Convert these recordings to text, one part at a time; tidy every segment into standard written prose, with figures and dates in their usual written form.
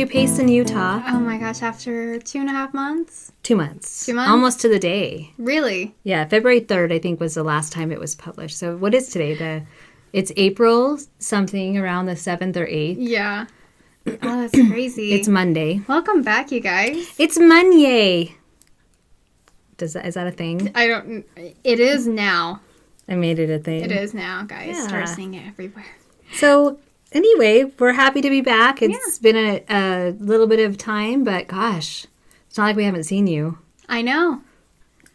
your pace in Utah? Oh my gosh, after 2.5 months? 2 months. 2 months? Almost to the day. Really? Yeah, February 3rd, I think, was the last time it was published. So what is today? It's April something, around the 7th or 8th. Yeah. Oh, that's crazy. It's Monday. Welcome back, you guys. It's Monday. Is that a thing? It is now. I made it a thing. It is now, guys. Yeah. Start seeing it everywhere. So, anyway, we're happy to be back. It's been a little bit of time, but gosh, it's not like we haven't seen you. I know.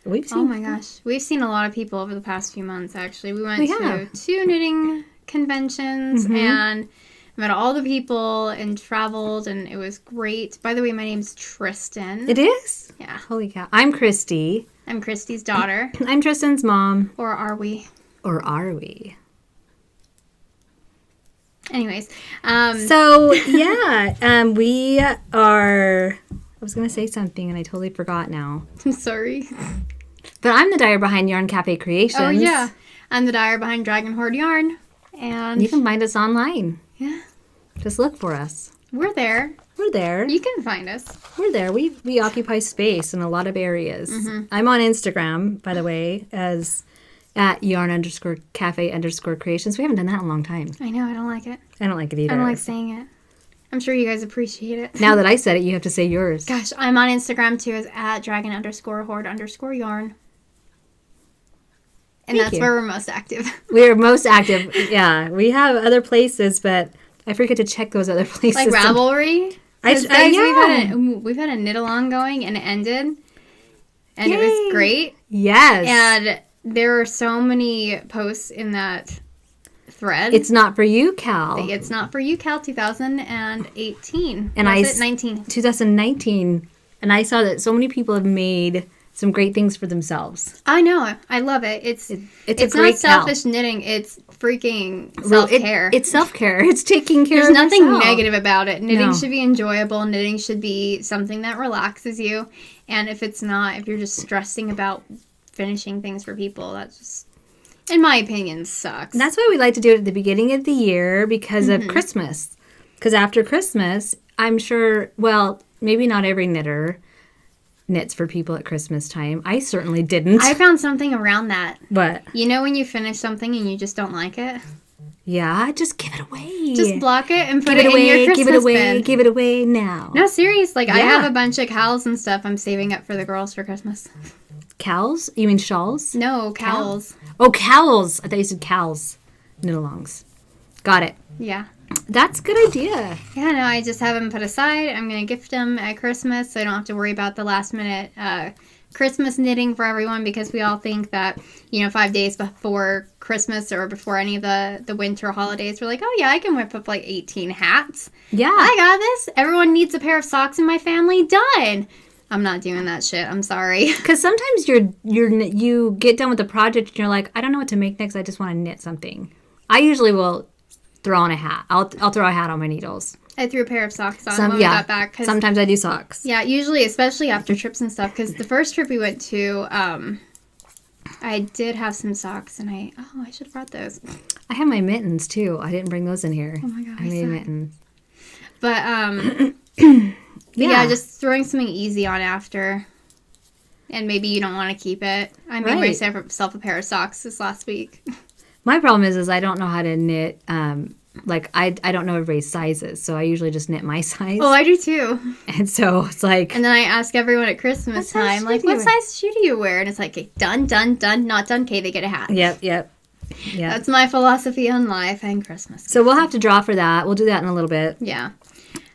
We've seen. Oh my gosh. We've seen a lot of people over the past few months, actually. We went to 2 knitting conventions and met all the people and traveled, and it was great. By the way, my name's Trysten. It is? Yeah. Holy cow. I'm Christy. I'm Christy's daughter. I'm Tristan's mom. Or are we? Or are we? Anyways. So, yeah, we are... I was going to say something, and I totally forgot now. I'm sorry. But I'm the dyer behind Yarn Cafe Creations. Oh, yeah. I'm the dyer behind Hoard Yarn. And you can find us online. Yeah. Just look for us. We're there. We're there. You can find us. We're there. We occupy space in a lot of areas. I'm on Instagram, by the way, as at yarn_cafe_creations. We haven't done that in a long time. I know. I don't like it. I don't like it either. I don't like saying it. I'm sure you guys appreciate it. Now that I said it, you have to say yours. Gosh, I'm on Instagram too as at dragon_hoard_yarn. And that's where we're most active. We're most active. Yeah. We have other places, but I forget to check those other places. Like Ravelry. Guys, we've had a knit along going and it ended. And Yay. It was great. Yes. And there are so many posts in that thread. It's not for you, Cal. It's not for you, Cal. 2018. And 2019. And I saw that so many people have made some great things for themselves. I know. I love it. It's not selfish knitting. It's freaking self-care. It's self-care. It's taking care There's of nothing yourself. negative about it. Knitting should be enjoyable. Knitting should be something that relaxes you. And if it's not, if you're just stressing about finishing things for people, that's just, in my opinion, sucks. And that's why we like to do it at the beginning of the year because of Christmas. Because after Christmas, I'm sure, well, maybe not every knitter knits for people at Christmas time. I certainly didn't. I found something around that. What? You know when you finish something and you just don't like it? Yeah, just give it away. Just block it and put it in your Christmas bin. Give it away now. No, serious. Like, I have a bunch of cowls and stuff I'm saving up for the girls for Christmas. Cowls? You mean shawls? No, cowls. Oh, cowls. I thought you said cows. Knit-alongs. Got it. Yeah. That's a good idea. Yeah, no, I just have them put aside. I'm going to gift them at Christmas so I don't have to worry about the last minute Christmas knitting for everyone because we all think that, 5 days before Christmas or before any of the winter holidays, we're like, oh yeah, I can whip up like 18 hats. Yeah. I got this. Everyone needs a pair of socks in my family. Done. I'm not doing that shit. I'm sorry. Because sometimes you get done with the project and you're like, I don't know what to make next. I just want to knit something. I usually will throw on a hat. I'll throw a hat on my needles. I threw a pair of socks on when we got back. Sometimes I do socks. Yeah, usually, especially after trips and stuff. Because the first trip we went to, I did have some socks, and I should have brought those. I have my mittens too. I didn't bring those in here. Oh my god, I made mittens. But yeah, just throwing something easy on after, and maybe you don't want to keep it. I made myself a pair of socks this last week. My problem is I don't know how to knit. I don't know everybody's sizes, so I usually just knit my size. Oh, I do too. And so it's like... And then I ask everyone at Christmas time, like, what size shoe do you wear? And it's like, okay, done, not done, okay, they get a hat. Yep. That's my philosophy on life and Christmas. So we'll have to draw for that. We'll do that in a little bit. Yeah.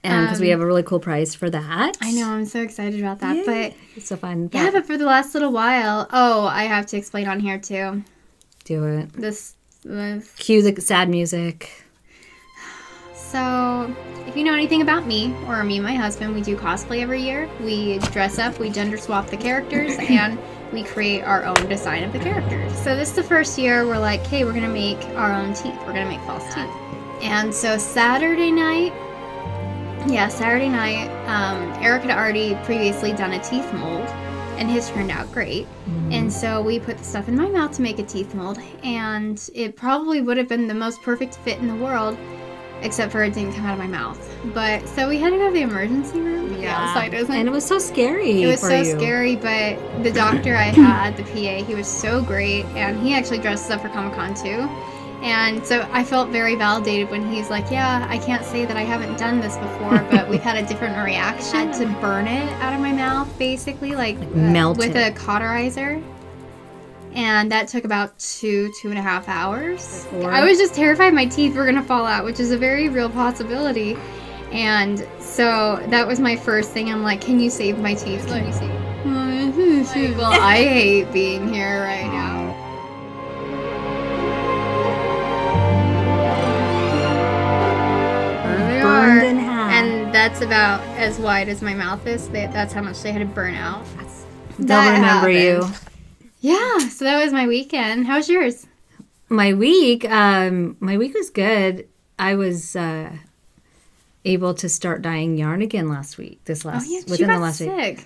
Because we have a really cool prize for that. I know, I'm so excited about that. Yay. But it's so fun. Yeah, but for the last little while... Oh, I have to explain on here too. Do it. This Cue the sad music. So, if you know anything about me, or me and my husband, we do cosplay every year. We dress up, we gender swap the characters, and we create our own design of the characters. So this is the first year we're like, hey, we're going to make our own teeth. We're going to make false teeth. And so Saturday night, Eric had already previously done a teeth mold, and his turned out great. And so we put the stuff in my mouth to make a teeth mold, and it probably would have been the most perfect fit in the world, except for it didn't come out of my mouth. But so we had to go to the emergency room. And it was so scary. It was so scary, but the doctor I had, the PA, he was so great, and he actually dresses up for Comic-Con too. And so I felt very validated when he's like, yeah, I can't say that I haven't done this before, but we've had a different reaction to burn it out of my mouth, basically, like melt with it. a cauterizer. And that took about 2.5 hours. I was just terrified my teeth were going to fall out, which is a very real possibility. And so that was my first thing. I'm like, can you save my teeth? Can you save? Well, I hate being here right now. Burned in half. And that's about as wide as my mouth is. That's how much they had to burn out. They'll remember you. Yeah, so that was my weekend. How was yours? My week was good. I was able to start dyeing yarn again you got sick. week.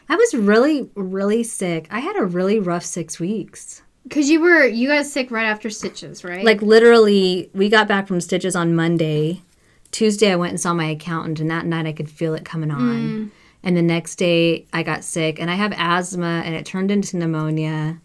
I was really, really sick. I had a really rough 6 weeks. Because you got sick right after stitches, right? Like literally, we got back from stitches on Monday. Tuesday, I went and saw my accountant, and that night I could feel it coming on. And the next day, I got sick, and I have asthma, and it turned into pneumonia.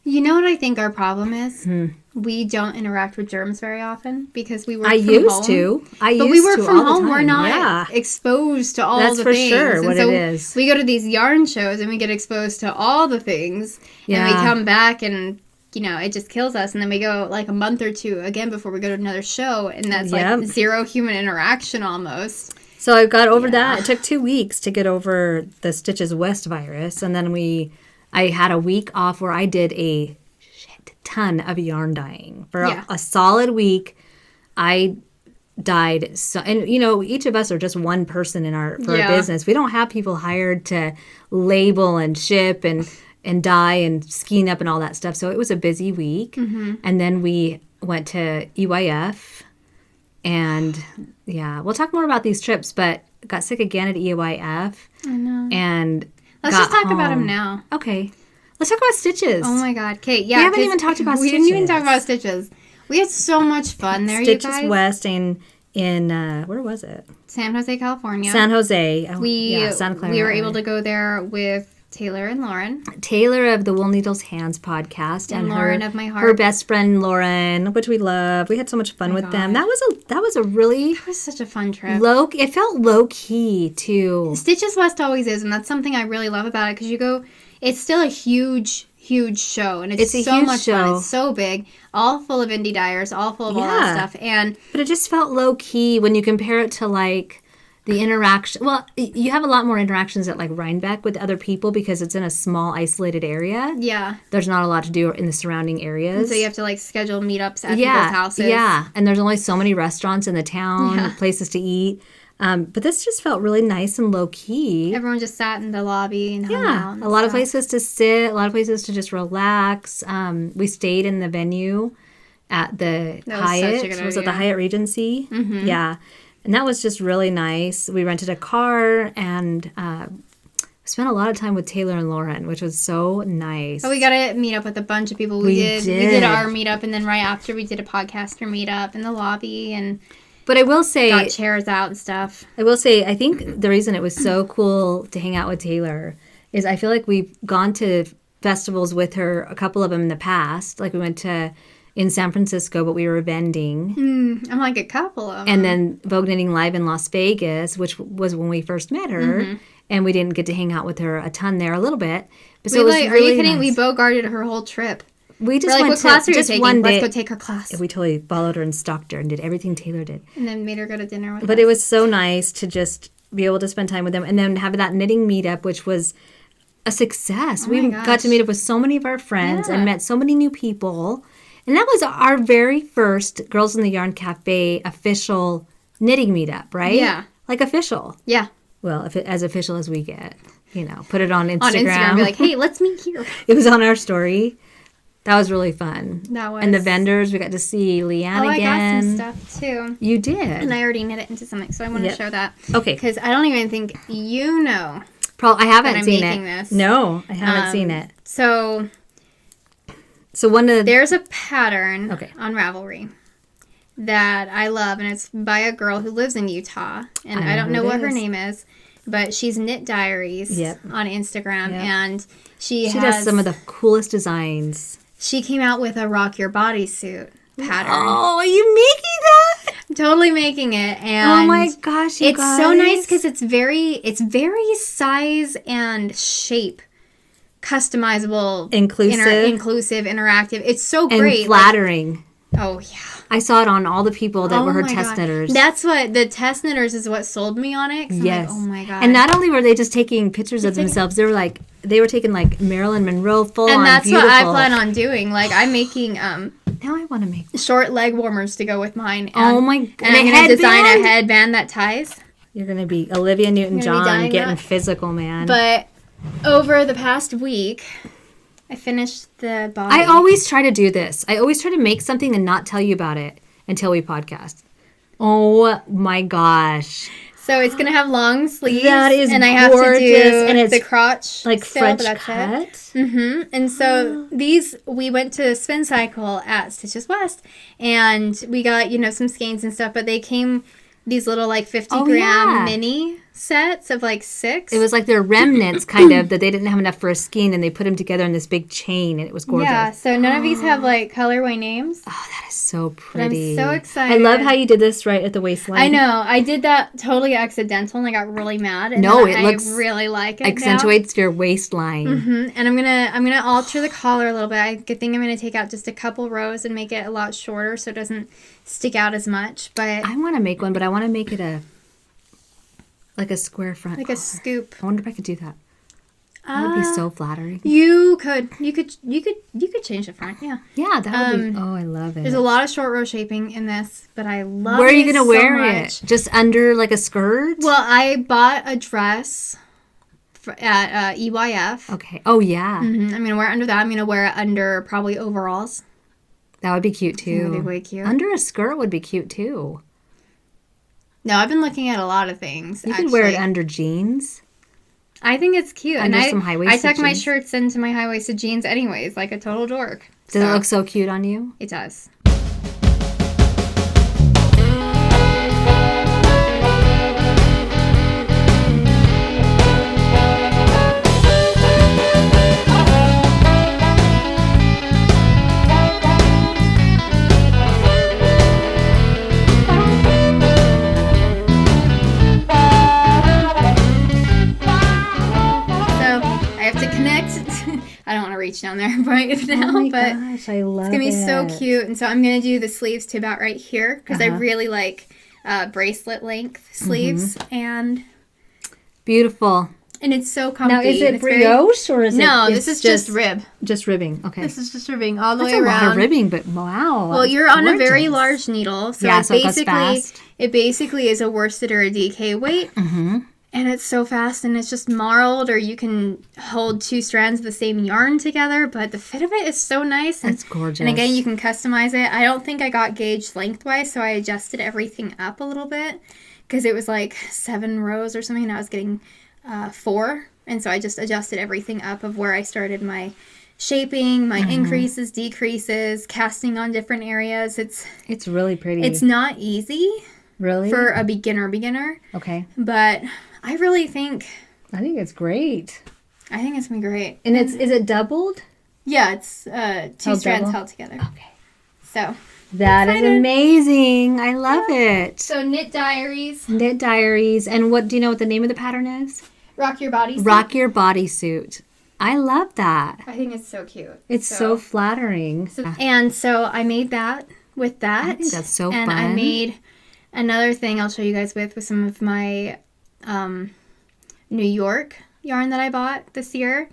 You know what I think our problem is? We don't interact with germs very often because we work from home. I used to. But we work from home. We're not exposed to all the things. That's for sure and what so it is. We go to these yarn shows, and we get exposed to all the things. And we come back, and it just kills us. And then we go like a month or two again before we go to another show. And that's like zero human interaction almost. So I got over that. It took 2 weeks to get over the Stitches West virus. And then I had a week off where I did a shit ton of yarn dyeing. For a solid week, I dyed. And each of us are just one person for our business. We don't have people hired to label and ship and dye and skein up and all that stuff. So it was a busy week. And then we went to EYF. And we'll talk more about these trips, but got sick again at EYF. I know. And let's just talk about them now. Okay. Let's talk about stitches. Oh my God. Kate, we haven't even talked about stitches. We didn't even talk about stitches. We had so much fun there, you guys. Stitches West in where was it? San Jose, California. San Jose. Santa Clara. We were able to go there with Taylor and Lauren. Taylor of the Wool Needles Hands podcast. And Lauren of My Heart. Her best friend, Lauren, which we love. We had so much fun with them. That was such a fun trip. It felt low key, too. Stitches West always is, and that's something I really love about it, because it's still a huge show, and it's so much fun. It's so big, all full of indie dyers, all full of all that stuff. But it just felt low key when you compare it to like the interaction. Well, you have a lot more interactions at like Rhinebeck with other people because it's in a small isolated area. Yeah. There's not a lot to do in the surrounding areas. And so you have to like schedule meetups at people's houses. Yeah. And there's only so many restaurants in the town, places to eat. But this just felt really nice and low key. Everyone just sat in the lobby and hung out. A lot of places to sit, a lot of places to just relax. We stayed in the venue at the Hyatt. It was at the Hyatt Regency. Mm-hmm. Yeah. And that was just really nice. We rented a car and spent a lot of time with Taylor and Lauren, which was so nice. Oh, we got to meet up with a bunch of people. We did our meetup, and then right after we did a podcaster meetup in the lobby, but I will say, got chairs out and stuff. I will say, I think the reason it was so cool to hang out with Taylor is I feel like we've gone to festivals with her, a couple of them in the past. Like we went to in San Francisco, but we were vending. I'm like a couple of them. And then Vogue Knitting Live in Las Vegas, which was when we first met her. Mm-hmm. And we didn't get to hang out with her a ton there, a little bit. But so it was really are you kidding? Nice. We bogarted her whole trip. We just went what class to are you just taking? one day. Let's go take her class. We totally followed her and stalked her and did everything Taylor did. And then made her go to dinner with us. But it was so nice to just be able to spend time with them and then have that knitting meetup, which was a success. We got to meet up with so many of our friends and met so many new people. And that was our very first Girls in the Yarn Cafe official knitting meetup, right? Yeah. Like official. Yeah. Well, as official as we get. Put it on Instagram. On Instagram, be like, hey, let's meet here. It was on our story. That was really fun. That was. And the vendors, we got to see Leanne again. I got some stuff, too. You did? And I already knit it into something, so I want to show that. Okay. Because I don't even think you know. I haven't seen making it. This. No, I haven't seen it. So one of there's a pattern on Ravelry that I love, and it's by a girl who lives in Utah, and I don't know what her name is, but she's Knit Diaries on Instagram, and she does some of the coolest designs. She came out with a Rock Your Bodysuit pattern. Oh, are you making that? I'm totally making it, and oh my gosh, you it's guys. so nice because it's very size and shape customizable, inclusive, interactive. It's so great, and flattering. Oh yeah. I saw it on all the people that were her test knitters. That's what the test knitters is what sold me on it. Yes. I'm like, oh my god. And not only were they just taking pictures of themselves, they were taking like Marilyn Monroe full on. And that's beautiful. what I plan on doing. Like I'm making now I want to make short leg warmers to go with mine. And, oh my god. And I'm going to design a headband that ties. You're going to be Olivia Newton-John getting physical, man. But over the past week, I finished the body. I always try to do this. I always try to make something and not tell you about it until we podcast. Oh my gosh. So it's going to have long sleeves. That is and I gorgeous. have to do and it's the crotch. Like still, French cut. Mm-hmm. And so we went to Spin Cycle at Stitches West, and we got, some skeins and stuff, but they came these little like 50-gram mini sets of like 6. It was like their remnants kind of that they didn't have enough for a skein, and they put them together in this big chain, and it was gorgeous. Yeah, so none of these have like colorway names. Oh, that is so pretty. But I'm so excited. I love how you did this right at the waistline. I know. I did that totally accidental, and I got really mad. And I really like it. Accentuates your waistline. Mm-hmm. And I'm gonna alter the collar a little bit. I think I'm gonna take out just a couple rows and make it a lot shorter so it doesn't stick out as much. But I want to make one, but I want to make it like a square front, like a scoop. I wonder if I could do that. That would be so flattering. You could change the front. Yeah. Yeah, that would be. Oh, I love it. There's a lot of short row shaping in this, but I love it. Where are you gonna wear it? Just under like a skirt? Well, I bought a dress at EYF. Okay. Oh yeah. Mm-hmm. I'm gonna wear it under that. I'm gonna wear it under probably overalls. That would be cute too. That would be way cute. Under a skirt would be cute too. No, I've been looking at a lot of things. You could wear it under jeans. I think it's cute. Under some high-waisted I tuck my jeans. shirts into my high-waisted jeans anyways, like a total dork. Does it look so cute on you? It does. I don't want to reach down there right now, but gosh, I love it's going to be so cute. And so I'm going to do the sleeves to about right here because I really like bracelet length sleeves. And beautiful. And it's so comfy. Now, is it brioche or is it? No, this is just rib. Just ribbing. Okay. This is just ribbing all the way around. That's a lot of ribbing, but wow. Well, you're on a very large needle. So, yeah, so it goes fast. It basically is a worsted or a DK weight. Mm-hmm. And it's so fast, and it's just marled, or you can hold 2 strands of the same yarn together, but the fit of it is so nice. It's gorgeous. And again, you can customize it. I don't think I got gauged lengthwise, so I adjusted everything up a little bit, because it was like 7 rows or something, and I was getting 4. And so I just adjusted everything up of where I started my shaping, my increases, decreases, casting on different areas. It's really pretty. It's not easy. Really? For a beginner. Okay. But I really think... I think it's great. I think it's been great. And is it doubled? Yeah, it's 2 strands held together. Okay. So... That is amazing. I love it. So Knit Diaries. Knit Diaries. And what do you know what the name of the pattern is? Rock Your Bodysuit. Rock Your Bodysuit. I love that. I think it's so cute. It's so flattering. And so I made that with that. I think that's so fun. And I made... Another thing I'll show you guys with some of my New York yarn that I bought this year.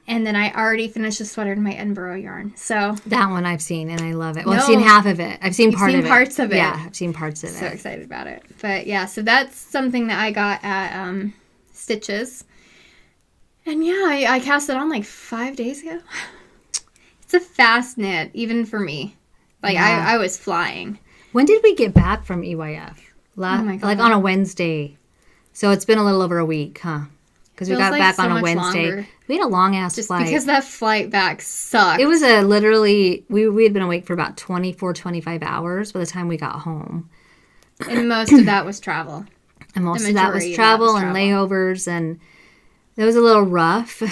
And then I already finished a sweater in my Edinburgh yarn. So that one I've seen and I love it. Well, I've seen half of it. I've seen parts of it. Yeah, I've seen parts of it. So excited about it. But yeah, so that's something that I got at Stitches. And yeah, I cast it on like 5 days ago. It's a fast knit, even for me. Like I was flying. When did we get back from EYF? Oh my God. Like on a Wednesday. So it's been a little over a week, huh? because we got back so on a much Wednesday. longer. We had a long-ass Just flight. because that flight back sucked. It was a literally, we had been awake for about 24, 25 hours by the time we got home. And most of that was travel. And most of that was travel and layovers, and it was a little rough.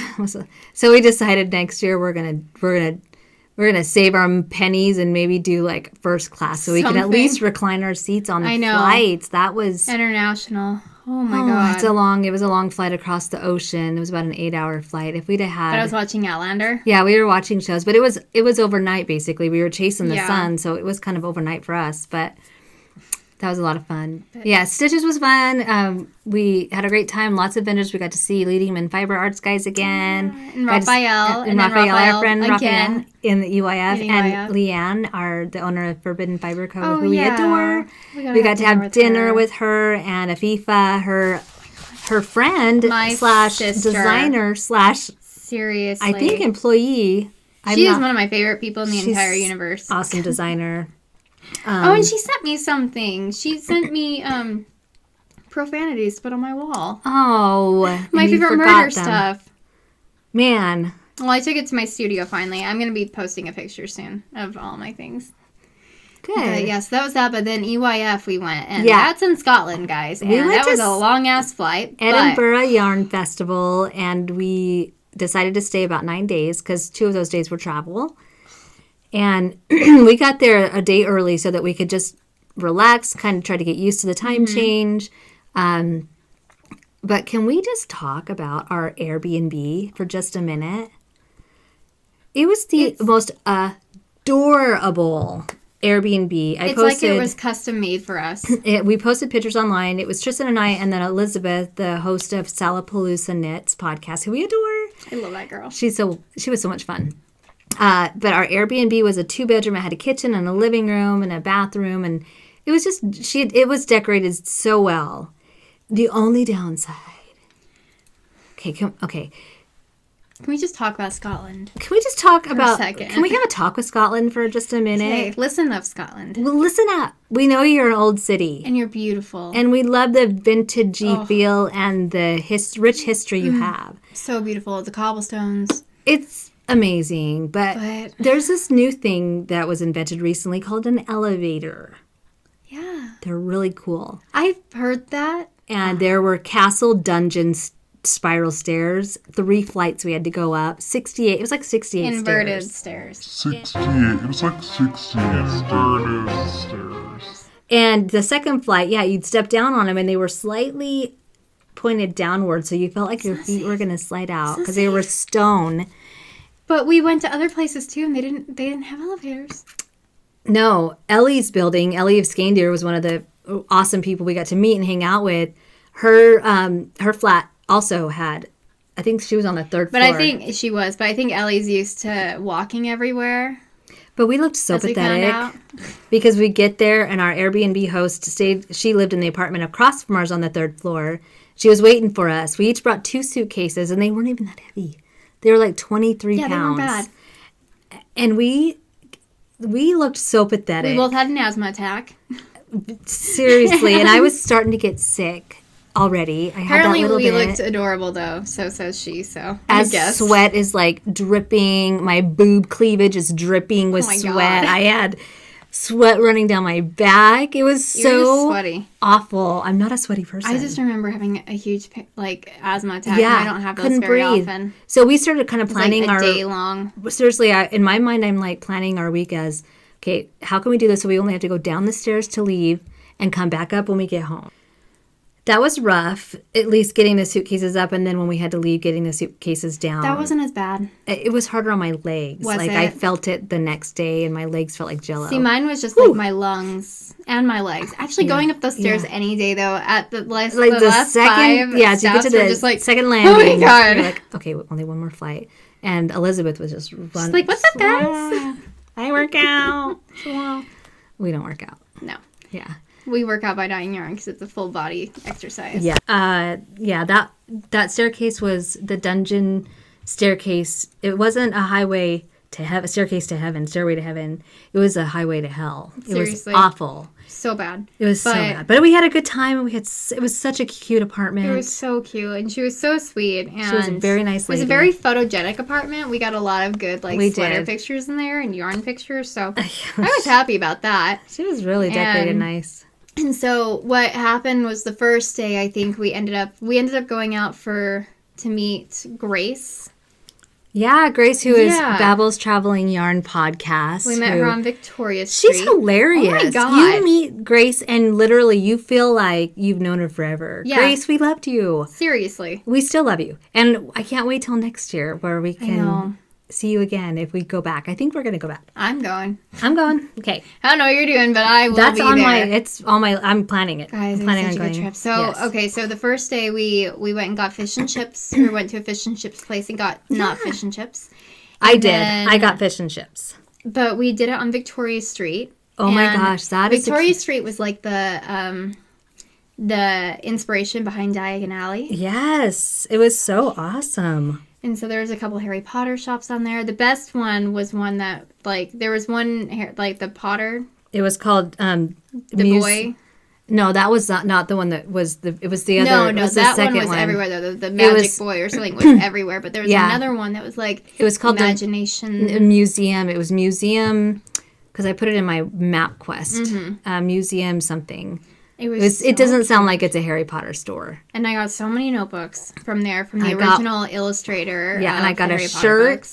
So we decided next year we're gonna save our pennies and maybe do like first class so we can at least recline our seats on the flights. That was international. Oh my god! It was a long flight across the ocean. It was about an 8-hour flight. If we'd have had, but I was watching Outlander. Yeah, we were watching shows, but it was overnight basically. We were chasing the sun, so it was kind of overnight for us, but. That was a lot of fun. Yeah, Stitches was fun. We had a great time. Lots of vendors we got to see. Leading in Fiber Arts guys again. And Raphael. And Raphael, our friend Raphael in the UIF. And Leanne, the owner of Forbidden Fiber Co., who we adore. We got to have dinner with her and Afifa, her friend slash designer slash seriously, I think employee. She is one of my favorite people in the entire universe. Awesome designer. And she sent me something. She sent me profanities to put on my wall. Oh, my favorite murder stuff. Man. Well, I took it to my studio finally. I'm going to be posting a picture soon of all my things. Good. But yes, that was that. But then EYF we went. And that's in Scotland, guys. And that was a long-ass flight. Edinburgh Yarn Festival. And we decided to stay about 9 days because 2 of those days were travel. And we got there a day early so that we could just relax, kind of try to get used to the time change. But can we just talk about our Airbnb for just a minute? It was the most adorable Airbnb. It's like it was custom made for us. We posted pictures online. It was Trysten and I, and then Elizabeth, the host of Salapalooza Knits podcast, who we adore. I love that girl. She was so much fun. But our Airbnb was a 2-bedroom. It had a kitchen and a living room and a bathroom, and it was just it was decorated so well. The only downside. Okay. Can we just talk about Scotland? Can we just talk about? A second? Can we have a talk with Scotland for just a minute? Hey, listen up, Scotland. Well, listen up. We know you're an old city, and you're beautiful, and we love the vintagey feel and the rich history you have. So beautiful, the cobblestones. It's amazing, but there's this new thing that was invented recently called an elevator. Yeah. They're really cool. I've heard that. And there were castle dungeons spiral stairs, 3 flights we had to go up, 68. It was like 68 inverted stairs. 68. It was like 68 inverted stairs. And the second flight, you'd step down on them and they were slightly pointed downward, so you felt like your feet were going to slide out because they were stone. But we went to other places too, and they didn't have elevators. No, Ellie's building, Ellie of Skandir, was one of the awesome people we got to meet and hang out with. Her flat also had, I think she was on the 3rd floor. But I think Ellie's used to walking everywhere. But we looked so pathetic because we get there and our Airbnb host she lived in the apartment across from ours on the 3rd floor. She was waiting for us. We each brought 2 suitcases and they weren't even that heavy. They were like 23 pounds. Yeah, they weren't bad. And we looked so pathetic. We both had an asthma attack. Seriously. And I was starting to get sick already. Apparently we looked adorable though. So says she. So I guess. Sweat is like dripping. My boob cleavage is dripping with sweat. God. I had sweat running down my back. It was so sweaty. Awful. I'm not a sweaty person. I just remember having a huge asthma attack. Yeah, and I don't have those very often. So we started kind of planning our day long. Seriously, in my mind, I'm like planning our week as, okay, how can we do this so we only have to go down the stairs to leave and come back up when we get home? That was rough, at least getting the suitcases up, and then when we had to leave, getting the suitcases down. That wasn't as bad. It was harder on my legs. I felt it the next day, and my legs felt like Jell-O. See, mine was just like my lungs and my legs. Actually, going up those stairs any day, though, at the last, like the last second, 5 steps, you get to the just like, second landing. Oh my God. You're like, okay, only one more flight. And Elizabeth was just running. She's like, what's up, guys? I work out. We don't work out. No. Yeah. We work out by dyeing yarn because it's a full body exercise. Yeah. That staircase was the dungeon staircase. It wasn't a highway to heaven, staircase to heaven, stairway to heaven. It was a highway to hell. Seriously. It was awful. So bad. It was so bad. But we had a good time, and it was such a cute apartment. It was so cute, and she was so sweet. And she was a very nice lady. It was a very photogenic apartment. We got a lot of good sweater pictures in there and yarn pictures, so I was happy about that. She was really decorated nice. And so what happened was the first day, I think we ended up going out to meet Grace. Yeah, Grace, who is Babel's Traveling Yarn Podcast. We met her on Victoria Street. She's hilarious. Oh my God. You meet Grace and literally you feel like you've known her forever. Yeah. Grace, we loved you. Seriously. We still love you. And I can't wait till next year where we can see you again if we go back. I think we're going to go back. I'm going. Okay. I don't know what you're doing, but I will be there. I'm planning it. Guys, I'm planning on going. Good trip. So, okay, so the first day we went and got fish and chips. We went to a fish and chips place and got not fish and chips. I got fish and chips. But we did it on Victoria Street. Oh my gosh, Victoria Street was like the inspiration behind Diagon Alley. Yes, it was so awesome. And so there was a couple Harry Potter shops on there. The best one was one that, there was one, the Potter. It was called, The Boy. No, that was not the one that was it was the other. No, that one was everywhere, though. The Magic Boy or something was everywhere. But there was another one that was it was called Imagination. The Museum. It was Museum, because I put it in my map quest. Museum something. It doesn't sound like it's a Harry Potter store. And I got so many notebooks from there, from the original illustrator. Yeah, and I got a shirt.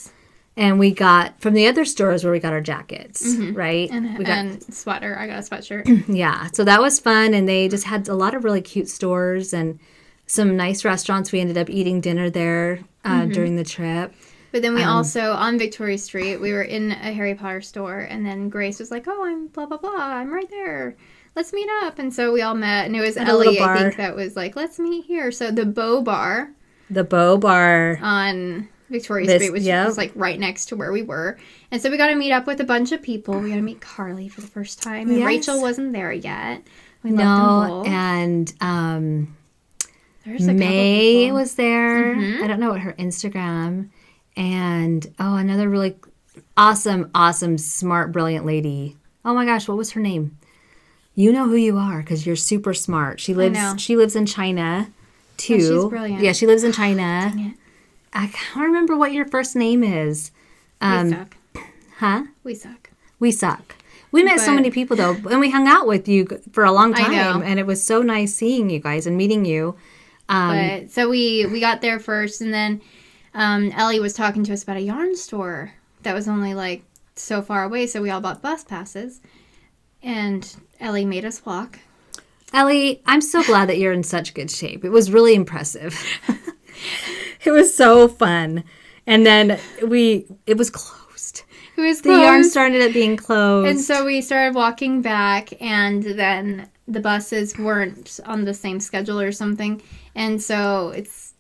And we got from the other stores where we got our jackets, right? And sweater. I got a sweatshirt. Yeah, so that was fun. And they just had a lot of really cute stores and some nice restaurants. We ended up eating dinner there during the trip. But then we also, on Victoria Street, we were in a Harry Potter store. And then Grace was like, oh, I'm blah, blah, blah. I'm right there. Let's meet up. And so we all met. And it was Ellie, I think, that was like, let's meet here. So the Bow Bar. On Victoria Street, which was like right next to where we were. And so we got to meet up with a bunch of people. We got to meet Carly for the first time. And Rachel wasn't there yet. We loved them both. And May was there. I don't know what her Instagram. And, another really awesome, smart, brilliant lady. Oh my gosh, what was her name? You know who you are because you're super smart. She lives in China, too. Oh, she's brilliant. Yeah, she lives in China. I can't remember what your first name is. We suck. Huh? We suck. We suck. We met so many people, though, and we hung out with you for a long time. I know. And it was so nice seeing you guys and meeting you. So we got there first, and then Ellie was talking to us about a yarn store that was only, so far away, so we all bought bus passes. And Ellie made us walk. Ellie, I'm so glad that you're in such good shape. It was really impressive. It was so fun. And then it was closed. It was closed. The yarn started at being closed. And so we started walking back, and then the buses weren't on the same schedule or something. And so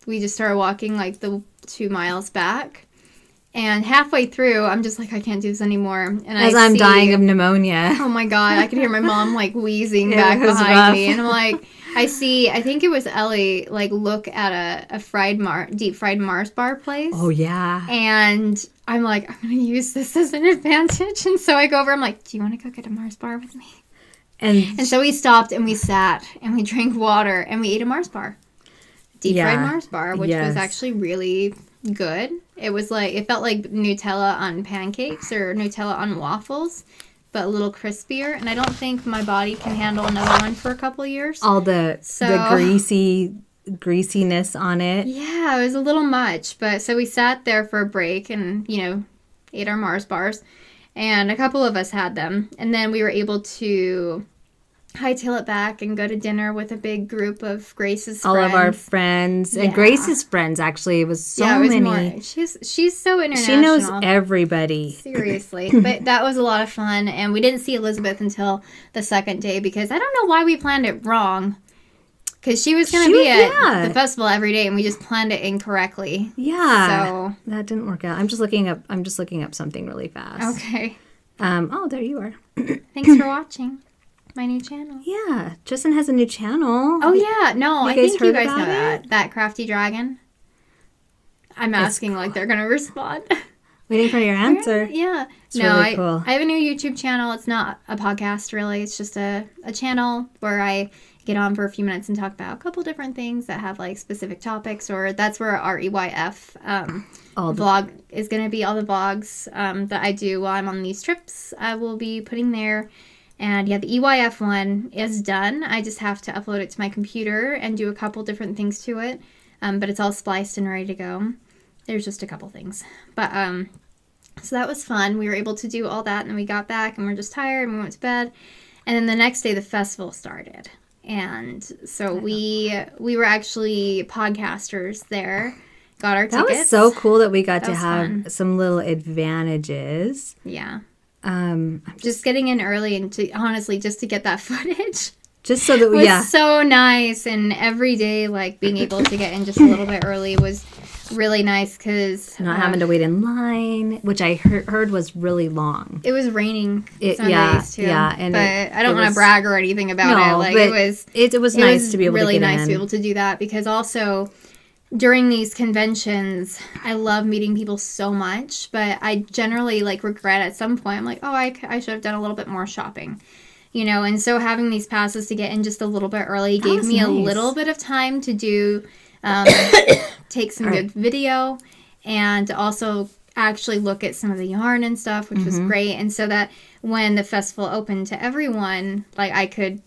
we just started walking the 2 miles back. And halfway through, I'm just like, I can't do this anymore. And I'm dying of pneumia. Oh my God. I could hear my mom wheezing back behind me. And I'm like, I think it was Ellie, look at a deep fried Mars bar place. Oh, yeah. And I'm like, I'm going to use this as an advantage. And so I go over, I'm like, do you want to go get a Mars bar with me? And so we stopped and we sat and we drank water and we ate a Mars bar. Deep fried Mars bar, which was actually really good. It was it felt like Nutella on pancakes or Nutella on waffles, but a little crispier. And I don't think my body can handle another one for a couple years. All the greasiness on it. Yeah, it was a little much. But so we sat there for a break and, ate our Mars bars. And a couple of us had them. And then we were able to hightail it back and go to dinner with a big group of Grace's friends. All of our friends. Yeah. And Grace's friends, actually. It was many. More. She's so international. She knows everybody. Seriously. But that was a lot of fun. And we didn't see Elizabeth until the second day because I don't know why we planned it wrong. Because she was going to be at the festival every day, and we just planned it incorrectly. Yeah. So that didn't work out. I'm just looking up something really fast. Okay. There you are. Thanks for watching my new channel. Yeah. Trysten has a new channel. Oh, yeah. No, I think you guys know that. That Crafty Dragon. I'm asking they're going to respond. Waiting for your answer. Yeah. It's really cool. I have a new YouTube channel. It's not a podcast, really. It's just a channel where I get on for a few minutes and talk about a couple different things that have, like, specific topics. Or that's where our EYF vlog is going to be. All the vlogs that I do while I'm on these trips, I will be putting there. And, yeah, the EYF one is done. I just have to upload it to my computer and do a couple different things to it. But it's all spliced and ready to go. There's just a couple things. But, so that was fun. We were able to do all that, and then we got back, and we were just tired, and we went to bed. And then the next day, the festival started. And so we were actually podcasters there. Got our tickets. That was so cool that we got to have some little advantages. Yeah. Just getting in early and just to get that footage. Just so that we, was so nice. And every day, like, being able to get in just a little bit early was really nice because not having to wait in line, which I heard was really long. It was raining some days too. Yeah, but I don't want to brag or anything about it. Like, it was nice to be able really to get nice in. to be able to do that because also during these conventions, I love meeting people so much, but I generally, like, regret at some point. I'm like, oh, I should have done a little bit more shopping. You know, and so having these passes to get in just a little bit early gave me a little bit of time to do, take some good video and to also actually look at some of the yarn and stuff, which was great. And so that when the festival opened to everyone, like, I could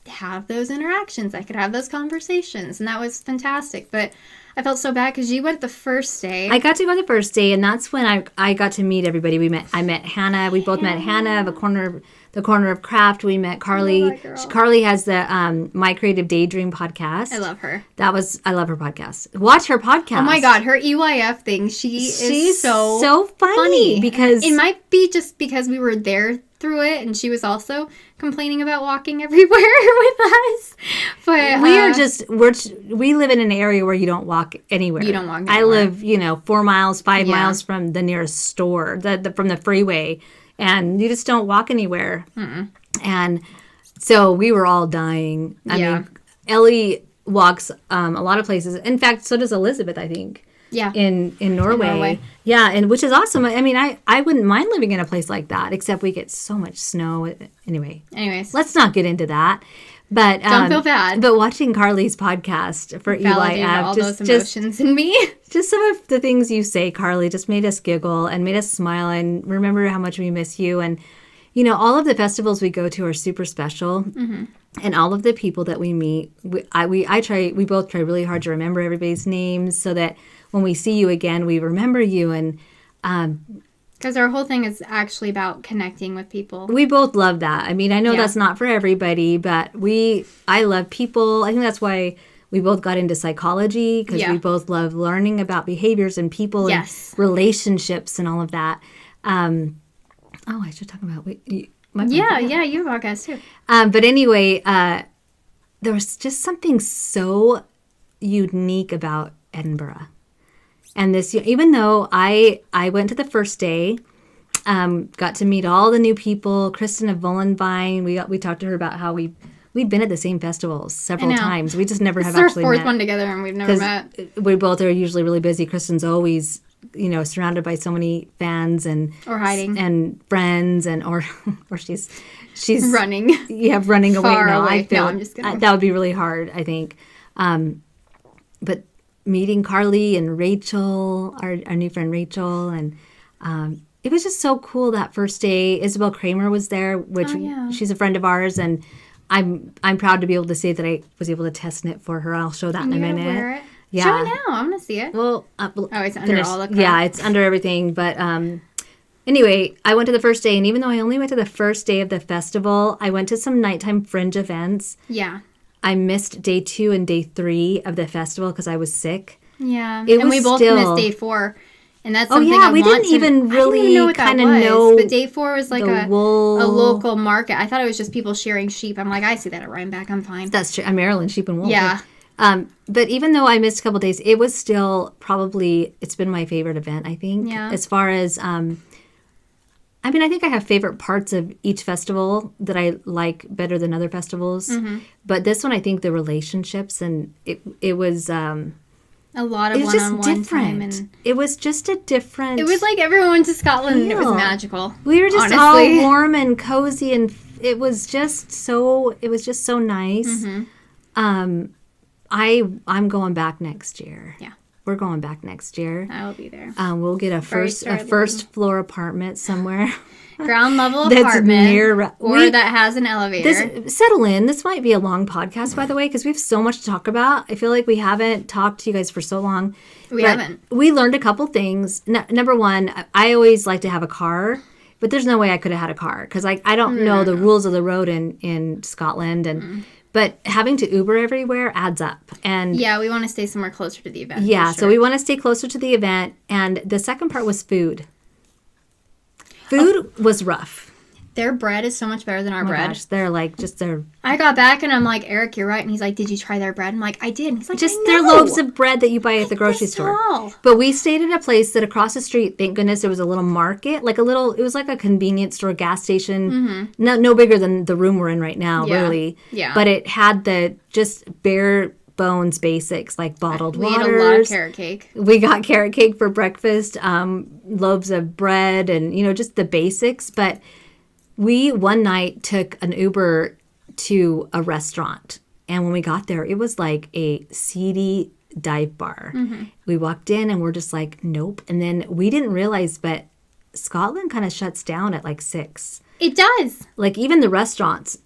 have those interactions. I could have those conversations. And that was fantastic. But I felt so bad because you went the first day. I got to go the first day, and that's when I got to meet everybody. I met Hannah. We both met Hannah of the Corner of Craft. We met Carly. Carly has the My Creative Daydream podcast. I love her. I love her podcast. Watch her podcast. Oh my God, her EYF thing. She's so funny because it might be just because we were there through it, and she was also complaining about walking everywhere with us. But we live in an area where you don't walk anywhere. You don't walk anywhere. I live, 4 miles, 5 miles from the nearest store, from the freeway, and you just don't walk anywhere. Mm-mm. And so we were all dying. I mean, Ellie walks a lot of places. In fact, so does Elizabeth, I think. Yeah. In Norway. Yeah, and which is awesome. I mean, I wouldn't mind living in a place like that, except we get so much snow. Anyways, let's not get into that. But don't feel bad. But watching Carly's podcast for EYF, all those emotions in me. Just some of the things you say, Carly, just made us giggle and made us smile and remember how much we miss you. And all of the festivals we go to are super special. Mm-hmm. And all of the people that we meet, we both try really hard to remember everybody's names so that when we see you again, we remember you. And because our whole thing is actually about connecting with people. We both love that. I mean, I know that's not for everybody, but I love people. I think that's why we both got into psychology, because we both love learning about behaviors and people and relationships and all of that. I should talk about you have a podcast too. But anyway, there was just something so unique about Edinburgh. And this, even though I went to the first day, got to meet all the new people. Kristen of Vollenvine, we talked to her about how we've been at the same festivals several times. We just never have actually met. It's our fourth one together, and we've never met. We both are usually really busy. Kristen's always, surrounded by so many fans and or hiding and friends, and or she's running. Yeah, running away. I feel I'm just kidding. That would be really hard, I think. But meeting Carly and Rachel, our new friend Rachel, and it was just so cool that first day. Isabel Kramer was there, which she's a friend of ours, and I'm proud to be able to say that I was able to test knit for her. I'll show that in a minute. Wear it? Yeah. Show it now. I'm gonna see it. Well, it's under all the crap. Yeah, it's under everything. But anyway, I went to the first day, and even though I only went to the first day of the festival, I went to some nighttime fringe events. Yeah. I missed day 2 and day 3 of the festival because I was sick. Yeah, and we both missed day 4. And that's something I didn't even really kind of know. But day 4 was like a local market. I thought it was just people shearing sheep. I'm like, I see that at Rhinebeck. I'm fine. That's true. Maryland Sheep and Wool. Yeah. But even though I missed a couple days, it was still it's been my favorite event, I think. Yeah. As far as, I think I have favorite parts of each festival that I like better than other festivals. Mm-hmm. But this one, I think the relationships, and it was... a lot of It was just one-on-one time. different. And it was just a different... it was like everyone went to Scotland and it was feel. magical. We were just honestly. all warm and cozy, and it was just so nice. Mm-hmm. I'm going back next year. Yeah. We're going back next year. I will be there. We'll get a first floor apartment somewhere. Ground level That's apartment near- or that has an elevator. Settle in. This might be a long podcast, by the way, because we have so much to talk about. I feel like we haven't talked to you guys for so long. We haven't. We learned a couple things. Number one, I always like to have a car, but there's no way I could have had a car because I don't know the rules of the road in Scotland, and but having to Uber everywhere adds up. And yeah, we want to stay somewhere closer to the event. yeah, for sure. so we want to stay closer to the event. And the second part was food. Food was rough. Their bread is so much better than our Oh my bread. gosh, they're like just their I got back and I'm like, Eric, you're right. And he's like, did you try their bread? I'm like, I did. And he's like, just I their know. loaves of bread that you buy at the grocery This store. small. But we stayed at a place that across the street, thank goodness, there was a little market, it was like a convenience store, gas station, no bigger than the room we're in right now, Yeah. really. Yeah. But it had the just bare bones basics like bottled We waters. ate a lot of carrot cake. We got carrot cake for breakfast, loaves of bread, and just the basics. But we one night took an Uber to a restaurant, and when we got there, it was like a seedy dive bar. We walked in and we're just like, nope. And then we didn't realize, but Scotland kind of shuts down at like 6. It does. Like even the restaurants.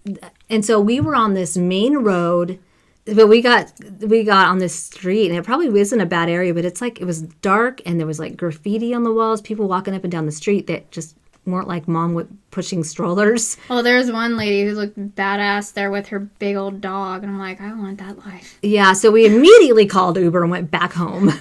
And so we were on this main road, but we got on this street, and it probably wasn't a bad area, but it's like it was dark and there was like graffiti on the walls, people walking up and down the street that just weren't like mom with pushing strollers. Well, there was one lady who looked badass there with her big old dog, and I'm like, I want that life. Yeah, so we immediately called Uber and went back home.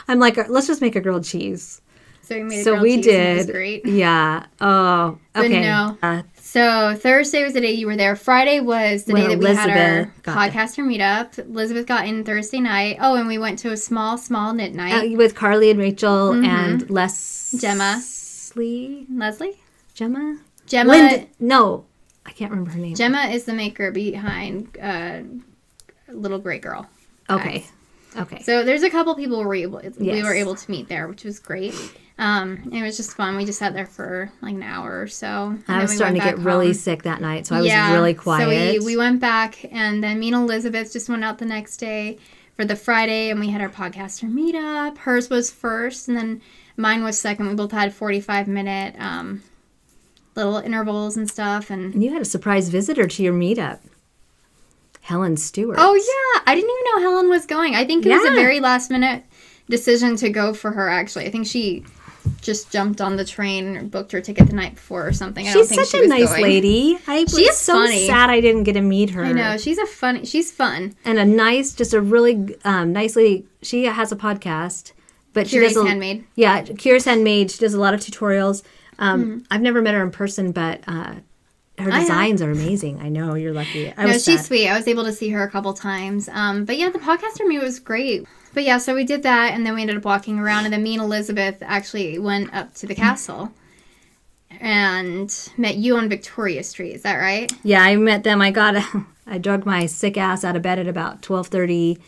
I'm like, let's just make a grilled cheese. So we made a So grilled we cheese, and it did. was great. Yeah. Oh, But okay. no. So Thursday was the day you were there. Friday was the When day that we had our Elizabeth got podcaster meetup. Elizabeth got in Thursday night. Oh, and we went to a small knit night. With Carly and Rachel and Gemma. Leslie? Gemma? No, I can't remember her name. Gemma is the maker behind Little Gray Girl. Okay. Okay. So there's a couple people we were Yes. able to meet there, which was great. It was just fun. We just sat there for like an hour or so. And I then was we starting to went get back really home. sick that night, so I was really quiet. So we went back, and then me and Elizabeth just went out the next day for the Friday, and we had our podcaster meetup. Hers was first, and then mine was second. We both had 45-minute little intervals and stuff. And you had a surprise visitor to your meetup. Helen Stewart. oh yeah, I didn't even know Helen was going. I think it was a Yeah. very last minute decision to go for her. Actually, I think she just jumped on the train or booked her ticket the night before or something. I don't She's think such she a was nice going. lady. I was She is so funny. sad I didn't get to meet her. I know she's fun. And a nice, just a really nice lady. She has a podcast, but Curious she does Handmade. Yeah, Curious Handmade. She does a lot of tutorials. I've never met her in person, but her designs are amazing. I know, you're lucky. I was she's sad. sweet. I was able to see her a couple times. But yeah, the podcaster meet was great. But yeah, so we did that, and then we ended up walking around, and then me and Elizabeth actually went up to the castle and met you on Victoria Street. Is that right? Yeah, I met them. I drug my sick ass out of bed at about 12:30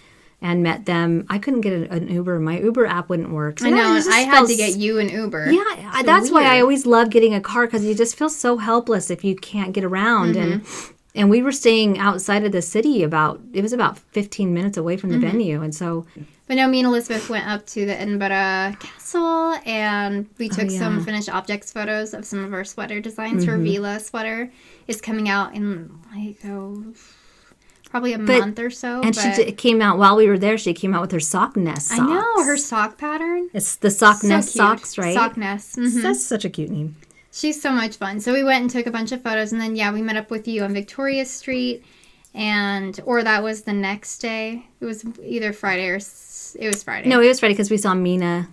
and met them. I couldn't get an Uber. My Uber app wouldn't work. So I know. it just I had felt to get you an Uber. Yeah, So that's why I weird. always love getting a car, because you just feel so helpless if you can't get around. And we were staying outside of the city about 15 minutes away from the venue. And so, But no, me and Elizabeth went up to the Edinburgh Castle, and we took some finished objects photos of some of our sweater designs. Her Vila sweater is coming out in probably a month or so. and but she came out while we were there. She came out with her sock nest socks. I know, her sock pattern. It's the sock So nest cute. socks, right? Sock nest. Mhm. That's such a cute name. She's so much fun. So we went and took a bunch of photos, and then we met up with you on Victoria Street, or that was the next day. It was either Friday or it was Friday. No, it was Friday because we saw Mina.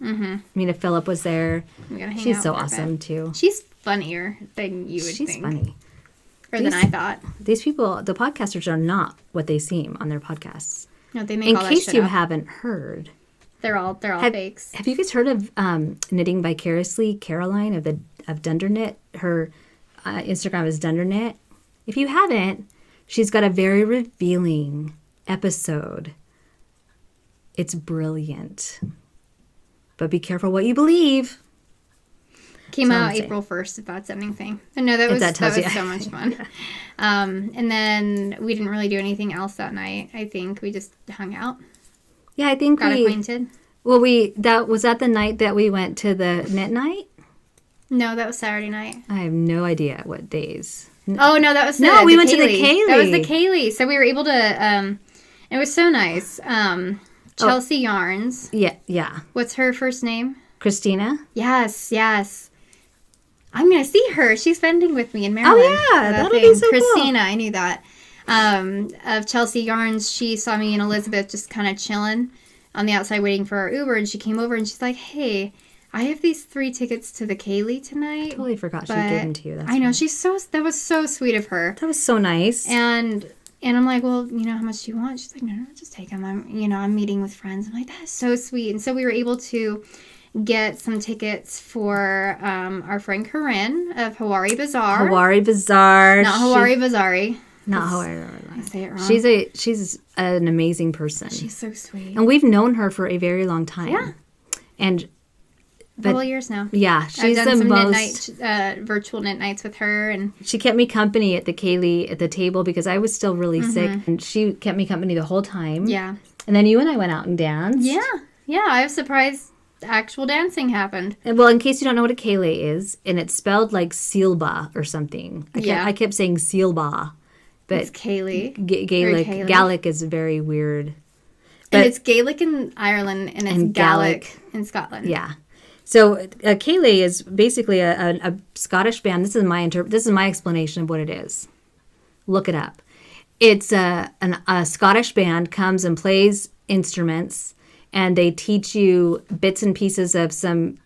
Mina Phillip was there. We gotta hang She's out so with her a awesome bit. too. She's funnier than you would She's think, funny. or than I thought. These people, the podcasters, are not what they seem on their podcasts. No, they make In all that case shit you up. haven't heard, They're all fakes. have you guys heard of Knitting Vicariously Caroline of Dundernit? Her Instagram is Dundernit. If you haven't, she's got a very revealing episode. It's brilliant. But be careful what you believe. Came out April 1st, if that's anything. But no, that was so much fun. Yeah. And then we didn't really do anything else that night. I think we just hung out. Yeah, I think got acquainted. Well, was that the night that we went to the knit night? No, that was Saturday night. I have no idea what days. Oh no, that was we went to the Kaylee. That was the Kaylee. So we were able to. It was so nice. Chelsea Yarns. Yeah. What's her first name? Christina. Yes. I'm gonna see her. She's vending with me in Maryland. Oh yeah, that'll be so Christina, cool. I knew that. Of Chelsea Yarns, she saw me and Elizabeth just kind of chilling on the outside waiting for our Uber, and she came over and she's like, "Hey, I have these 3 tickets to the Kaylee tonight." I totally forgot she gave them to you. I know, that was so sweet of her. That was so nice. And I'm like, "Well, how much do you want?" She's like, "No, just take them. I'm meeting with friends." I'm like, "That is so sweet." And so we were able to get some tickets for our friend Corinne of Hawari Bazaar. Hawari Bazaar. Not Hawari Bazari. Not Hawari. I say it wrong. She's an amazing person. She's so sweet. And we've known her for a very long time. Yeah. And couple years now. Yeah, she's I've done some most knit night, virtual knit nights with her, and she kept me company at the Kaylee at the table because I was still really sick, and she kept me company the whole time. Yeah. And then you and I went out and danced. Yeah. I was surprised actual dancing happened. And, well, in case you don't know what a Kaylee is, and it's spelled like Sealba or something. I kept saying Sealba, but it's Kaylee. Gaelic is very weird. But, and it's Gaelic in Ireland, and it's Gaelic in Scotland. Yeah. So Kaylee is basically a Scottish band. This is my explanation of what it is. Look it up. It's a Scottish band comes and plays instruments, and they teach you bits and pieces of some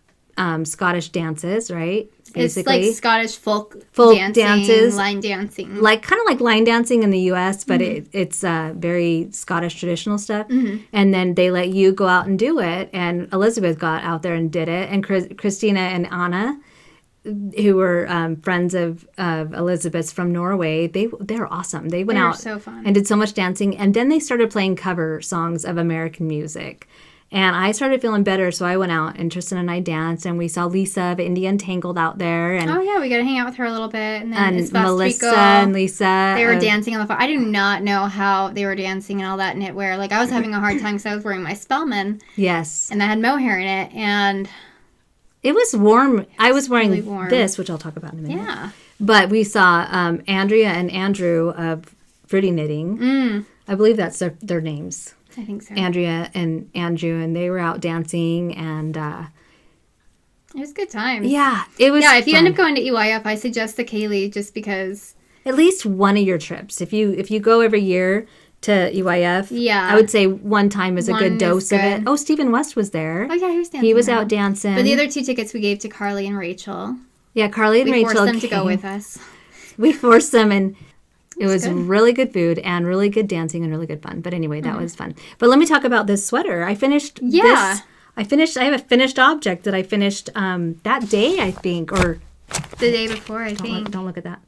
Scottish dances, right? Basically. It's like Scottish folk dances, line dancing, like kind of like line dancing in the U.S., but it's very Scottish traditional stuff. And then they let you go out and do it. And Elizabeth got out there and did it, and Christina and Anna, who were friends of Elizabeth's from Norway, they're awesome. They went out so fun. and did so much dancing, and then they started playing cover songs of American music. And I started feeling better, so I went out, and Trysten and I danced, and we saw Lisa of India Untangled out there. And, oh, yeah, we got to hang out with her a little bit. And then Melissa and Lisa. They were dancing on the floor. I do not know how they were dancing and all that knitwear. Like, I was having a hard time because I was wearing my Spellman. Yes. And I had mohair in it, and it was warm. I was wearing really warm. This, which I'll talk about in a minute. Yeah. But we saw Andrea and Andrew of Fruity Knitting. I believe that's their names. I think so. Andrea and Andrew, and they were out dancing, and it was good times. Yeah, it was. Yeah, if you fun. end up going to EYF, I suggest the Kaylee just because. At least one of your trips. If you go every year to EYF, yeah, I would say one time is a good dose of it. Oh, Stephen West was there. Oh yeah, he was dancing. He was out dancing. But the other 2 tickets we gave to Carly and Rachel. Yeah, Carly and Rachel. We forced them to go with us. We forced them, and it was really good food and really good dancing and really good fun. But anyway, that was fun. But let me talk about this sweater. I finished this. I have a finished object that I finished that day, I think, or the day before, I think. Don't look at that.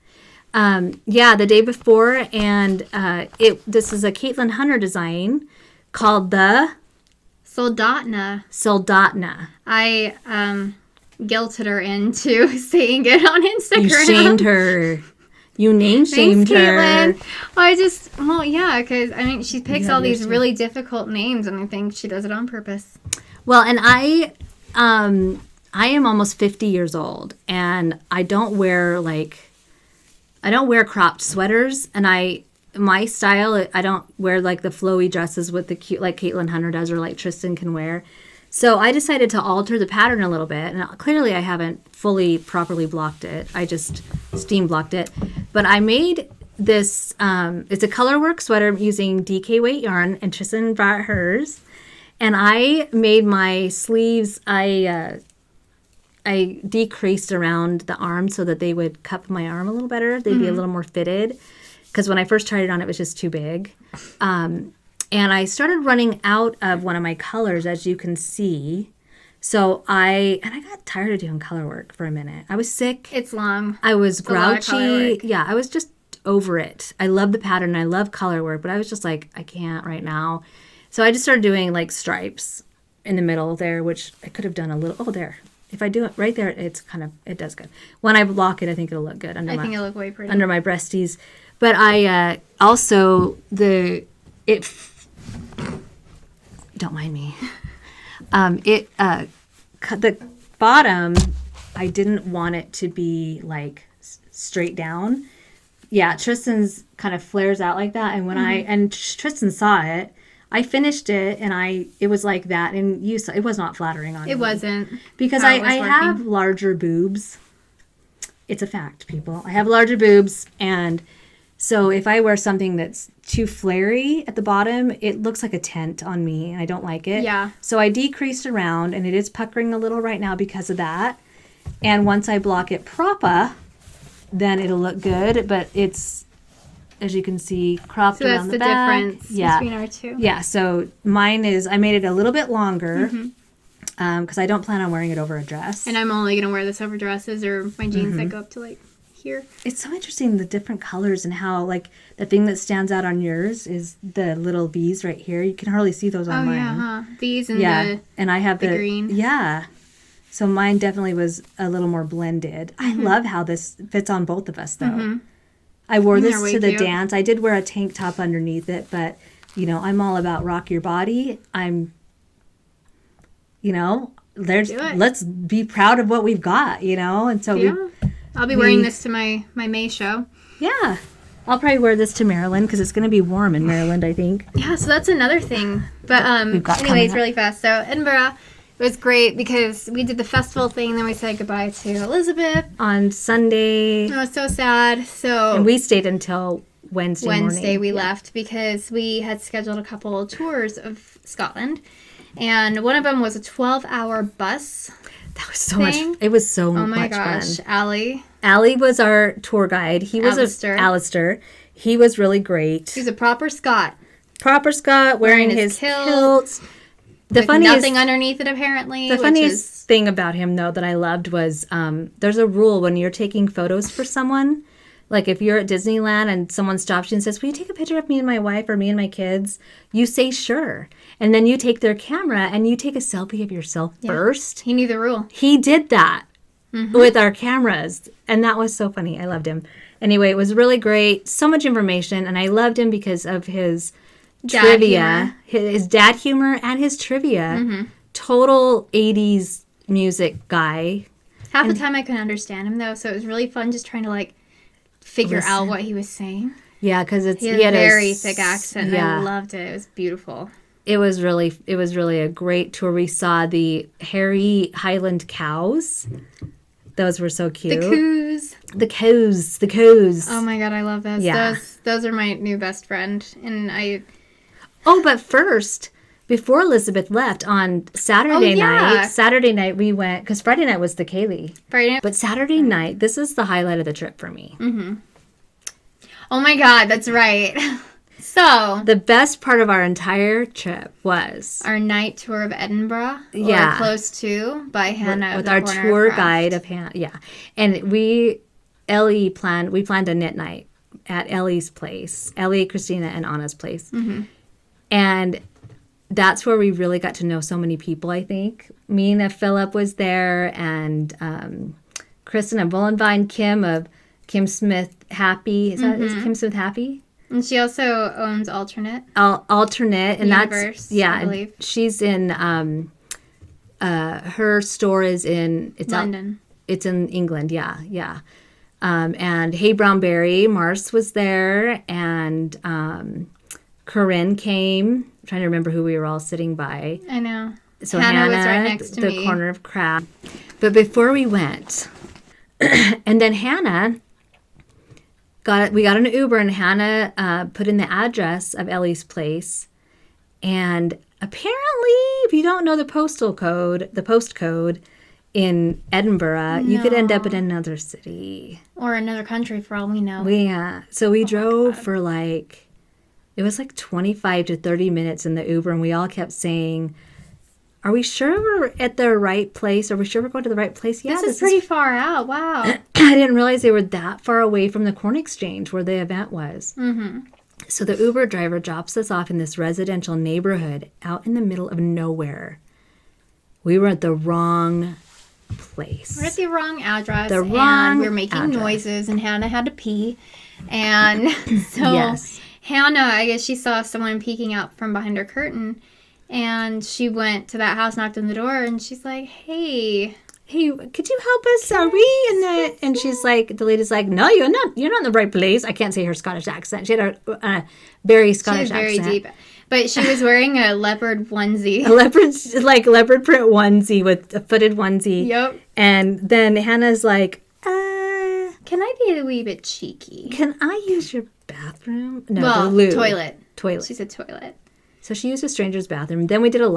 The day before, and this is a Caitlin Hunter design called the Soldatna. I guilted her into saying it on Instagram. You shamed her. You name-shamed her. Because, she picks all these really difficult names, and I think she does it on purpose. Well, and I am almost 50 years old, and I don't wear cropped sweaters, and my style, I don't wear, like, the flowy dresses with the cute, like Caitlin Hunter does, or like Trysten can wear. So I decided to alter the pattern a little bit, and clearly I haven't properly blocked it. I just steam blocked it. But I made this, it's a colorwork sweater using DK weight yarn, and Trysten brought hers. And I made my sleeves, I decreased around the arm so that they would cup my arm a little better. They'd be a little more fitted. Because when I first tried it on, it was just too big. And I started running out of one of my colors, as you can see. So I got tired of doing color work for a minute. I was sick. It's long. I was grouchy. Yeah, I was just over it. I love the pattern. I love color work, but I was just like, I can't right now. So I just started doing like stripes in the middle there, which I could have done a little. Oh, there. If I do it right there, it does good. When I block it, I think it'll look good. I think it'll look way pretty. Under my breasties. But I also, don't mind me. The bottom, I didn't want it to be like straight down. Yeah, Trysten's kind of flares out like that. And when Trysten saw it, I finished it and it was like that. And you saw, it was not flattering on me. It wasn't. Because I have larger boobs. It's a fact, people. I have larger boobs. And so if I wear something that's too flary at the bottom, it looks like a tent on me. And I don't like it. Yeah. So I decreased around and it is puckering a little right now because of that. And once I block it proper, then it'll look good. But it's, as you can see, cropped around the back. So that's the difference between our two. Yeah, so mine is, I made it a little bit longer because I don't plan on wearing it over a dress. And I'm only going to wear this over dresses or my jeans that go up to like here. It's so interesting, the different colors and how like the thing that stands out on yours is the little V's right here. You can hardly see those on mine. Yeah, huh? These and and I have the green. Yeah. So mine definitely was a little more blended. I love how this fits on both of us, though. I wore this to the dance. I did wear a tank top underneath it, but, I'm all about rock your body. Let's be proud of what we've got, And so I'll be wearing this to my May show. Yeah. I'll probably wear this to Maryland because it's going to be warm in Maryland, I think. Yeah, so that's another thing. But anyways, really fast. So Edinburgh, it was great because we did the festival thing, then we said goodbye to Elizabeth. On Sunday. It was so sad. And we stayed until Wednesday morning. Wednesday we left because we had scheduled a couple tours of Scotland. And one of them was a 12-hour bus. That was so much. It was so much fun. Oh my gosh, Allie was our tour guide. He was Alistair. He was really great. He's a proper Scot. Wearing his kilt. Nothing underneath it, apparently. The funniest thing about him, though, that I loved was there's a rule when you're taking photos for someone. Like if you're at Disneyland and someone stops you and says, will you take a picture of me and my wife or me and my kids? You say sure. And then you take their camera and you take a selfie of yourself first. He knew the rule. He did that with our cameras. And that was so funny. I loved him. Anyway, it was really great. So much information. And I loved him because of his trivia. His dad humor and his trivia. Total 80s music guy. Half the time I couldn't understand him, though. So it was really fun just trying to, figure out what he was saying. Yeah, because he had a very thick accent. Yeah. I loved it. It was beautiful. It was really a great tour. We saw the hairy Highland cows. Those were so cute. The coos. Oh my god, I love those. Yeah. Those are my new best friend. Oh, but first, before Elizabeth left on Saturday night we went, because Friday night was the Kaylee. But Saturday night, this is the highlight of the trip for me. Oh my god, that's right. So, the best part of our entire trip was our night tour of Edinburgh. Or close to, by Hannah. With our tour guide of Hannah. Yeah. And we planned a knit night at Ellie's place. Ellie, Christina, and Anna's place. And that's where we really got to know so many people, I think. Mina Phillip was there, and Kristen and Bullenvine, Kim of Kim Smith Happy. Is Kim Smith Happy? And she also owns Alternate. Alternate. And Universe, I believe. She's in, her store is in... London. It's in England, yeah. And Hey Brownberry, Mars was there, and Corinne came. I'm trying to remember who we were all sitting by. I know. So Hannah was right next to me. The corner of Crab. But before we went, and then Hannah we got an Uber, and Hannah put in the address of Ellie's place. And apparently, if you don't know the postcode in Edinburgh, you could end up in another city. Or another country for all we know. Yeah. So we drove for it was 25 to 30 minutes in the Uber, and we all kept saying, are we sure we're at the right place? Are we sure we're going to the right place? Yeah, this is pretty far out. Wow. I didn't realize they were that far away from the Corn Exchange where the event was. So the Uber driver drops us off in this residential neighborhood out in the middle of nowhere. We were at the wrong place. We're at the wrong address. The wrong and we're making address. noises, and Hannah had to pee. And so Yes. Hannah, I guess she saw someone peeking out from behind her curtain, and she went to that house, knocked on the door, and she's like, hey, could you help us? Are we? And she's like, the lady's like, no, you're not in the right place. I can't say her Scottish accent. She had a very Scottish very accent. deep. But she was wearing a leopard onesie. A leopard print onesie with a footed onesie. Yep. And then Hannah's like, Can I be a wee bit cheeky? can I use your bathroom? No, Well, the loo. toilet. Toilet. She said toilet. So she used a stranger's bathroom. Then we did an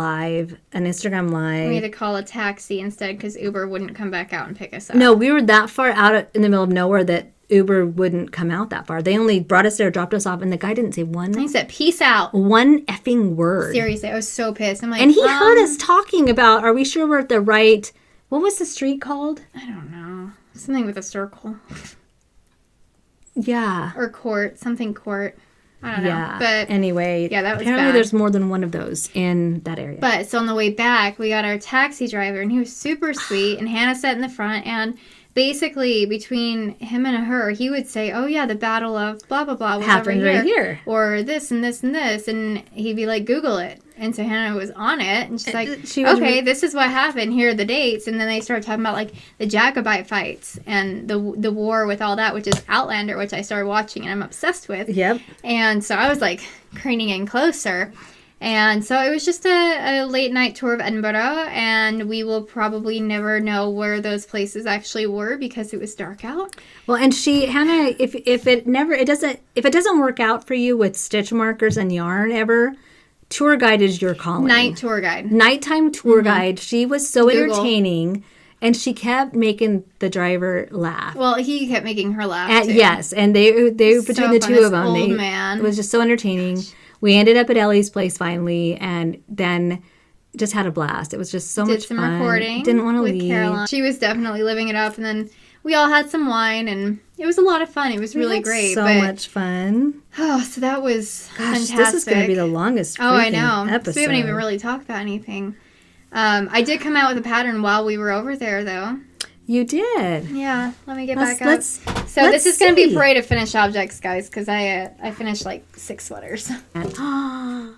Instagram live. We had to call a taxi instead because Uber wouldn't come back out and pick us up. No, we were that far out in the middle of nowhere that Uber wouldn't come out that far. They only brought us there, dropped us off, and the guy didn't say He said, peace out. one effing word. Seriously, I was so pissed. I'm like, And he heard us talking about, are we sure we're at the right, what was the street called? I don't know. Something with a circle. Yeah. Or court. Something court. I don't know. Yeah. But anyway, yeah, that was apparently bad. there's more than one of those in that area. But so on the way back, we got our taxi driver, and he was super sweet. And Hannah sat in the front, and basically between him and her, he would say, "Oh yeah, the Battle of blah blah blah was happened over right here, or this and this and this," and he'd be like, "Google it." And so Hannah was on it, and she's like, "Okay, this is what happened. Here are the dates." And then they started talking about like the Jacobite fights and the war with all that, which is Outlander, which I started watching and I'm obsessed with. Yep. And so I was like craning in closer. And so it was just a late night tour of Edinburgh, and we will probably never know where those places actually were because it was dark out. Well, and Hannah, if it doesn't work out for you with stitch markers and yarn ever, tour guide is your calling. Night tour guide. Nighttime tour guide. She was so Google. entertaining, and she kept making the driver laugh. Well, he kept making her laugh too. Yes, and they between the fun. two This of them, old man. it was just so entertaining. We ended up at Ellie's place finally, and then just had a blast. It was just so much Did some fun. recording. Didn't want to with leave. Caroline. She was definitely living it up, and then we all had some wine, and it was a lot of fun. It was really great. So much fun. Oh, so that was fantastic. This is going to be the longest I freaking know. episode. So we haven't even really talked about anything. I did come out with a pattern while we were over there, though. You did. Yeah, let me get back up. Let's This is going to be see. parade of finished objects, guys, because I finished like 6 sweaters. I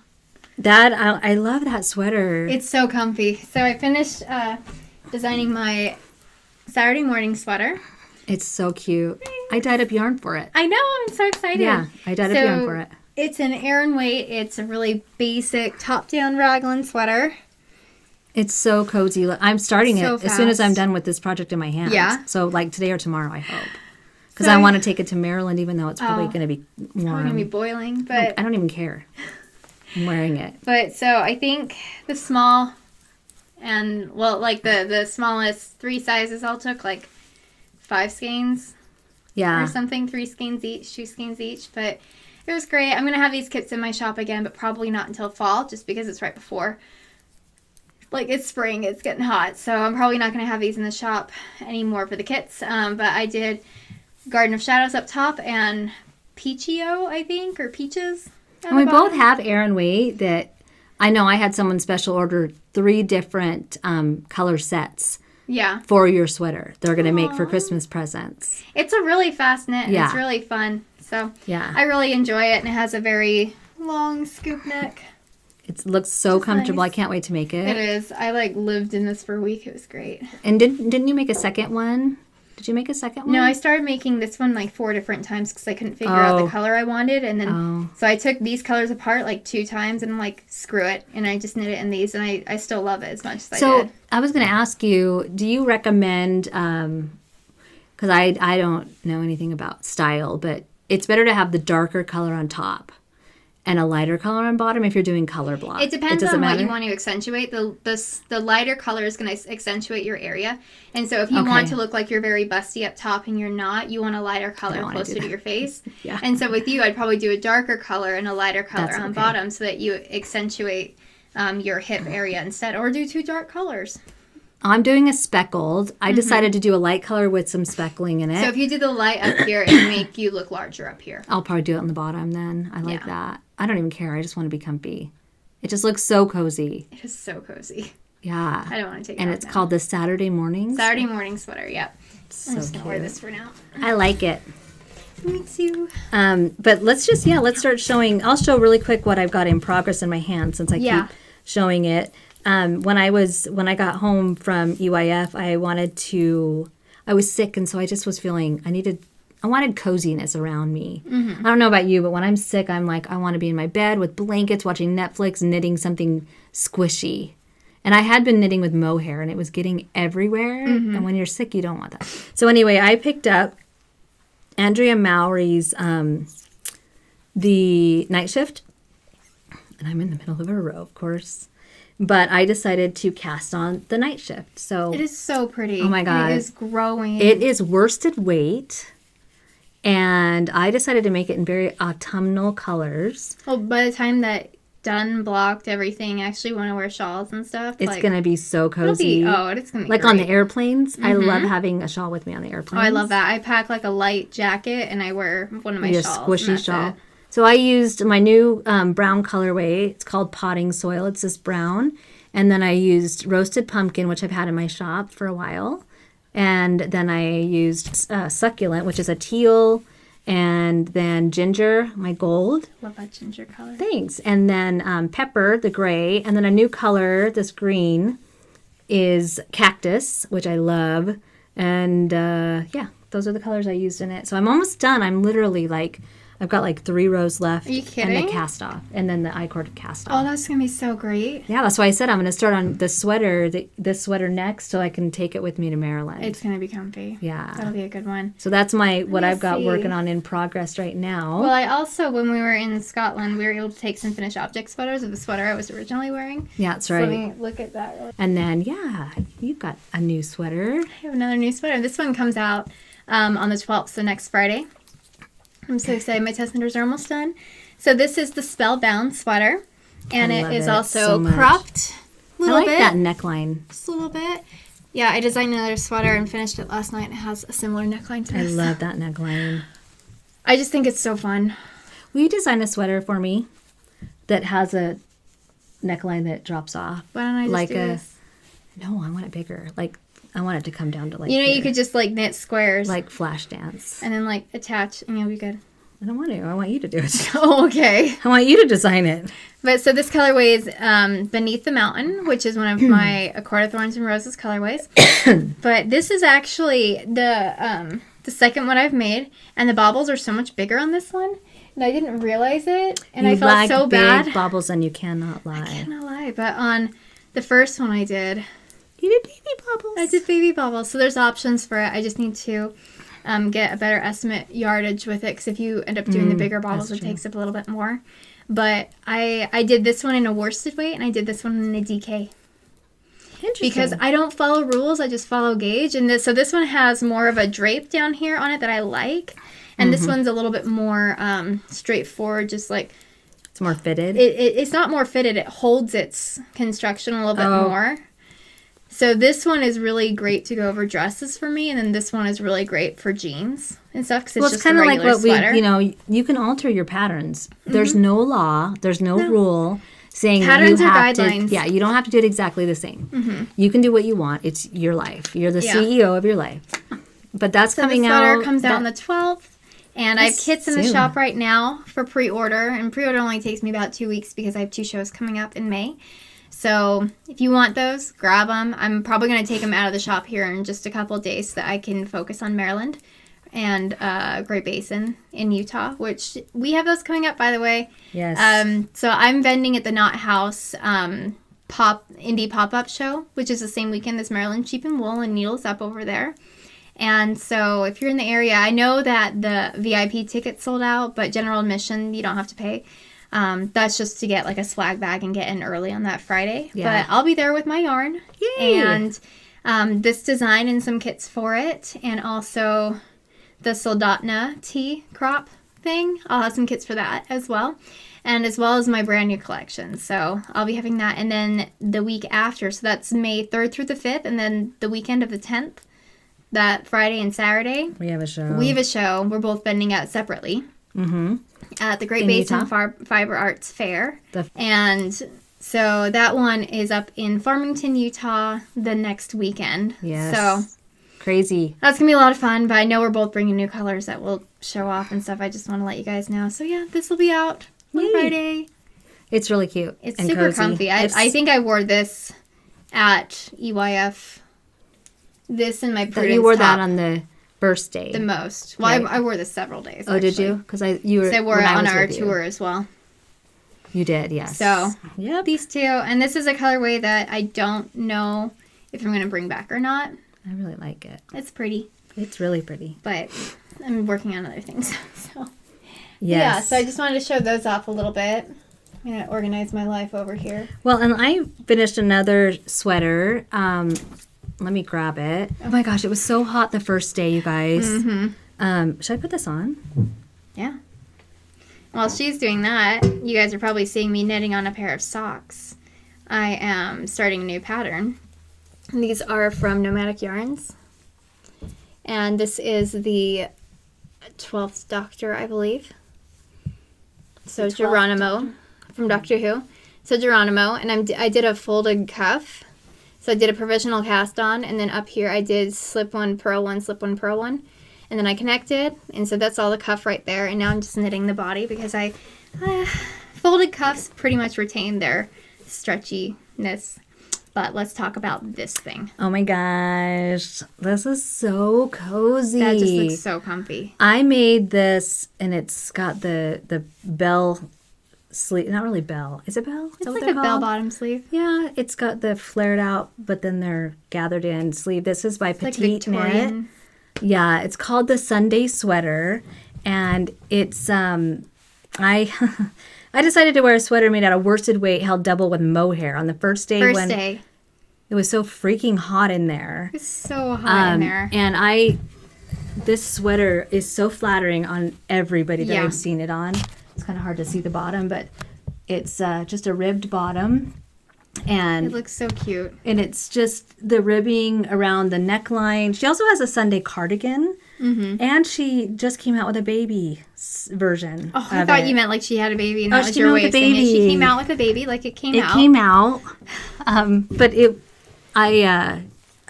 love that sweater. It's so comfy. So I finished designing my Saturday morning sweater. It's so cute. I dyed up yarn for it. I know, I'm so excited. Yeah, I dyed up yarn for it. It's an Aran weight. It's a really basic top-down raglan sweater. It's so cozy. I'm starting So it as soon as I'm fast. done with this project in my hands. Yeah? So like today or tomorrow, I hope. Because So I want to take it to Maryland, even though it's probably going to be It's warm. going to be boiling, but I don't even care. I'm wearing it. But so I think the small and, well, like the smallest 3 sizes all took like 5 skeins Yeah. or something, 3 skeins each, 2 skeins each. But it was great. I'm going to have these kits in my shop again, but probably not until fall just because it's right before. Like, it's spring, it's getting hot, so I'm probably not going to have these in the shop anymore for the kits. But I did Garden of Shadows up top and Peachio, I think, or Peaches. And we both have Aran weight that I know I had someone special order 3 different color sets Yeah. for your sweater. They're going to make for Christmas presents. It's a really fast knit, and Yeah. it's really fun. So Yeah. I really enjoy it, and it has a very long scoop neck. It looks so Just comfortable. nice. I can't wait to make It it. is. I lived in this for a week. It was great. And didn't you make a second one? Did you make a second one? No, I started making this one like 4 different times because I couldn't figure out Oh. the color I wanted, and then so I took these colors apart like 2 times, and I'm like, screw it, and I just knit it in these, and I still love it as much as I So did. I was going to ask you, do you recommend, because I don't know anything about style, but it's better to have the darker color on top and a lighter color on bottom if you're doing color block. It depends doesn't on what matter? you want to accentuate. The lighter color is going to accentuate your area. And so if you want to look like you're very busty up top and you're not, you want a lighter color wanna closer do to that. your face. Yeah. And so with you, I'd probably do a darker color and a lighter color That's on okay. bottom so that you accentuate your hip area instead. Or do 2 dark colors. I'm doing a speckled. I decided to do a light color with some speckling in it. So if you do the light up here, it would make you look larger up here. I'll probably do it on the bottom then. I like that. I don't even care. I just want to be comfy. It just looks so cozy. It is so cozy. Yeah. I don't want to take it And off it's now. called the Saturday Morning. Saturday morning sweater, yep. So I'm just going to wear cute. this for now. I like it. Me too. But let's start showing. I'll show really quick what I've got in progress in my hand since I keep showing it. When I got home from EYF, I was sick, and so I just was feeling I wanted coziness around me. I don't know about you, but when I'm sick, I'm like, I want to be in my bed with blankets, watching Netflix, knitting something squishy. And I had been knitting with mohair, and it was getting everywhere. And when you're sick, you don't want that. So anyway, I picked up Andrea Mowry's The Night Shift. And I'm in the middle of a row, of course. But I decided to cast on The Night Shift. So It is so pretty. Oh my God. It is growing. It is worsted weight. And I decided to make it in very autumnal colors. Well, by the time that done blocked everything, I actually want to wear shawls and stuff. It's going to be so It'll cozy. be, it's going to be Like great. on the airplanes. I love having a shawl with me on the Oh, airplanes. I love that. I pack like a light jacket and I wear one of my Your shawls. squishy and that's shawl. it. So I used my new brown colorway. It's called Potting Soil. It's this brown. And then I used roasted pumpkin, which I've had in my shop for a while. And then I used succulent, which is a teal. And then ginger, my gold. Love that ginger color. Thanks. And then pepper, the gray. And then a new color, this green, is cactus, which I love. And those are the colors I used in it. So I'm almost done. I'm literally I've got 3 rows left. Are you kidding? And the cast off. And then the I-cord cast Oh, off. that's going to be so great. Yeah, that's why I said I'm going to start on the sweater, this sweater next, so I can take it with me to Maryland. It's going to be comfy. Yeah. That'll be a good one. So that's what me I've got see. working on in progress right now. Well, I also, when we were in Scotland, we were able to take some finished object sweaters of the sweater I was originally wearing. Yeah, that's So right. let me look at that really. And then, you've got a new sweater. I have another new sweater. This one comes out on the 12th, so next Friday. I'm so excited. My test knitters are almost done. So this is the Spellbound Sweater. And I it love is it also so much. cropped a I little like bit. that neckline. Just a little bit. Yeah, I designed another sweater and finished it last night. It has a similar neckline to I this. love that neckline. I just think it's so fun. Will you design a sweater for me that has a neckline that drops off? Why don't I just do this? No, I want it bigger. I want it to come down to You here. could just knit squares. Flash dance. And then attach and you'll be good. I don't want to. I want you to do it. Oh, okay. I want you to design it. But so this colorway is Beneath the Mountain, which is one of my A Court of Thorns and Roses colorways. But this is actually the second one I've made, and the baubles are so much bigger on this one, and I didn't realize it, and I felt so bad. Big baubles, and you cannot lie. I cannot lie, but on the first one I did, You did baby baubles. I did baby baubles, so there's options for it. I just need to get a better estimate yardage with it, because if you end up doing the bigger baubles, it takes up a little bit more. But I did this one in a worsted weight, and I did this one in a DK. Interesting. Because I don't follow rules, I just follow gauge. And so this one has more of a drape down here on it that I like. And this one's a little bit more straightforward, just it's more fitted. it's not more fitted, it holds its construction a little bit more. So this one is really great to go over dresses for me, and then this one is really great for jeans and stuff, because it's just kind a of regular sweater. you can alter your patterns. There's no law, there's no rule saying Patterns you are have guidelines. to. Yeah, you don't have to do it exactly the same. You can do what you want. It's your life. You're the Yeah. CEO of your life. But that's So coming the sweater out. comes out on the 12th. And I have That's kits in the soon. shop right now for pre-order. And pre-order only takes me about 2 weeks because I have 2 shows coming up in May. So if you want those, grab them. I'm probably going to take them out of the shop here in just a couple of days so that I can focus on Maryland and Great Basin in Utah, which we have those coming up, by the way. Yes. So I'm vending at the Knot House indie pop-up show, which is the same weekend as Maryland Sheep and Wool and Needles up over there. And so if you're in the area, I know that the VIP tickets sold out, but general admission, you don't have to pay. That's just to get a swag bag and get in early on that Friday. Yeah. But I'll be there with my yarn. Yay! And this design and some kits for it. And also the Soldotna tea crop thing. I'll have some kits for that as well. and as well as my brand new collection. So I'll be having that. And then the week after, so that's May 3rd through the 5th, and then the weekend of the 10th, that Friday and Saturday, We have a show. We're both bending out separately at the Great In Basin Utah? Fiber Arts Fair. The- And so that one is up in Farmington, Utah the next weekend. Yes. So Crazy. that's going to be a lot of fun, but I know we're both bringing new colors that we'll show off and stuff. I just want to let you guys know. So yeah, this will be out on Yay. Friday. It's really cute. It's and super cozy. comfy. I think I wore this at EYF. This and my Prudence You wore top that on the first day. the most. Well, Right. I wore this several days. Oh, did you? Because you were. So I wore when it on was our with you. tour as well. You did, yes. So Yep. these two, and this is a colorway that I don't know if I'm going to bring back or not. I really like it. It's pretty, It's really pretty. but I'm working on other things. So Yes. yeah, so I just wanted to show those off a little bit. I'm going to organize my life over here. Well, and I finished another sweater. Let me grab it. Oh my gosh, it was so hot the first day, you guys. Should I put this on? Yeah. While she's doing that, you guys are probably seeing me knitting on a pair of socks. I am starting a new pattern. And these are from Nomadic Yarns. And this is the 12th Doctor, I believe. So Geronimo from Doctor Who. So Geronimo, and I did a folded cuff. So I did a provisional cast on, and then up here I did slip one, purl one, slip one, purl one. And then I connected, and so that's all the cuff right there. And now I'm just knitting the body because folded cuffs pretty much retain their stretchiness. But let's talk about this thing. Oh my gosh. This is so cozy. That just looks so comfy. I made this, and it's got the bell sleeve. Not really bell. Is it bell? Is It's that what like they're a called? bell-bottom sleeve. Yeah, it's got the flared out, but then they're gathered in sleeve. This is by Like Petite Knit. Victorian. Yeah, it's called the Sunday Sweater, and it's I I decided to wear a sweater made out of worsted weight held double with mohair on the first day First when day. it was so freaking hot in there. It's so hot in there. And this sweater is so flattering on everybody that Yeah. I've seen it on. It's kind of hard to see the bottom, but it's just a ribbed bottom. And It looks so cute. it's just the ribbing around the neckline. She also has a Sunday cardigan, and she just came out with a baby version. Oh, I of thought it. you meant like she had a baby, and Oh, that she was came your out way with of a saying it. She baby. came out with a baby, like it came It out. came out, but I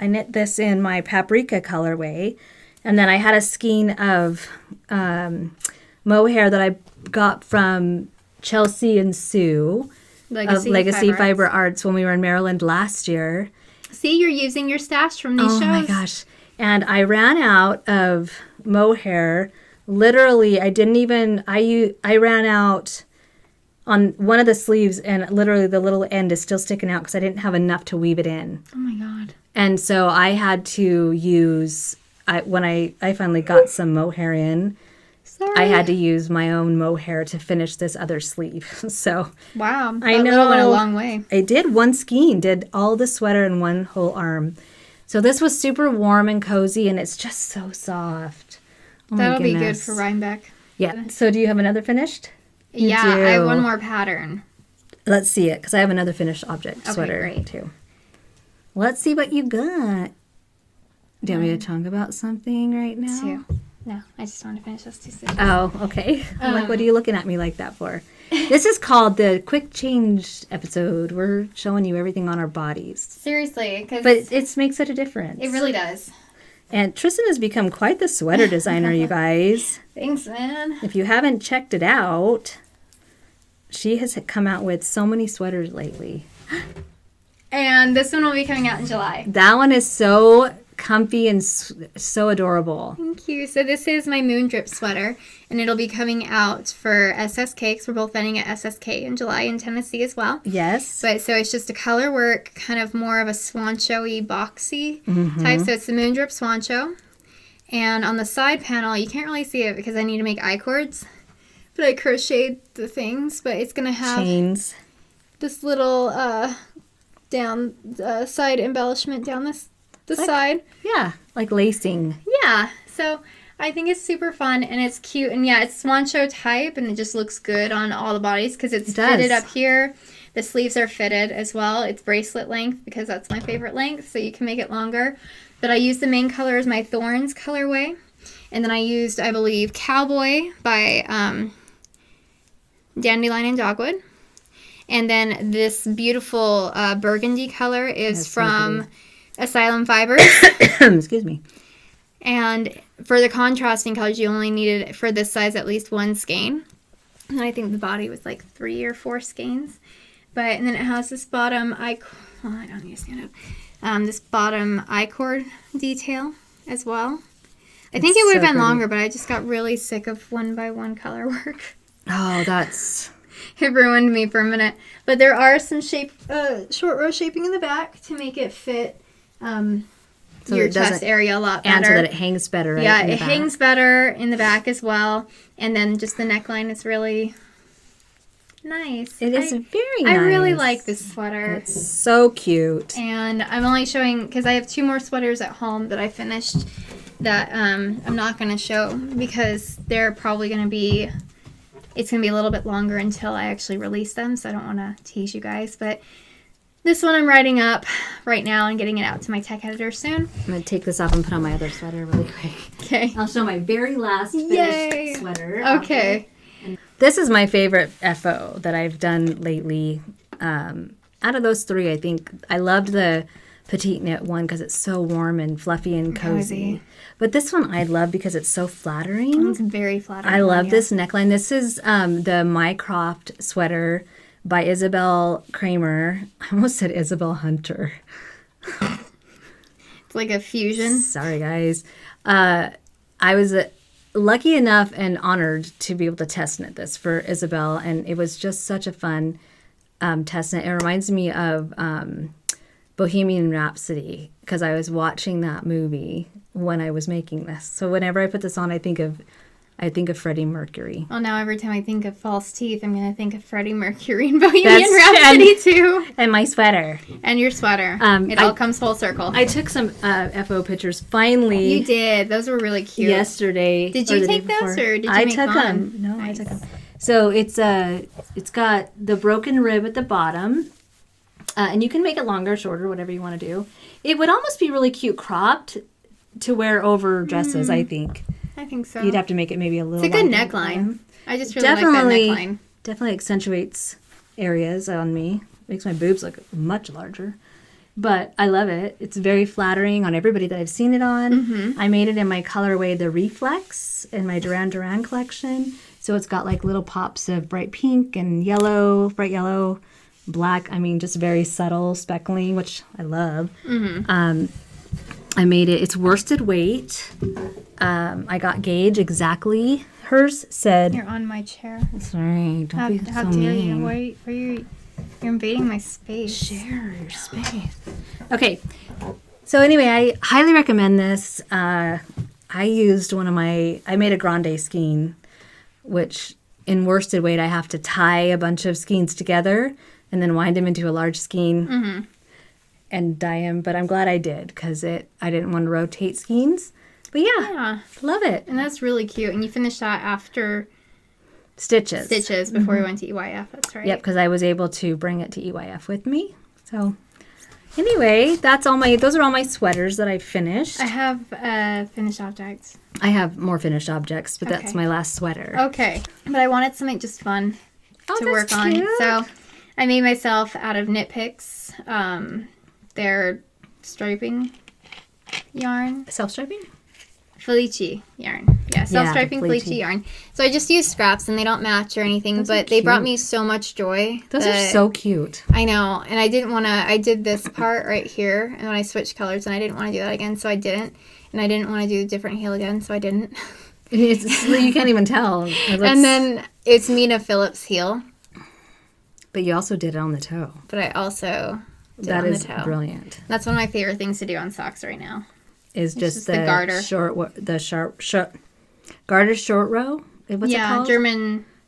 knit this in my paprika colorway, and then I had a skein of mohair that I got from Chelsea and Sue of Legacy Fiber Arts when we were in Maryland last year. See, you're using your stash from these Oh shows. my gosh. And I ran out of mohair. Literally, I ran out on one of the sleeves, and literally the little end is still sticking out because I didn't have enough to weave it in. Oh my god. And so I had to use, when I finally got some mohair in, Sorry. I had to use my own mohair to finish this other sleeve. So Wow. I That little went a know. long way. I did one skein, did all the sweater in one whole arm. So this was super warm and cozy, and it's just so soft. Oh my That'll be good goodness. for Rhinebeck. Yeah. So do you have another finished? You Yeah, I have do. one more pattern. Let's see it, because I have another finished object Okay, sweater great. too. Let's see what you got. Do you want me to talk about something right now? Two. No, I just want to finish this too soon. Oh, okay. I'm like, what are you looking at me like that for? This is called the Quick Change episode. We're showing you everything on our bodies. Seriously, because But it makes such a difference. it really does. And Trysten has become quite the sweater designer, you guys. Thanks, man. If you haven't checked it out, she has come out with so many sweaters lately. And this one will be coming out in July. That one is so comfy and so adorable. Thank you. So this is my Moon Drip sweater, and it'll be coming out for SSK, because we're both vending at SSK in July in Tennessee as well. Yes. But so it's just a color work, kind of more of a swancho-y, boxy type. So it's the Moon Drip Swancho. And on the side panel, you can't really see it because I need to make I-cords. But I crocheted the things, but it's going to have Chains. this little down side embellishment down the side. Yeah, like lacing. Yeah. So I think it's super fun and it's cute. And yeah, it's swan show type and it just looks good on all the bodies because it's fitted up here. The sleeves are fitted as well. It's bracelet length because that's my favorite length, so you can make it longer. But I used the main color as my Thorns colorway. And then I used, I believe, Cowboy by Dandelion and Dogwood. And then this beautiful burgundy color is from Asylum Fibers. Excuse me. And for the contrasting colors, you only needed, for this size, at least one skein. And I think the body was like 3 or 4 skeins. And then it has this bottom I don't need to stand up. This bottom I-cord detail as well. I think it would have been longer, but I just got really sick of 1x1 color work. Oh, that's... It ruined me for a minute. But there are some short row shaping in the back to make it fit so your chest area a lot better. And so that it hangs better, right? Yeah, it hangs better in the back as well. And then just the neckline is really nice. It is very nice. I really like this sweater. It's so cute. And I'm only showing, because I have 2 more sweaters at home that I finished that I'm not going to show because they're probably going to be, it's going to be a little bit longer until I actually release them, so I don't want to tease you guys. But this one I'm writing up right now and getting it out to my tech editor soon. I'm going to take this off and put on my other sweater really quick. Okay. I'll show my very last finished sweater. Okay. This is my favorite FO that I've done lately. Out of those 3, I think I loved the petite knit one because it's so warm and fluffy and cozy. But this one I love because it's so flattering. It's very flattering. I love this neckline. This is the Mycroft sweater by Isabel Kramer. I almost said Isabel Hunter. It's like a fusion. Sorry, guys. I was lucky enough and honored to be able to test knit this for Isabel, and it was just such a fun test knit. It reminds me of Bohemian Rhapsody because I was watching that movie when I was making this. So whenever I put this on, I think of Freddie Mercury. Well, now every time I think of false teeth, I'm going to think of Freddie Mercury and Bohemian Rhapsody too. And my sweater. And your sweater. It all comes full circle. I took some FO pictures finally. You did. Those were really cute. Yesterday. Did you take those or did you make them? I took them. No, nice. I took them. So it's got the broken rib at the bottom. And you can make it longer, shorter, whatever you want to do. It would almost be really cute cropped to wear over dresses, I think. I think so. You'd have to make it maybe a little. It's a good neckline. I just really like that neckline. Definitely accentuates areas on me. Makes my boobs look much larger. But I love it. It's very flattering on everybody that I've seen it on. Mm-hmm. I made it in my colorway, the Reflex, in my Duran Duran collection. So it's got like little pops of bright pink and yellow, bright yellow, black. I mean, just very subtle speckling, which I love. Mm-hmm. I made it. It's worsted weight. I got gauge exactly. Hers said... You're on my chair. Sorry, don't be so mean. How dare you? You're invading my space. Share your space. Okay. So anyway, I highly recommend this. I used I made a grande skein, which in worsted weight, I have to tie a bunch of skeins together and then wind them into a large skein and dye them. But I'm glad I did because I didn't want to rotate skeins. But yeah, love it. And that's really cute. And you finished that after... Stitches before we went to EYF. That's right. Yep, because I was able to bring it to EYF with me. So anyway, those are all my sweaters that I finished. I have finished objects. I have more finished objects, but that's my last sweater. Okay. But I wanted something just fun to work on. So I made myself out of knit picks. They're striping yarn. Self-striping? Felici yarn. Yeah, self-striping Felici yarn. So I just used scraps and they don't match or anything, but they brought me so much joy. Those are so cute. I know. And I did this part right here and when I switched colors and I didn't want to do that again, so I didn't. And I didn't want to do the different heel again, so I didn't. You can't even tell. And then it's Mina Phillips heel. But you also did it on the toe. But I also did it on the toe. That is brilliant. That's one of my favorite things to do on socks right now. Is just the garter. Garter short row? What's it called?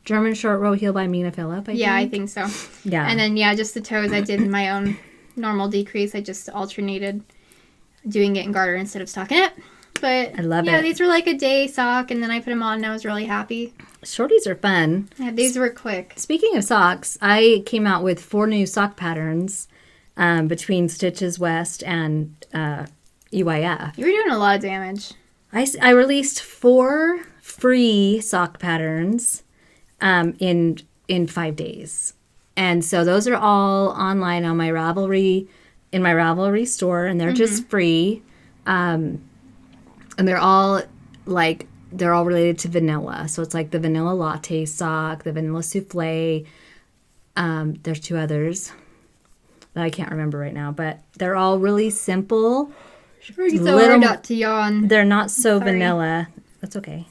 German short row heel by Mina Phillip, I think so. Yeah. And then, just the toes I did in my own normal decrease. I just alternated doing it in garter instead of stockinette. but I love yeah, it. these were like a day sock, and then I put them on, and I was really happy. Shorties are fun. Yeah, these were quick. Speaking of socks, I came out with 4 new sock patterns between Stitches West and EYF. You were doing a lot of damage. I released 4 free sock patterns in 5 days. And so those are all online on my Ravelry, in my Ravelry store, and they're just free. And they're all related to vanilla. So it's like the vanilla latte sock, the vanilla souffle. There's 2 others that I can't remember right now, but they're all really simple. To yawn. They're not so Sorry. vanilla. That's okay.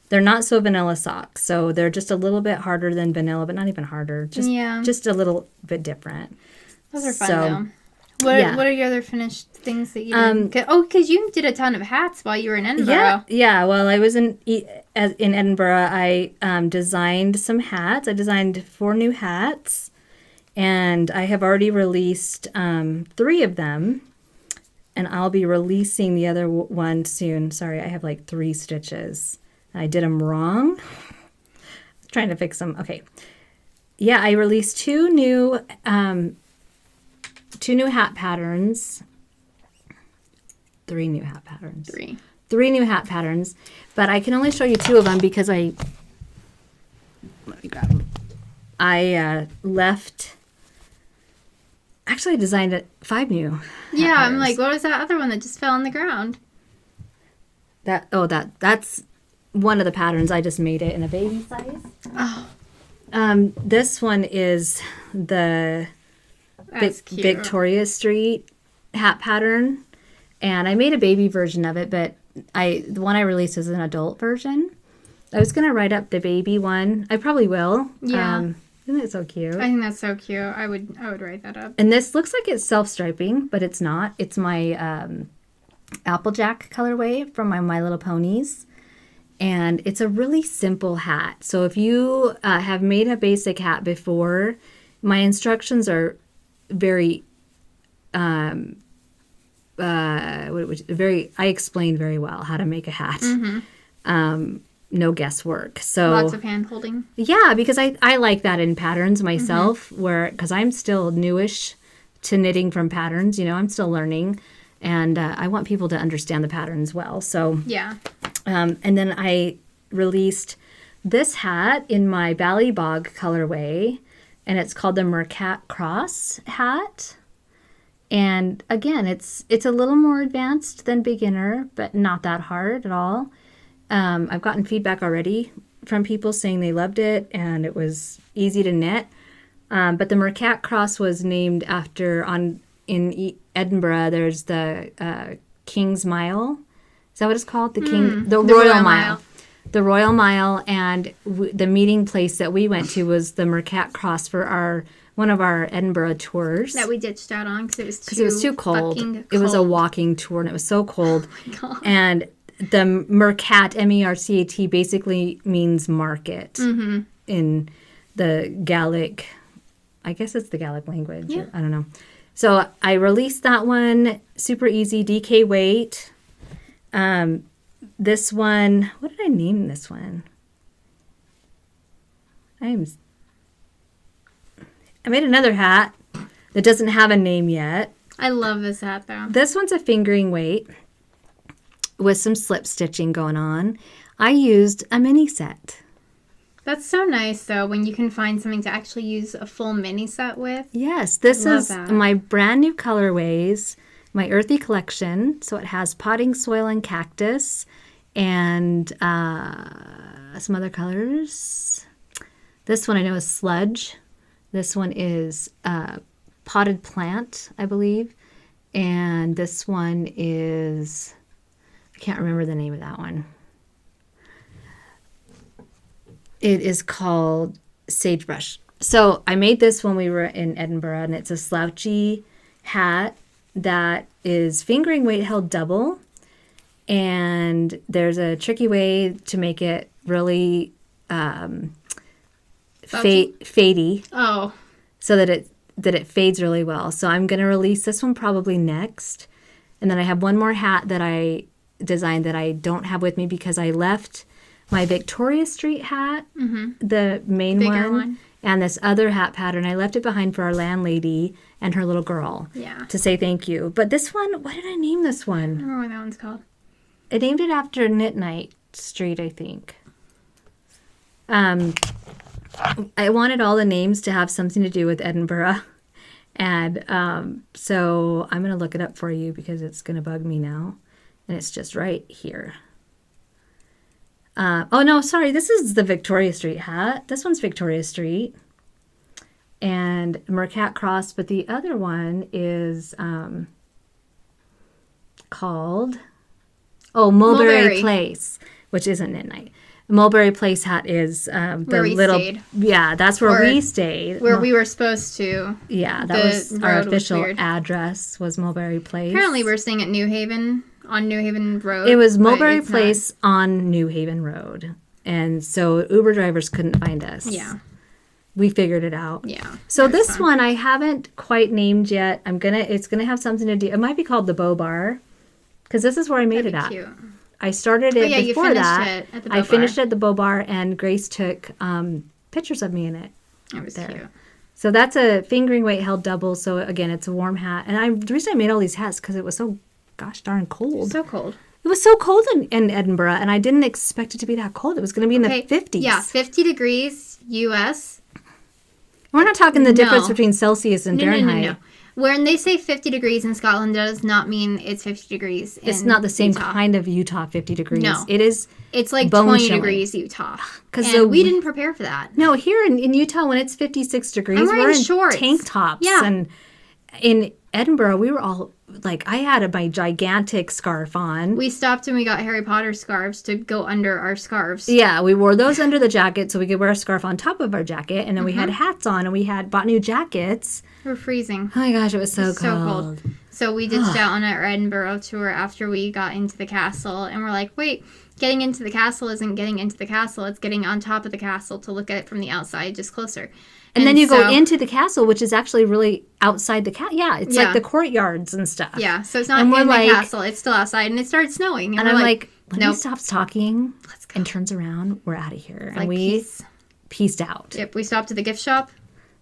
They're not so vanilla socks. So they're just a little bit harder than vanilla, but not even harder. Just a little bit different. Those are fun, though. What are your other finished things that you did? Because you did a ton of hats while you were in Edinburgh. Yeah. While I was in Edinburgh, I designed some hats. I designed 4 new hats, and I have already released 3 of them, and I'll be releasing the other one soon. Sorry, I have like 3 stitches. I did them wrong. Trying to fix them. Okay. Yeah, I released 2 new hat patterns. 3 new hat patterns. 3 new hat patterns, but I can only show you 2 of them because let me grab them. I actually designed 5 new hat Yeah, patterns. I'm like, what was that other one that just fell on the ground? That's one of the patterns. I just made it in a baby size. Oh, This one is the that's cute. Victoria Street hat pattern, and I made a baby version of it, but the one I released is an adult version. I was gonna write up the baby one. I probably will. Yeah. Isn't it so cute? I think that's so cute. I would write that up. And this looks like it's self-striping, but it's not. It's my Applejack colorway from my Little Ponies. And it's a really simple hat. So if you have made a basic hat before, my instructions are very, I explained very well how to make a hat. No guesswork. So Lots of hand holding. yeah, because I like that in patterns myself, because I'm still newish to knitting from patterns. I'm still learning, and I want people to understand the patterns well. So Yeah. and then I released this hat in my Ballybog colorway, and it's called the Mercat Cross Hat. And again, it's a little more advanced than beginner, but not that hard at all. I've gotten feedback already from people saying they loved it and it was easy to knit. But the Mercat Cross was named after, in Edinburgh, there's the King's Mile. Is that what it's called? The Royal Mile. The Royal Mile, and the meeting place that we went to was the Mercat Cross for one of our Edinburgh tours. That we ditched out on because it was too cold. It was a walking tour, and it was so cold. Oh my God. And the Mercat, Mercat, basically means market in the Gaelic. I guess it's the Gaelic language. Yeah. I don't know. So I released that one. Super easy, DK weight. This one, what did I name this one? I made another hat that doesn't have a name yet. I love this hat, though. This one's a fingering weight with some slip stitching going on. I used a mini set. That's so nice, though, when you can find something to actually use a full mini set with. Yes, this Love is that. my brand new colorways, my earthy collection. So it has potting soil and cactus and some other colors. This one I know is sludge. This one is potted plant, I believe. And this one is, I can't remember the name of that one. It is called Sagebrush. So I made this when we were in Edinburgh, and it's a slouchy hat that is fingering weight held double. And there's a tricky way to make it really fadey. Oh. So that it fades really well. So I'm going to release this one probably next. And then I have one more hat that I design that I don't have with me because I left my Victoria Street hat, the main one, and this other hat pattern. I left it behind for our landlady and her little girl to say thank you. But this one, what did I name this one? I don't remember what that one's called. I named it after Knit Night Street, I think. I wanted all the names to have something to do with Edinburgh. And so I'm going to look it up for you because it's going to bug me now. And it's just right here. Oh, no, sorry. This is the Victoria Street hat. This one's Victoria Street. And Mercat Cross. But the other one is called... Oh, Mulberry Place, which isn't Knit Night. Mulberry Place hat is the where we little... stayed. Yeah, that's where we stayed. Where we were supposed to. Yeah, that was our official address was Mulberry Place. Apparently we're staying at New Haven, on New Haven Road. It was Mulberry Place on New Haven Road. And so Uber drivers couldn't find us. Yeah. We figured it out. Yeah. So this one I haven't quite named yet. It's gonna have something to do. It might be called the Bow Bar. Because this is where I made it at. Cute. I started it before that. It at the Bow I finished Bar. it at the Bow Bar, and Grace took pictures of me in it. It was cute. So that's a fingering weight held double. So again, it's a warm hat. And the reason I made all these hats because it was so gosh darn cold. So cold. It was so cold in Edinburgh, and I didn't expect it to be that cold. It was going to be in the 50s. Yeah, 50 degrees U.S. We're not talking the difference between Celsius and Fahrenheit. No. When they say 50 degrees in Scotland, does not mean it's 50 degrees in It's not the same Utah. kind of Utah 50 degrees. No. It is It's like bone 20 chilling. degrees Utah. And we didn't prepare for that. No, here in Utah, when it's 56 degrees, we're in shorts. tank tops. Yeah. And in Edinburgh, we were all, like, I had my gigantic scarf on. We stopped and we got Harry Potter scarves to go under our scarves. Yeah, we wore those under the jacket so we could wear a scarf on top of our jacket. And then we had hats on and we had bought new jackets. We're freezing. Oh my gosh, it was so cold. So we ditched out on our Edinburgh tour after we got into the castle. And we're like, wait, getting into the castle isn't getting into the castle. It's getting on top of the castle to look at it from the outside, just closer. And then you go into the castle, which is actually really outside the castle. Yeah, it's like the courtyards and stuff. Yeah, so it's not in the castle. It's still outside. And it started snowing. And I'm like, when he stops talking and turns around, we're out of here. And we peaced out. Yep, we stopped at the gift shop.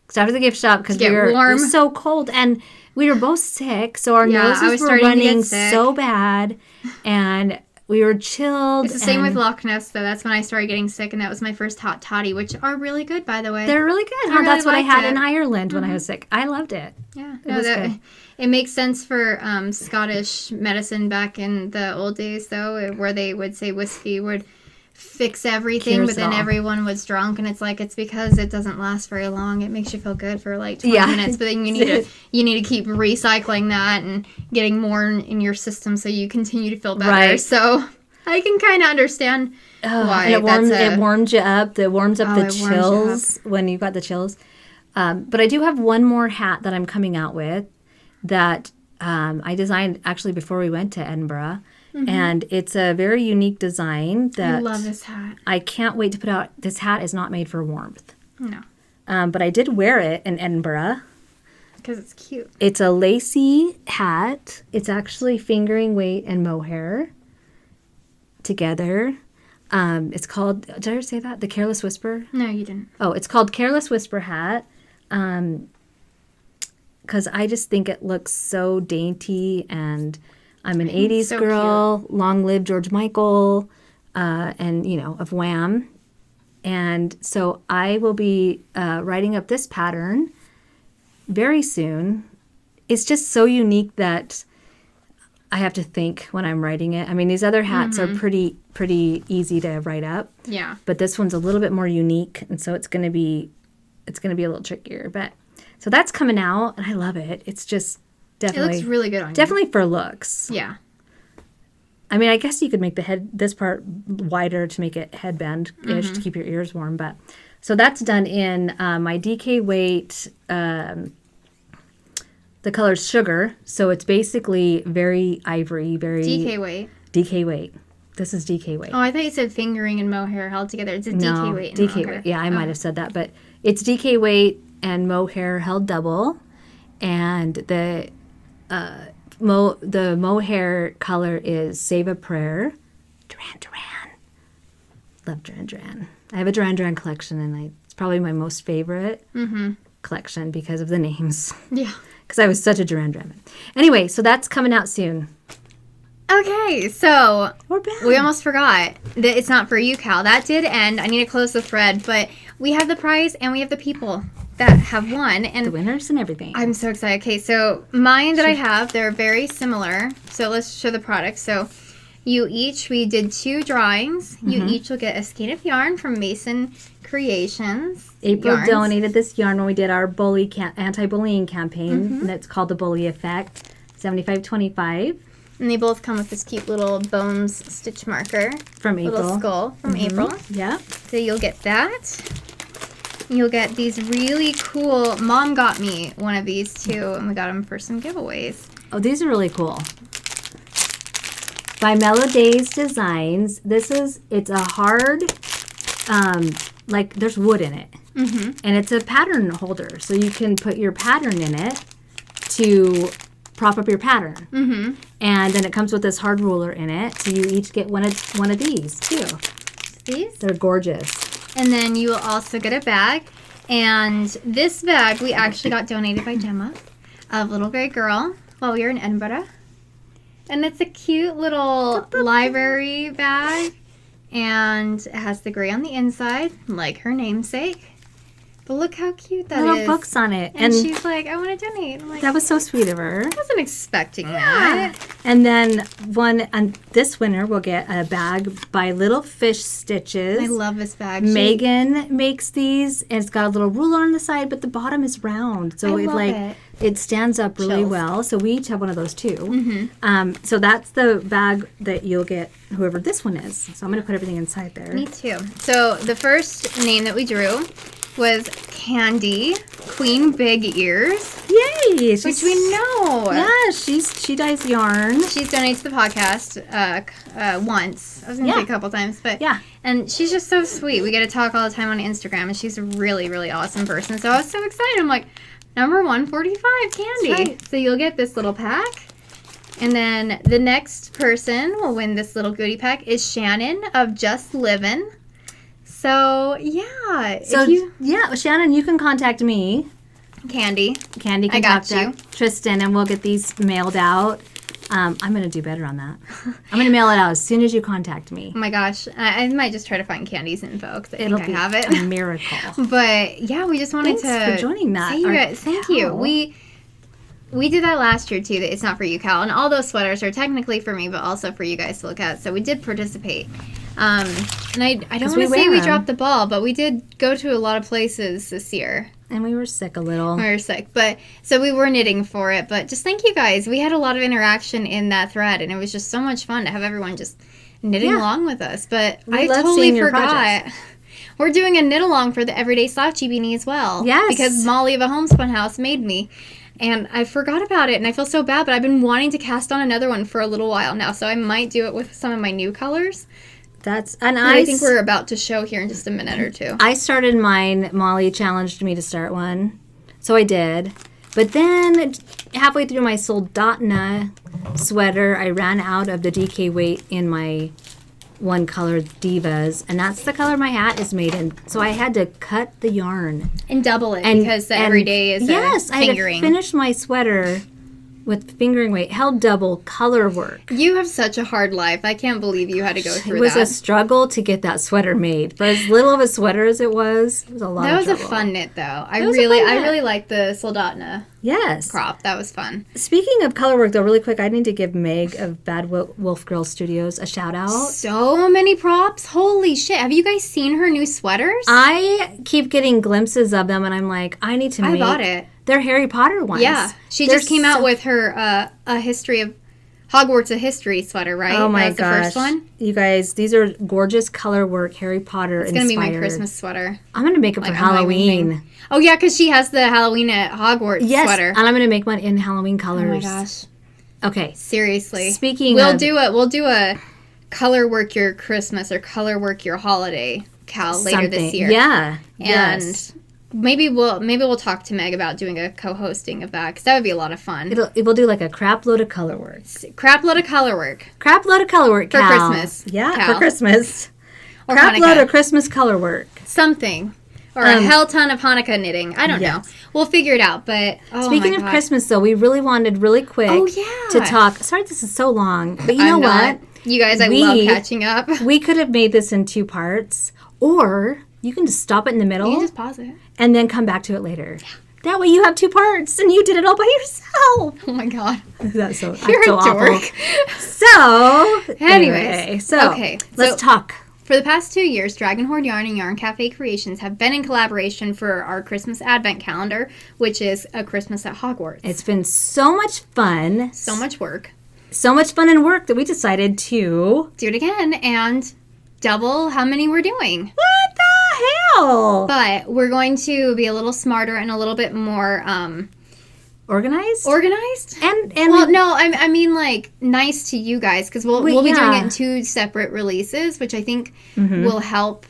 Stopped at the gift shop because it was so cold. And we were both sick. So our noses were running so bad. And we were chilled. It's the same with Loch Ness, though. That's when I started getting sick, and that was my first hot toddy, which are really good, by the way. They're really good. Huh? That's what I had in Ireland when I was sick. I loved it. Yeah. It makes sense for Scottish medicine back in the old days, though, where they would say whiskey would fix everything, but then everyone was drunk, and it's because it doesn't last very long. It makes you feel good for like 20 minutes, but then you need to keep recycling that and getting more in your system so you continue to feel better. Right. So I can kind of understand why. And it warms you up. It warms up the chills when you've got the chills. But I do have one more hat that I'm coming out with that I designed actually before we went to Edinburgh. Mm-hmm. And it's a very unique design that I love this hat. I can't wait to put out. This hat is not made for warmth. No. But I did wear it in Edinburgh. Because it's cute. It's a lacy hat. It's actually fingering weight and mohair together. It's called, did I ever say that? The Careless Whisper? No, you didn't. Oh, it's called Careless Whisper hat. Because I just think it looks so dainty, and I'm an 80s girl. Cute. Long live George Michael, and, of Wham. And so I will be writing up this pattern very soon. It's just so unique that I have to think when I'm writing it. I mean, these other hats are pretty easy to write up. Yeah. But this one's a little bit more unique, and so it's going to be a little trickier. But so that's coming out, and I love it. It's just definitely, it looks really good on you. Definitely for looks. Yeah. I mean, I guess you could make this part wider to make it headband-ish to keep your ears warm. But so that's done in my DK weight. The color's sugar, so it's basically very ivory, very DK weight. DK weight. This is DK weight. Oh, I thought you said fingering and mohair held together. It's a DK weight. DK weight. Yeah, I might have said that, but it's DK weight and mohair held double, and the the mohair color is Save a Prayer. Duran. Love Duran. I have a Duran collection, and it's probably my most favorite collection because of the names. Yeah. Because I was such a Duran fan. Anyway, so that's coming out soon. Okay, so We're back. we almost forgot that it's not for you, Cal. That did end. I need to close the thread, but we have the prize and we have the people that have won. And The winners and everything. I'm so excited. Okay, so mine that I have, they're very similar. So let's show the product. So we did 2 drawings. You each will get a skein of yarn from Mason Creations. April donated this yarn when we did our anti-bullying campaign, and it's called the Bully Effect, 7525. And they both come with this cute little bones stitch marker. From April. Little skull from April. Yeah. So you'll get that. You'll get these really cool... Mom got me one of these too, and we got them for some giveaways. Oh, these are really cool. By Mellow Days Designs. It's a hard, there's wood in it. And it's a pattern holder. So you can put your pattern in it to prop up your pattern. And then it comes with this hard ruler in it. So you each get one of these too. These? They're gorgeous. And then you will also get a bag. And this bag we actually got donated by Gemma, a little gray girl, while we were in Edinburgh. And it's a cute little library bag. And it has the gray on the inside, like her namesake. But look how cute that Little is. books on it. And she's like, I want to donate. I'm like, That was so sweet of her. I wasn't expecting that. And then this winner will get a bag by Little Fish Stitches. I love this bag. Megan makes these, and it's got a little ruler on the side, but the bottom is round, so it stands up really well. So we each have one of those too. So that's the bag that you'll get, whoever this one is. So I'm going to put everything inside there. Me too. So the first name that we drew was Candy Queen Big Ears. Yay! Which we know. Yeah, she dyes yarn. She's donated to the podcast once. I was going to say a couple times, but yeah. And she's just so sweet. We get to talk all the time on Instagram, and she's a really, really awesome person. So I was so excited. I'm like, number 145, Candy. That's right. So you'll get this little pack. And then the next person will win this little goodie pack is Shannon of Just Livin'. So, yeah. Shannon, you can contact me. Candy Can I got contact Trysten, and we'll get these mailed out. I'm going to do better on that. I'm going to mail it out as soon as you contact me. Oh my gosh. I might just try to find Candy's info because I It'll think be I have it. a miracle. But, yeah, we just wanted Thanks for joining that. Thank you. We did that last year, too. That It's not for you, Cal. And all those sweaters are technically for me, but also for you guys to look at. So we did participate. And I don't want to say we dropped the ball, but we did go to a lot of places this year. And we were sick a little. We were sick. But so we were knitting for it. But just thank you guys. We had a lot of interaction in that thread, and it was just so much fun to have everyone just knitting along with us. But I totally forgot. We're doing a knit along for the Everyday Slouchy Beanie as well. Yes. Because Molly of a Homespun House made me. And I forgot about it, and I feel so bad, but I've been wanting to cast on another one for a little while now, so I might do it with some of my new colors. I think we're about to show here in just a minute or two. I started mine. Molly challenged me to start one, so I did. But then halfway through my Soldotna sweater, I ran out of the DK weight in my one color Divas, and that's the color my hat is made in. So I had to cut the yarn and double it because the everyday is fingering. I had to finish my sweater with fingering weight, held double color work. You have such a hard life. I can't believe you had to go through that. It was a struggle to get that sweater made. For as little of a sweater as it was a lot of trouble. That was a fun knit, though. I really liked the Soldotna crop. That was fun. Speaking of color work, though, really quick, I need to give Meg of Bad Wolf Girl Studios a shout out. So many props. Holy shit. Have you guys seen her new sweaters? I keep getting glimpses of them, and I'm like, I need to make... I bought it. They're Harry Potter ones. Yeah. She just came out with her a history of Hogwarts a History sweater, right? Oh my gosh. The first one. You guys, these are gorgeous color work, Harry Potter inspired. It's going to be my Christmas sweater. I'm going to make it for Halloween. Oh yeah, because she has the Halloween at Hogwarts sweater. And I'm going to make one in Halloween colors. Oh my gosh. Okay. Seriously. We'll do a color work your Christmas or color work your holiday, Cal, later this year. Yeah. And maybe we'll talk to Meg about doing a co-hosting of that, because that would be a lot of fun. We'll do like a crap load of color work. Crap load of color work. Crap load of color work, For Cal. Christmas. Yeah, Cal. for Christmas. Or Crap Hanukkah. load of Christmas color work. Something. Or a hell ton of Hanukkah knitting. I don't know. We'll figure it out, but Speaking of Christmas, though, we really wanted really quick to talk. Sorry this is so long, but you know what? You guys, I love catching up. We could have made this in 2 parts, or you can just stop it in the middle. You can just pause it. And then come back to it later. Yeah. That way you have 2 parts, and you did it all by yourself. Oh my god. That's so, You're so a dork. So, Anyways. Let's talk. For the past 2 years, Dragon Hoard Yarn and Yarn Cafe Creations have been in collaboration for our Christmas Advent Calendar, which is a Christmas at Hogwarts. It's been so much fun. So much work. So much fun and work that we decided to do it again and double how many we're doing. What the hell? But we're going to be a little smarter and a little bit more organized. And well, no, I mean like nice to you guys, because we'll be doing it in 2 separate releases, which I think will help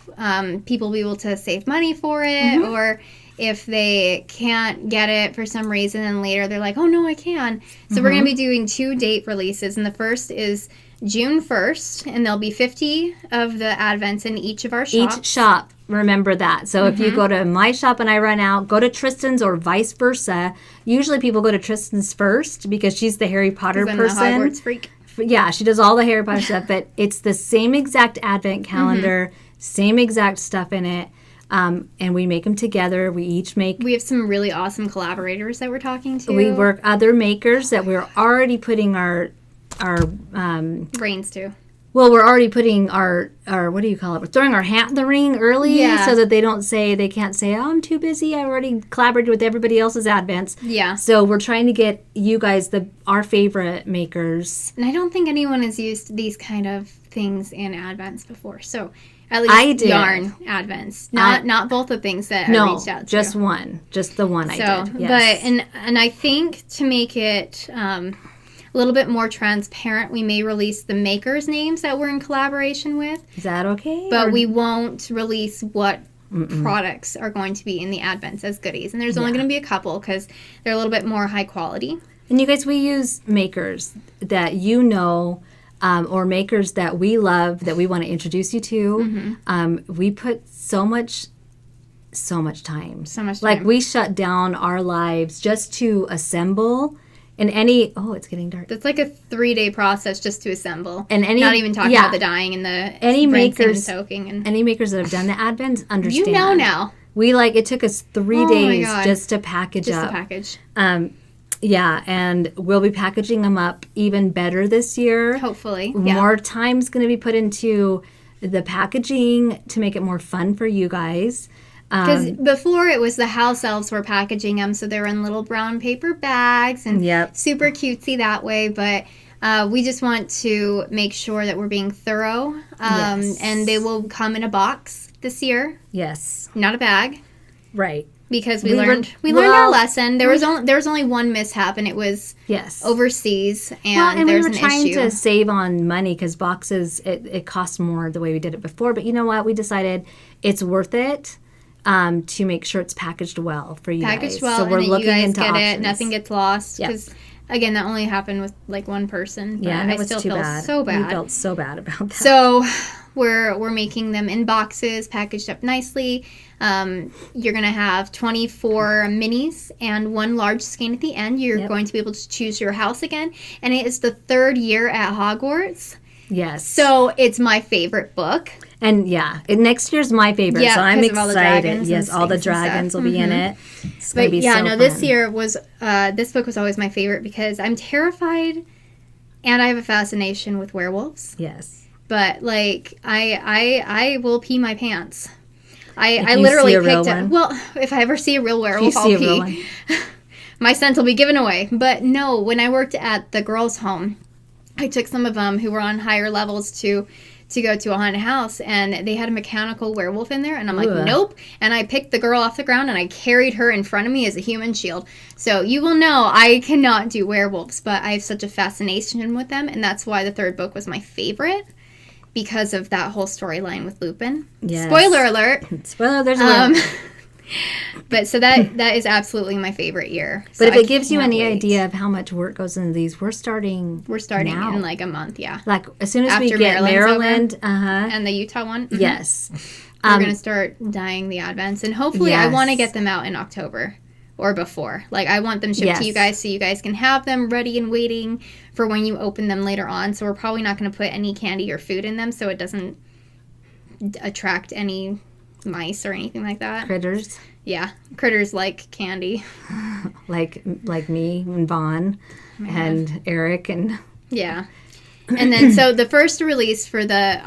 people be able to save money for it, or if they can't get it for some reason and later they're like, oh no, I can. So we're going to be doing 2 date releases, and the first is June 1st, and there'll be 50 of the Advents in each of our shops. Each shop, remember that. So if you go to my shop and I run out, go to Trysten's or vice versa. Usually people go to Trysten's first because she's the Harry Potter person. The Hogwarts freak. Yeah, she does all the Harry Potter stuff, but it's the same exact Advent calendar, same exact stuff in it. And we make them together. We have some really awesome collaborators that we're talking to. We work other makers that we're already putting our brains to. Well, we're already putting our what do you call it? We're throwing our hat in the ring early so that they can't say, oh, I'm too busy. I already collaborated with everybody else's Advents. Yeah. So we're trying to get you guys our favorite makers. And I don't think anyone has used these kind of things in Advents before. So at least I did. Yarn Advents, not both the things that I reached out to. Just one, just the one I did. Yes. But and I think to make it a little bit more transparent, we may release the makers' names that we're in collaboration with. Is that okay? But we won't release what products are going to be in the Advents as goodies, and there's only going to be a couple because they're a little bit more high quality. And you guys, we use makers that you know. Or makers that we love that we want to introduce you to. We put so much time. Like we shut down our lives just to assemble. And it's getting dark. That's like a 3-day process just to assemble. And not even talking about the dyeing and the rinsing and soaking. And any makers that have done the Advent understand. You know now. It took us 3 days just to package up. Just to package. Yeah, and we'll be packaging them up even better this year. Hopefully. More time's going to be put into the packaging to make it more fun for you guys. Because before it was the house elves were packaging them, so they were in little brown paper bags and super cutesy that way. But we just want to make sure that we're being thorough. And they will come in a box this year. Yes. Not a bag. Right. Because we learned our lesson. There was only one mishap, and it was overseas, and there's an issue. We were trying to save on money because boxes it costs more the way we did it before. But you know what? We decided it's worth it to make sure it's packaged well for you guys. Packaged well, so we're and looking you guys into get options. it. Nothing gets lost. Because again, that only happened with like one person. But and I still feel so bad. We felt so bad about that. So we're making them in boxes, packaged up nicely. You're going to have 24 minis and 1 large skein at the end. You're going to be able to choose your house again. And it is the 3rd year at Hogwarts. Yes. So it's my favorite book. And next year's my favorite. So I'm excited. Yes, all the dragons will be in it. It's going to be so fun. This year was, this book was always my favorite because I'm terrified and I have a fascination with werewolves. Yes. But I will pee my pants. I literally picked it. Well, if I ever see a real werewolf, I'll pee. My scent will be given away. But no, when I worked at the girls' home, I took some of them who were on higher levels to go to a haunted house, and they had a mechanical werewolf in there, and I'm like, nope. And I picked the girl off the ground, and I carried her in front of me as a human shield. So you will know I cannot do werewolves, but I have such a fascination with them, and that's why the 3rd book was my favorite. Because of that whole storyline with Lupin. Yes. Spoiler alert. Spoiler, there's a But so that is absolutely my favorite year. But So if I it gives you can't any wait. idea of how much work goes into these, we're starting now. in like a month, yeah. Like as soon as we After get Maryland's Maryland, And the Utah one? Mhm. yes. We're going to start dyeing the Advents. And hopefully I want to Yes. get them out in October or before. Like I want them shipped to you Yes. guys so you guys can have them ready and waiting for when you open them later on. So we're probably not going to put any candy or food in them so it doesn't attract any mice or anything like that. Critters Yeah, critters like candy. like me and Vaughn and Eric and Yeah. And then, so the first release for the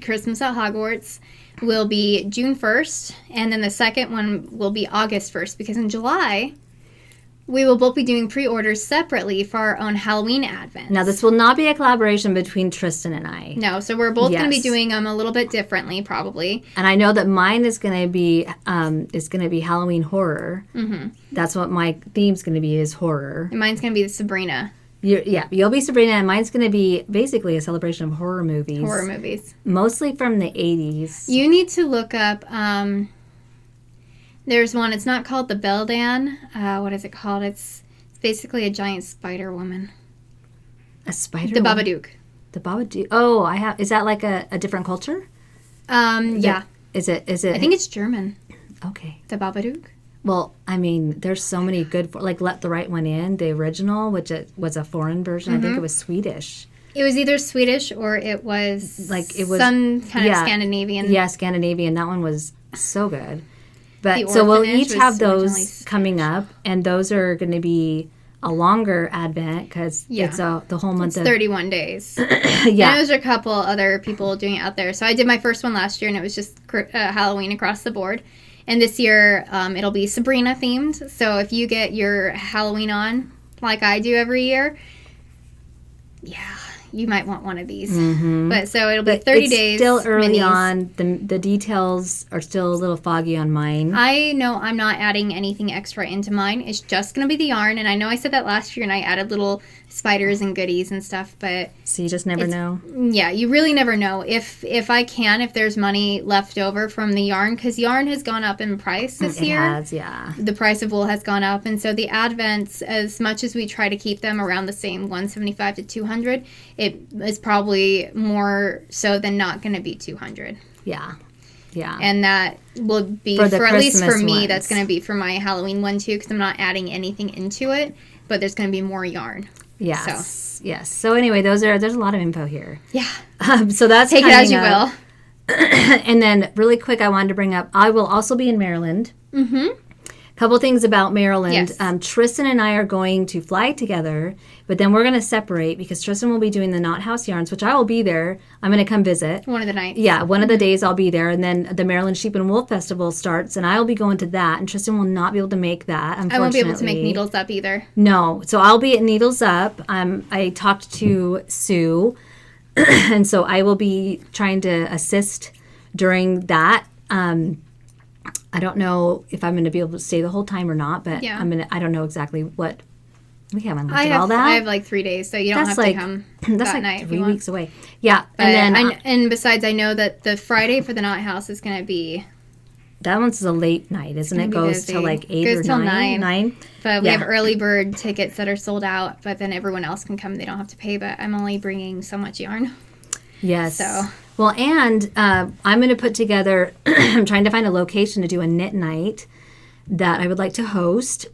Christmas at Hogwarts will be June 1st. And then the second one will be August 1st. Because in July, we will both be doing pre-orders separately for our own Halloween Advent. now this will not be a collaboration between Trysten and I. No, so we're both going to be Yes. doing them a little bit differently, probably. And I know that mine is going to be Halloween horror. Mm-hmm. That's what my theme's going to be, is horror. And mine's going to be the Sabrina You'll be Sabrina, and mine's going to be basically a celebration of horror movies. horror movies. Mostly from the 80s. You need to look up, there's one, it's not called the Beldan. What is it called? It's basically a giant spider woman. A spider? The Babadook. The Babadook. Oh, is that like a different culture? Yeah. Is it? I think it's German. Okay. The Babadook. Well, I mean, there's so many good, like Let the Right One In, the original, which it was a foreign version. I think it was Swedish. It was either Swedish or it was some kind of Scandinavian. Yeah, Scandinavian. That one was so good. But The so we'll Orphanage each was have originally those coming up, and those are going to be a longer Advent because it's the whole month It's 31 days. Yeah. And there's a couple other people doing it out there. So I did my first one last year, and it was just Halloween across the board. And this year, it'll be Sabrina themed. So if you get your Halloween on, like I do every year, you might want one of these. Mm-hmm. But so it'll be 30 it's days. Still early minis. on. The details are still a little foggy on mine. I know I'm not adding anything extra into mine. It's just going to be the yarn. And I know I said that last year and I added little spiders and goodies and stuff. But So you just never know. yeah, you really never know. If there's money left over from the yarn, because yarn has gone up in price this year. It has, yeah. The price of wool has gone up. And so the Advents, as much as we try to keep them around the same 175 to 200, it is probably more so than not going to be 200. Yeah. Yeah. And that will be, For for the at least for Christmas me, ones. that's going to be for my Halloween one too, because I'm not adding anything into it, but there's going to be more yarn. Yes. Yes. So anyway, there's a lot of info here. Yeah. So that's Take it as you coming up. will. And then really quick, I wanted to bring up, I will also be in Maryland. Mm-hmm. Couple things about Maryland. Yes. Trysten and I are going to fly together, but then we're going to separate because Trysten will be doing the Knot House yarns, which I will be there. I'm going to come visit. One of the nights. Yeah, one of the days I'll be there, and then the Maryland Sheep and Wool Festival starts, and I'll be going to that, and Trysten will not be able to make that, unfortunately. I won't be able to make needles up either. No, so I'll be at Needles Up. I talked to Sue, and so I will be trying to assist during that. I don't know if I'm going to be able to stay the whole time or not, but Yeah. I don't know exactly what we haven't looked I at have all that. I have like 3 days, so you don't That's have like to come that's that like night if 3 you want. weeks away. Yeah, But and then and besides, I know that the Friday for the Knot House is going to be. that one's a late night, isn't it? gonna be Goes till busy. like 8 Goes or till 9. 9. But we Yeah. have early bird tickets that are sold out, but then everyone else can come. They don't have to pay, but I'm only bringing so much yarn. Yes. So. Well, and I'm going to put together, I'm trying to find a location to do a knit night that I would like to host.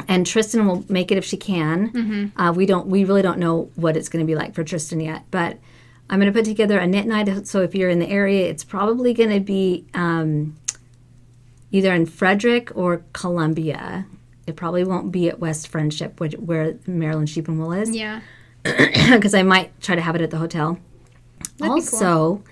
And Trysten will make it if she can. Mm-hmm. We really don't know what it's going to be like for Trysten yet. But I'm going to put together a knit night. So if you're in the area, it's probably going to be either in Frederick or Columbia. It probably won't be at West Friendship, where Maryland Sheep and Wool is. Yeah. Because I might try to have it at the hotel. That'd be Also,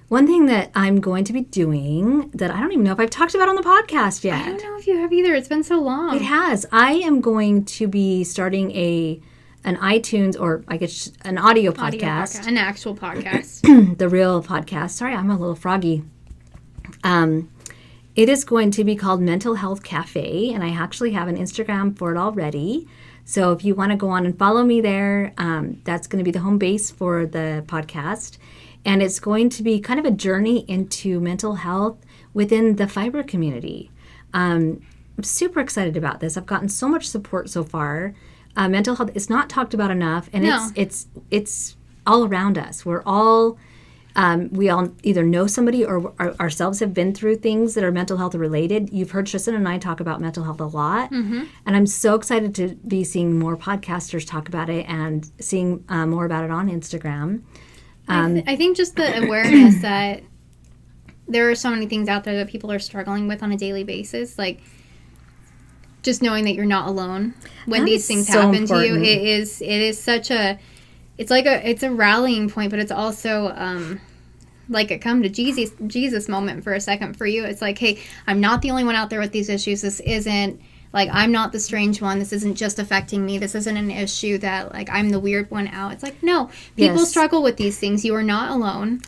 one thing that I'm going to be doing that I don't even know if I've talked about on the podcast yet. I don't know if you have either. It's been so long. It has. I am going to be starting an iTunes, or I guess an audio podcast. An actual podcast. The real podcast. Sorry, I'm a little froggy. It is going to be called Mental Health Café, and I actually have an Instagram for it already. So if you want to go on and follow me there, that's going to be the home base for the podcast. And it's going to be kind of a journey into mental health within the fiber community. I'm super excited about this. I've gotten so much support so far. Mental health is not talked about enough, and it's all around us. We're all we all either know somebody or ourselves have been through things that are mental health related. You've heard Trysten and I talk about mental health a lot, and I'm so excited to be seeing more podcasters talk about it and seeing more about it on Instagram. I think just the awareness that there are so many things out there that people are struggling with on a daily basis, like just knowing that you're not alone when these things happen to you. It is such a, it's a rallying point, but it's also like a come to Jesus moment for a second for you. It's like, hey, I'm not the only one out there with these issues. This isn't like, I'm not the strange one. This isn't just affecting me. This isn't an issue that like I'm the weird one out. It's like, no, people struggle with these things. You are not alone.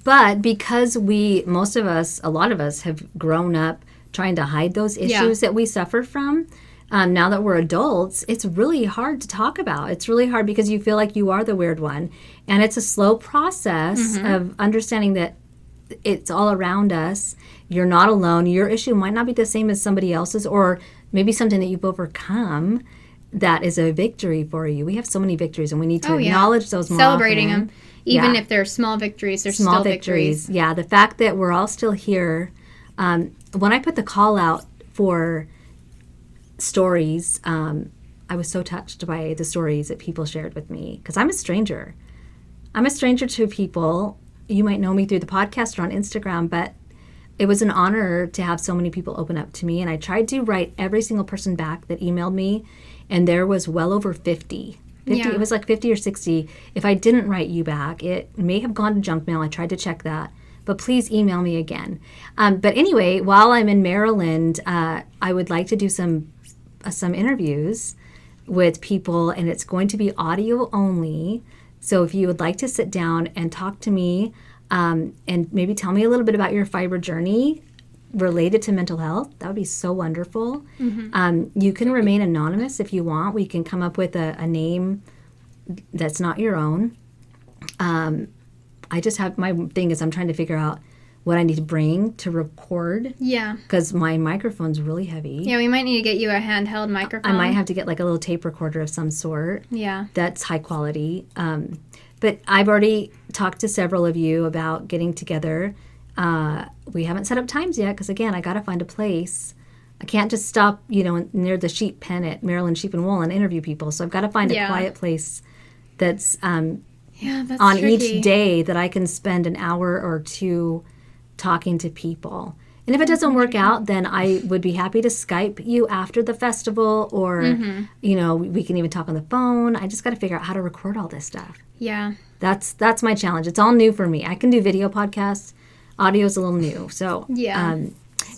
But because a lot of us have grown up trying to hide those issues that we suffer from, now that we're adults, it's really hard to talk about. It's really hard because you feel like you are the weird one. And it's a slow process of understanding that it's all around us. You're not alone. Your issue might not be the same as somebody else's, or maybe something that you've overcome that is a victory for you. We have so many victories, and we need to acknowledge those more Celebrating often. them. Even if they're small victories, they're still victories. Yeah, the fact that we're all still here. When I put the call out for stories, I was so touched by the stories that people shared with me, because I'm a stranger. I'm a stranger to people. You might know me through the podcast or on Instagram, but it was an honor to have so many people open up to me. And I tried to write every single person back that emailed me, and there was well over 50. It was like 50 or 60. If I didn't write you back, it may have gone to junk mail. I tried to check that. But please email me again. But anyway, while I'm in Maryland, I would like to do some interviews with people, and it's going to be audio only. So if you would like to sit down and talk to me and maybe tell me a little bit about your fiber journey related to mental health, that would be so wonderful. You can remain anonymous if you want. We can come up with a name that's not your own. I just have, my thing is I'm trying to figure out what I need to bring to record. Yeah. Because my microphone's really heavy. Yeah, we might need to get you a handheld microphone. I might have to get like a little tape recorder of some sort. Yeah. That's high quality. But I've already talked to several of you about getting together. We haven't set up times yet because, again, I got to find a place. I can't just stop, near the sheep pen at Maryland Sheep and Wool and interview people. So I've got to find a quiet place that's on tricky. Each day that I can spend an hour or two talking to people. And if it doesn't work out, then I would be happy to Skype you after the festival, or, we can even talk on the phone. I just got to figure out how to record all this stuff. Yeah. That's my challenge. It's all new for me. I can do video podcasts. Audio is a little new. So,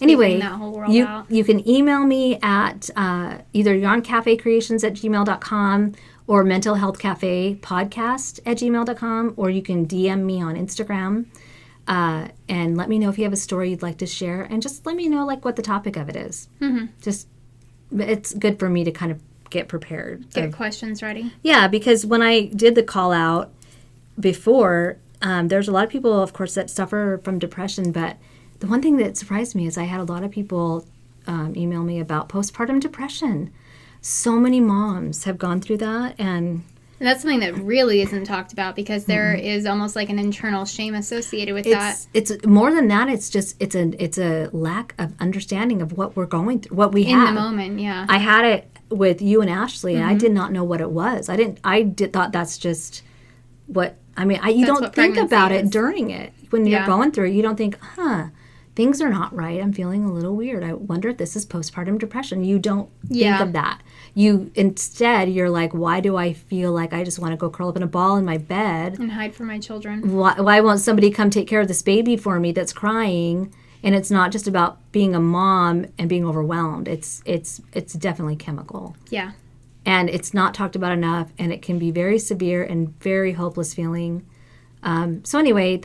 anyway, you can email me at either yarncafecreations@gmail.com or mentalhealthcafepodcast@gmail.com, or you can DM me on Instagram. And let me know if you have a story you'd like to share, and just let me know what the topic of it is. Just, it's good for me to kind of get prepared. Get questions ready. Yeah, because when I did the call out before, there's a lot of people, of course, that suffer from depression, but the one thing that surprised me is I had a lot of people email me about postpartum depression. So many moms have gone through that, and that's something that really isn't talked about, because there is almost like an internal shame associated with that. It's more than that. It's just it's a lack of understanding of what we're going through, what we have in the moment. Yeah, I had it with you and Ashley, and I did not know what it was. I thought that's just what I mean. You don't think about it during it when you're going through it. You don't think, things are not right. I'm feeling a little weird. I wonder if this is postpartum depression. You don't think of that. Instead, you're like, why do I feel like I just want to go curl up in a ball in my bed and hide from my children? Why won't somebody come take care of this baby for me that's crying? And it's not just about being a mom and being overwhelmed. It's definitely chemical. Yeah. And it's not talked about enough, and it can be very severe and very hopeless feeling. So anyway,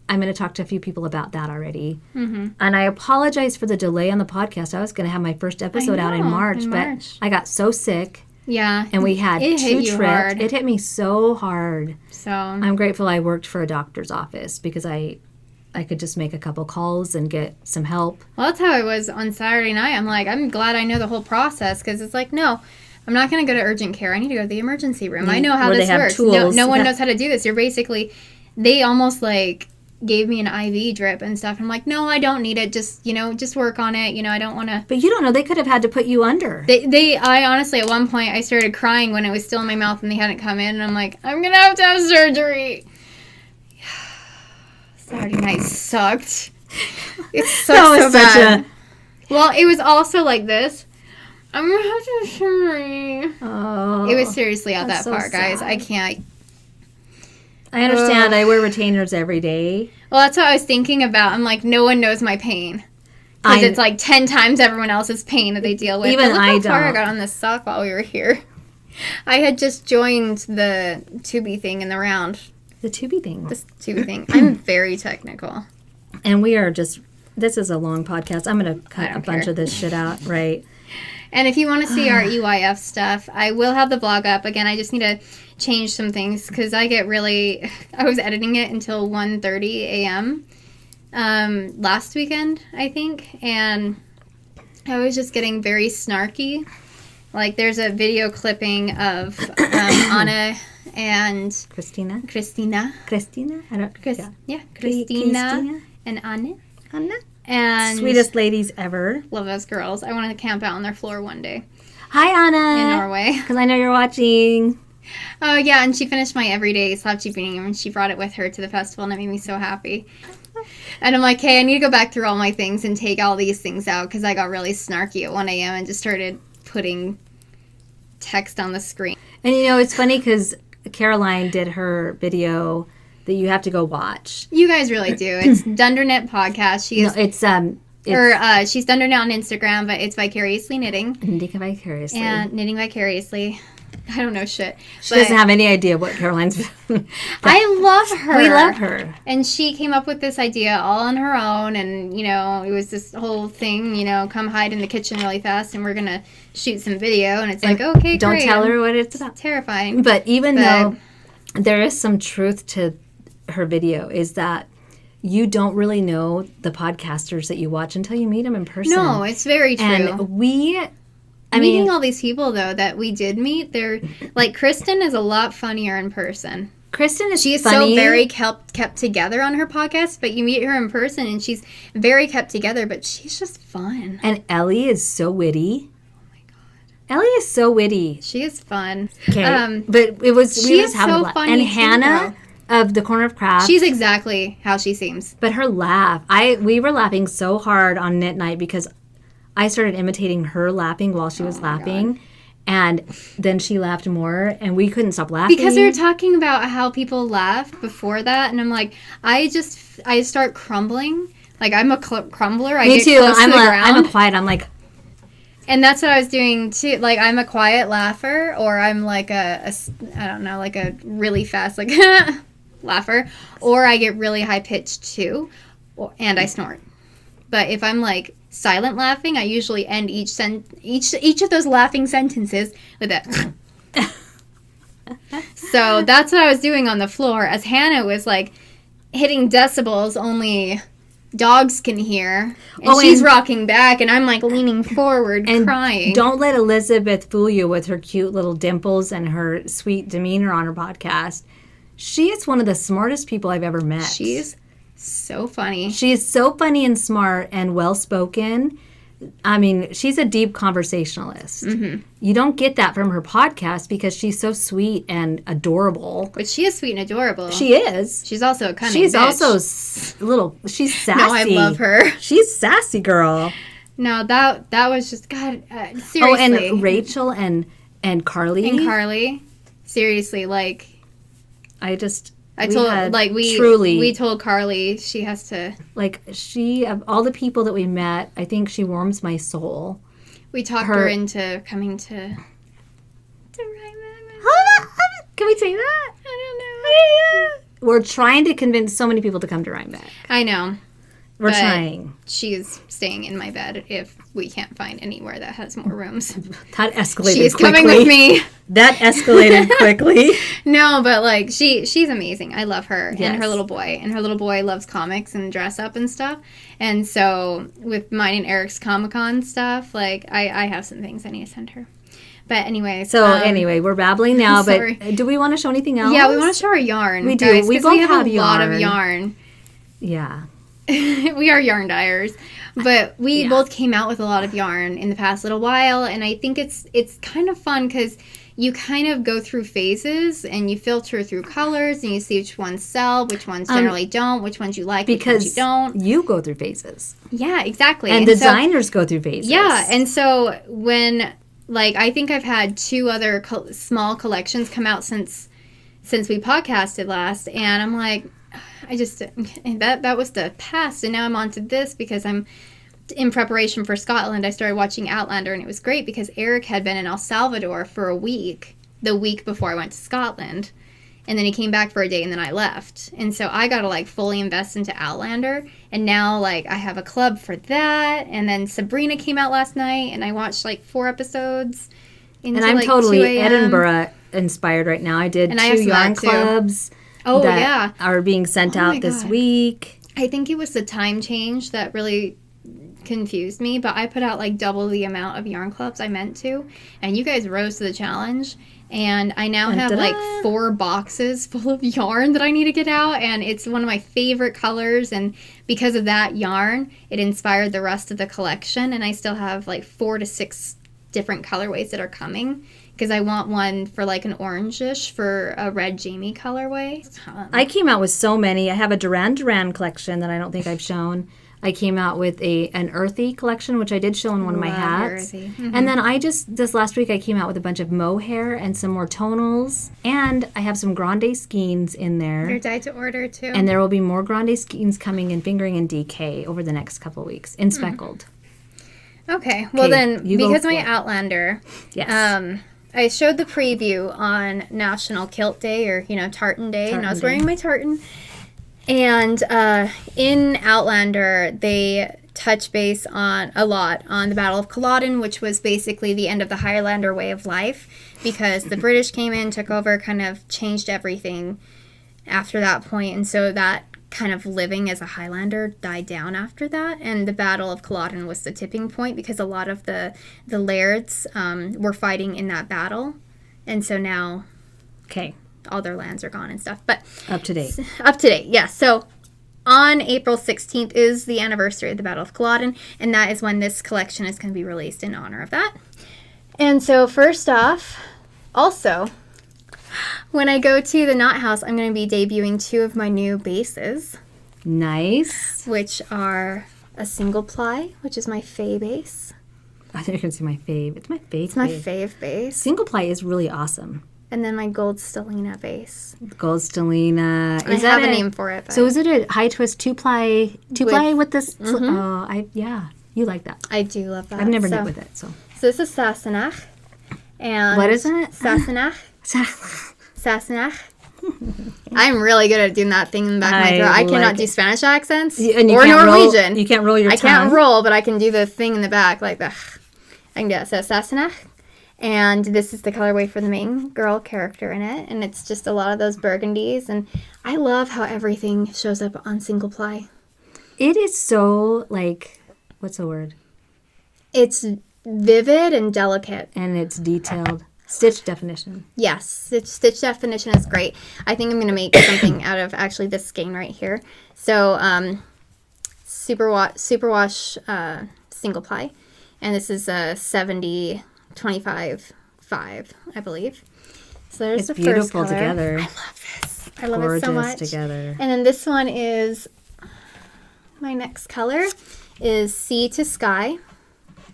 I'm going to talk to a few people about that already. And I apologize for the delay on the podcast. I was going to have my first episode out in March, but I got so sick. Yeah. And we had 2 trips. Hard. It hit me so hard. So I'm grateful I worked for a doctor's office, because I I could just make a couple calls and get some help. Well, that's how I was on Saturday night. I'm like, I'm glad I know the whole process, because it's like, no, I'm not going to go to urgent care. I need to go to the emergency room. I know how this works. No one knows how to do this. You're basically, they almost like gave me an IV drip and stuff. I'm like, no, I don't need it. Just, just work on it. I don't want to. But you don't know. They could have had to put you under. I honestly, at one point, I started crying when it was still in my mouth and they hadn't come in. And I'm like, I'm going to have surgery. Saturday night sucked. It sucked so bad. Well, it was also like this. I'm going to have to have surgery. Oh. It was seriously out that far, guys. Sad. I can't. I understand. I wear retainers every day. Well, that's what I was thinking about. I'm like, no one knows my pain. Because it's like 10 times everyone else's pain that they deal with. Even I don't. How far I got on this sock while we were here. I had just joined the Tubi thing in the round. The Tubi thing. This Tubi thing. I'm very technical. And we are just, this is a long podcast. I'm going to cut a bunch of this shit out, right? And if you want to see our EYF stuff, I will have the vlog up. Again, I just need to change some things because I was editing it until 1:30 a.m. Last weekend, I think. And I was just getting very snarky. Like, there's a video clipping of Anna and Christina. I don't. Christina and Anna. And sweetest ladies ever. Love those girls. I want to camp out on their floor one day. Hi, Anna. In Norway. Because I know you're watching. Oh, yeah, and she finished my everyday slouchy and she brought it with her to the festival, and it made me so happy. And I'm like, hey, I need to go back through all my things and take all these things out because I got really snarky at 1 a.m. and just started putting text on the screen. And, it's funny because Caroline did her video that you have to go watch. You guys really do. It's Dunderknit Podcast. She's Dunderknit on Instagram, but it's Vicariously Knitting. Knitting Vicariously. And Knitting Vicariously. I don't know shit. She doesn't have any idea what Caroline's... I love her. We love her. And she came up with this idea all on her own, and, it was this whole thing, come hide in the kitchen really fast, and we're going to shoot some video, and it's like, okay, don't great. Tell her what it's about. It's terrifying. But though there is some truth to her video, is that you don't really know the podcasters that you watch until you meet them in person. No, it's very true. And meeting all these people, though, that we did meet, they're like, Trysten is a lot funnier in person. Trysten is She's funny. So very kept together on her podcast, but you meet her in person and she's very kept together, but she's just fun. And Ellie is so witty. Oh my God. Ellie is so witty. She is fun. Okay. But we was having a laugh. Funny and too, Hannah of the Corner of Craft. She's exactly how she seems. But her laugh, we were laughing so hard on Knit Night because I started imitating her laughing while she was laughing. And then she laughed more, and we couldn't stop laughing. Because we were talking about how people laughed before that, and I'm like, I start crumbling. Like, I'm a crumbler. Me too. I'm a quiet. I'm like... And that's what I was doing, too. Like, I'm a quiet laugher, or I'm like I don't know, like a really fast, like, laugher. Or I get really high-pitched, too, and I snort. But if I'm, like, silent laughing, I usually end each of those laughing sentences with that. So that's what I was doing on the floor as Hannah was like hitting decibels only dogs can hear, and she's rocking back, and I'm like leaning forward and crying. Don't let Elizabeth fool you with her cute little dimples and her sweet demeanor on her podcast. She is one of the smartest people I've ever met. She's so funny. She is so funny and smart and well-spoken. I mean, she's a deep conversationalist. Mm-hmm. You don't get that from her podcast because she's so sweet and adorable. But she is sweet and adorable. She is. She's also a cunning She's bitch. also she's sassy. No, I love her. She's sassy, girl. No, that was just, God, seriously. Oh, and Rachel and Carly. And Carly. Seriously, like... we told Carly she has to... Like, of all the people that we met, I think she warms my soul. We talked her into coming to Rhinebeck. Can we say that? I don't know. We're trying to convince so many people to come to Rhinebeck. I know. We're trying. She's staying in my bed if we can't find anywhere that has more rooms. That escalated She's quickly. coming with me. That escalated quickly. No, but like she's amazing. I love her Yes. and her little boy. And her little boy loves comics and dress up and stuff. And so with mine and Eric's Comic-Con stuff, like I have some things I need to send her. But anyway. So anyway, we're babbling now, sorry. but do we want to show anything else? Yeah, we want to show our yarn. We do. Guys, We 'cause both have have a lot yarn. of yarn. Yeah. We are yarn dyers, but we both came out with a lot of yarn in the past little while, and I think it's kind of fun because you kind of go through phases and you filter through colors and you see which ones sell, which ones generally don't, which ones you like, which ones you don't. You go through phases. Yeah, exactly. And designers go through phases. Yeah, and so when, like, I think I've had 2 other small collections come out since we podcasted last, and I'm like, that was the past, and now I'm on to this because I'm in preparation for Scotland. I started watching Outlander, and it was great because Eric had been in El Salvador for a week, the week before I went to Scotland, and then he came back for a day, and then I left, and so I got to like fully invest into Outlander, and now like I have a club for that, and then Sabrina came out last night, and I watched like 4 episodes. And I'm like totally 2 a.m. Edinburgh inspired right now. I did And I have 2 some yarn art, too. clubs. Oh, that yeah. are being sent out this God. week. I think it was the time change that really confused me, but I put out like double the amount of yarn clubs I meant to, and you guys rose to the challenge, and I now have like 4 boxes full of yarn that I need to get out, and it's one of my favorite colors, and because of that yarn, it inspired the rest of the collection, and I still have like 4 to 6 different colorways that are coming. Because I want one for like an orangish for a red Jamie colorway. I came out with so many. I have a Duran Duran collection that I don't think I've shown. I came out with an earthy collection, which I did show in one of my hats. And then this last week I came out with a bunch of mohair and some more tonals. And I have some grande skeins in there. They're dyed to order too. And there will be more grande skeins coming in fingering and DK over the next couple of weeks in speckled. Okay, well then, you go because for my it. Outlander, Yes. I showed the preview on National Kilt Day, or, Tartan Day, and I was wearing my tartan. And in Outlander, they touch base on a lot on the Battle of Culloden, which was basically the end of the Highlander way of life, because the British came in, took over, kind of changed everything after that point, and so that kind of living as a Highlander died down after that, and the Battle of Culloden was the tipping point because a lot of the lairds were fighting in that battle, and so now all their lands are gone and stuff. But Up to date. Yes. So on April 16th is the anniversary of the Battle of Culloden, and that is when this collection is going to be released in honor of that. And so first off, also, when I go to the Knot House, I'm going to be debuting 2 of my new bases. Nice. Which are a single ply, which is my fave base. I think you're going to see my fave. It's my fave. It's my fave base. Single ply is really awesome. And then my gold Stellina base. Gold Stellina. I have a name for it. But So is it a high twist 2-ply with this? Mm-hmm. You like that. I do love that. I've never knit with it. So this is Sassenach. And what is it? Sassenach. Sassenach. I'm really good at doing that thing in the back of my throat. I cannot do Spanish accents and or Norwegian. You can't roll your tongue. I can't roll, but I can do the thing in the back like that. I can do that. So Sassenach. And this is the colorway for the main girl character in it. And it's just a lot of those burgundies. And I love how everything shows up on single ply. It is so, what's the word? It's vivid and delicate. And it's detailed. Stitch definition. Yes, stitch definition is great. I think I'm going to make something out of actually this skein right here. So, superwash single ply. And this is a 70-25-5, I believe. So there's the first color. It's beautiful together. I love this. I love it so much. Together. And then this one is, my next color is Sea to Sky.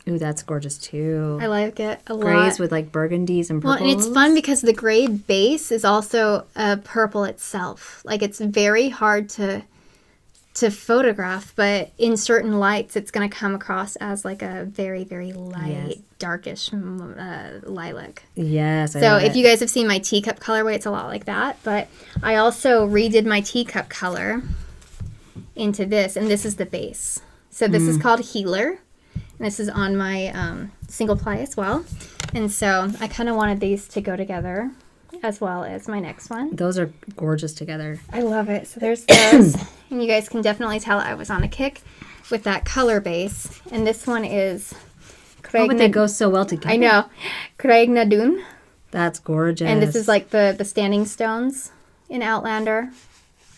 Ooh, that's gorgeous too. I like it a lot. Grays with burgundies and purples. Well, and it's fun because the gray base is also a purple itself. It's very hard to photograph, but in certain lights, it's going to come across as a very, very light, darkish lilac. Yes. So if you guys have seen my teacup colorway, it's a lot like that. But I also redid my teacup color into this, and this is the base. So this is called Healer, and this is on my single ply as well. And so I kind of wanted these to go together as well as my next one. Those are gorgeous together. I love it. So there's those. And you guys can definitely tell I was on a kick with that color base. And this one is... Oh, but they go so well together. I know. Craig Nadun. That's gorgeous. And this is like the standing stones in Outlander.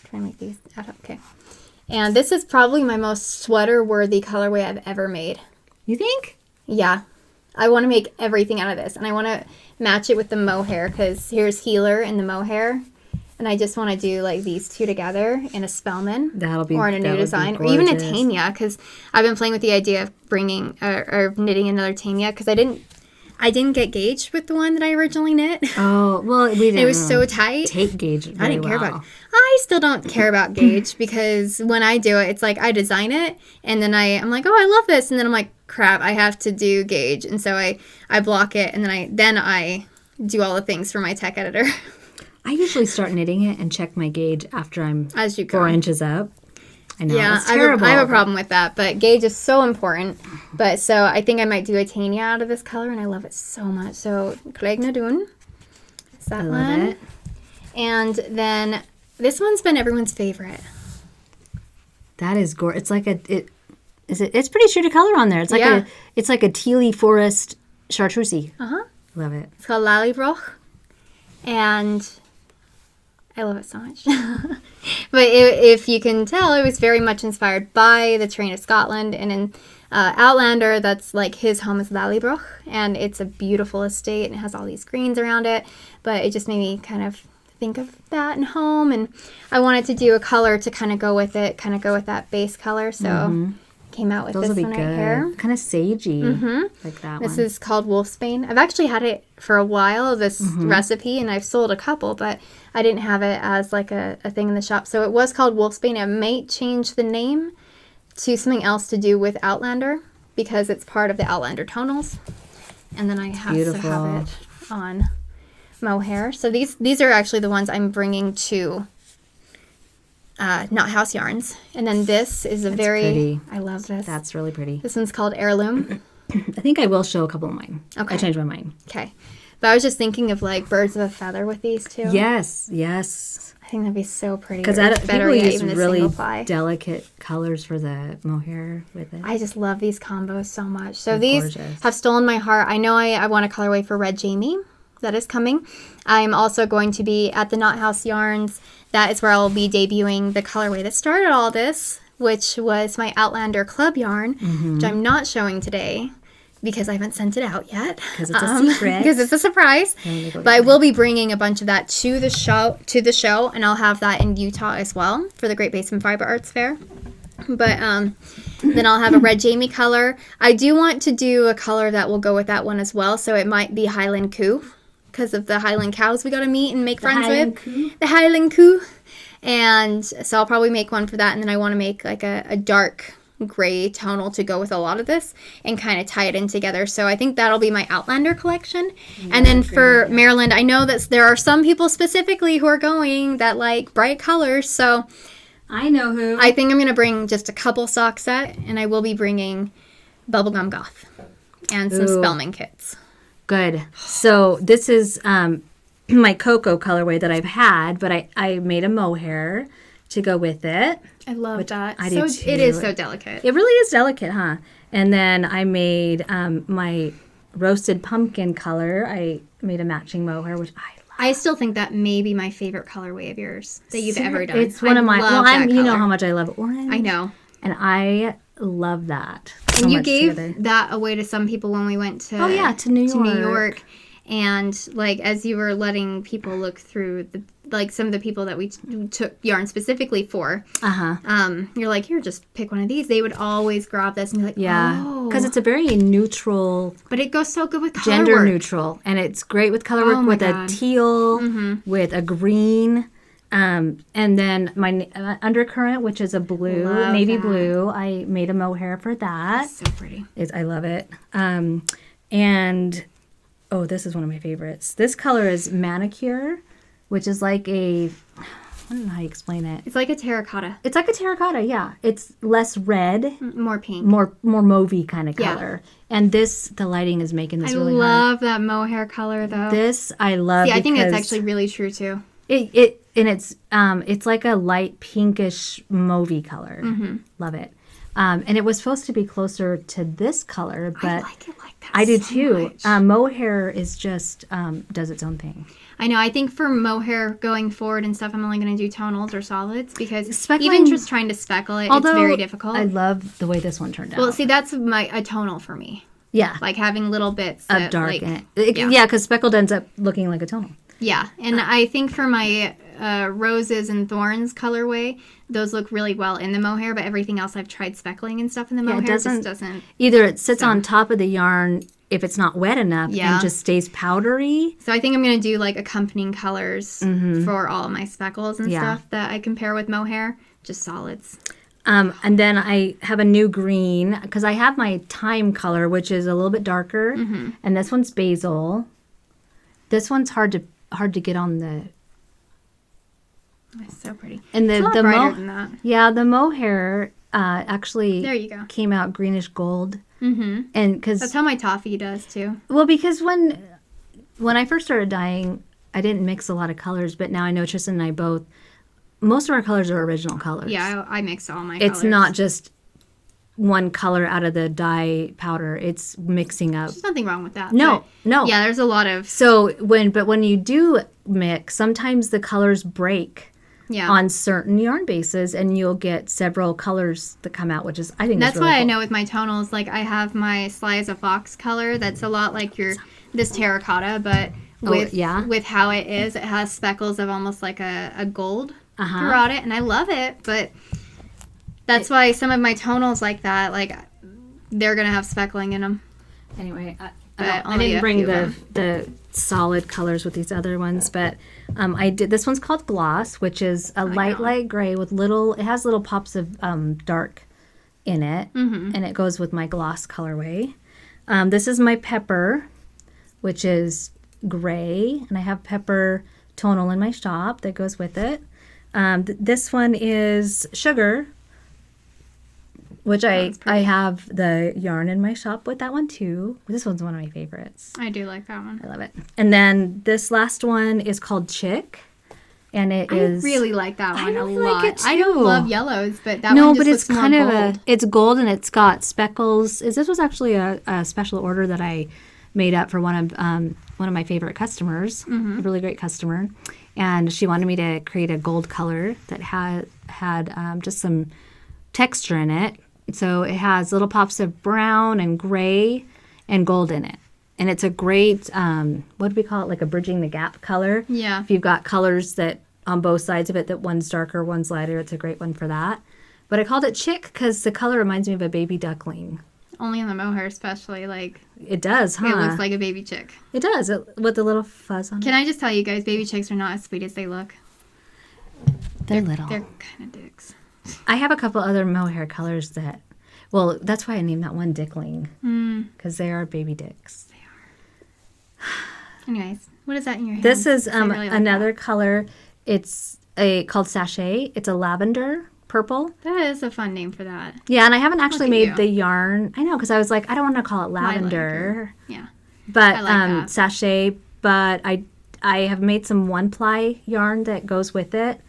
Try to make these out. Okay. And this is probably my most sweater-worthy colorway I've ever made. You think? Yeah. I want to make everything out of this. And I want to match it with the mohair, because here's Healer and the mohair. And I just want to do like these two together in a Spellman. That'll be, or in a new design. Or even a Tanya, because I've been playing with the idea of bringing or knitting another Tanya, because I didn't get gauge with the one that I originally knit. Oh, well, we didn't. It was so tight. Take gauge very I didn't care well. about it. I still don't care about gauge, because when I do it, it's like I design it, and then I'm like, oh, I love this. And then I'm like, crap, I have to do gauge. And so I block it, and then I do all the things for my tech editor. I usually start knitting it and check my gauge after I'm As you go. 4 inches up. I know, Yeah, it's terrible. I have a problem with that, but gauge is so important. But so I think I might do a Tanya out of this color, and I love it so much. So Craig Nadun is that I one. love it. And then this one's been everyone's favorite. That is gorgeous. It's like it's pretty true to color on there. It's like a tealy forest chartreusey. Uh-huh. Love it. It's called Lallybroch, and I love it so much. But if you can tell, it was very much inspired by the terrain of Scotland. And in Outlander, that's like his home is Lallybroch, and it's a beautiful estate, and it has all these greens around it. But it just made me kind of think of that and home, and I wanted to do a color to kind of go with it, kind of go with that base color. So came out with Those will this be one good. right here. Kind of sagey, like that This one. is called Wolfsbane. I've actually had it for a while, this recipe, and I've sold a couple, but I didn't have it as like a thing in the shop. So it was called Wolfsbane. I might change the name to something else to do with Outlander, because it's part of the Outlander tonals. And then I have to have it on mohair. So these are actually the ones I'm bringing to Not House Yarns. And then this is That's pretty. I love this. That's really pretty. This one's called Heirloom. I think I will show a couple of mine. Okay. I changed my mind. Okay. But I was just thinking of like birds of a feather with these two. Yes. I think that'd be so pretty. Because better people yet, use even the really single ply. delicate colors for the mohair with it. I just love these combos so much. So They're these gorgeous. have stolen my heart. I know I want a colorway for Red Jamie. That is coming. I'm also going to be at the Knot House Yarns. That is where I'll be debuting the colorway that started all this, which was my Outlander Club yarn, which I'm not showing today because I haven't sent it out yet. Because it's a secret. Because it's a surprise. But I will be bringing a bunch of that to the show, and I'll have that in Utah as well for the Great Basin Fiber Arts Fair. But then I'll have a Red Jamie color. I do want to do a color that will go with that one as well, so it might be Highland Coo, because of the Highland cows we got to meet and make friends with. The Highland Coo. And so I'll probably make one for that, and then I want to make like a dark gray tonal to go with a lot of this and kind of tie it in together. So I think that'll be my Outlander collection. And then for Maryland, I know that there are some people specifically who are going that like bright colors, so I know who. I think I'm going to bring just a couple sock set, and I will be bringing Bubblegum Goth and some Spellman kits. Good. So this is my cocoa colorway that I've had, but I made a mohair to go with it. I love that. I do too. It is so delicate. It really is delicate, huh? And then I made my roasted pumpkin color. I made a matching mohair, which I love. I still think that may be my favorite colorway of yours that you've ever done. It's one of my. Well, you know how much I love orange. I know. And I love that. And you gave that away to some people when we went to to New York. And like as you were letting people look through some of the people that we took yarn specifically for, you're like, here, just pick one of these. They would always grab this and be like, because it's a very neutral, but it goes so good with color gender work. Neutral, and it's great with color work with a teal, with a green. And then my undercurrent, which is a blue, navy blue, I made a mohair for that. That's so pretty. I love it. And this is one of my favorites. This color is Manicure, which is like a I don't know how you explain it. It's like a terracotta. It's like a terracotta, yeah. It's less red. More pink. More mauvey kind of color. And the lighting is making this really hard. I love that mohair color, though. This I love. See, I think that's actually really true, too. It's like a light pinkish mauvey color. Mm-hmm. Love it. And it was supposed to be closer to this color, but I like it like that. I do too. Mohair is just does its own thing. I know. I think for mohair going forward and stuff, I'm only going to do tonals or solids because Speckling, even just trying to speckle it, it's very difficult. I love the way this one turned out. Well, see, that's a tonal for me. Yeah. Like having little bits of dark in it. Yeah, because speckled ends up looking like a tonal. Yeah, and I think for my roses and thorns colorway, those look really well in the mohair, but everything else I've tried speckling and stuff in the mohair just doesn't. Either it sits on top of the yarn if it's not wet enough and just stays powdery. So I think I'm going to do like accompanying colors for all of my speckles and stuff that I compare with mohair, just solids. And then I have a new green because I have my thyme color, which is a little bit darker, and this one's basil. This one's hard to get on the. It's so pretty. And it's a lot brighter than that. Yeah, the mohair actually there you go. Came out greenish gold. Mm-hmm. And because that's how my toffee does too. Well, because when I first started dyeing, I didn't mix a lot of colors, but now I know Trysten and I both. Most of our colors are original colors. Yeah, I mix all my colors. It's not just one color out of the dye powder. It's mixing up. There's nothing wrong with that. No. Yeah, there's a lot of. So when you do mix, sometimes the colors break. Yeah. On certain yarn bases, and you'll get several colors that come out, which is I think that's really why cool. I know with my tonals, like I have my Sly as a Fox color that's a lot like this terracotta, but with how it is, it has speckles of almost like a gold throughout it, and I love it. But that's why some of my tonals like that, like they're gonna have speckling in them. Anyway, I didn't bring the solid colors with these other ones, but I did. This one's called Gloss, which is a light gray with it has little pops of dark in it, and it goes with my Gloss colorway. This is my Pepper, which is gray, and I have Pepper tonal in my shop that goes with it. This one is Sugar, which I have the yarn in my shop with that one too. This one's one of my favorites. I do like that one. I love it. And then this last one is called Chick. And I really like that one a lot. Like it too. I don't love yellows, but that one just looks more gold. It's gold and it's got speckles. This was actually a special order that I made up for one of my favorite customers, a really great customer. And she wanted me to create a gold color that had just some texture in it. So it has little pops of brown and gray and gold in it. And it's a great, what do we call it, like a bridging the gap color. Yeah. If you've got colors that on both sides of it, that one's darker, one's lighter, it's a great one for that. But I called it Chick because the color reminds me of a baby duckling. Only in the mohair especially, like. It does, huh? It looks like a baby chick. It does, with the little fuzz on it. Can I just tell you guys, baby chicks are not as sweet as they look. They're little. They're kind of dicks. I have a couple other mohair colors that's why I named that one Dickling. Because they are baby dicks. They are. Anyways, what is that in your hand? This is really another color. It's called Sachet. It's a lavender purple. That is a fun name for that. Yeah, and I haven't actually made the yarn. I know, because I was like, I don't want to call it lavender. Yeah. But Sachet, but I have made some one-ply yarn that goes with it.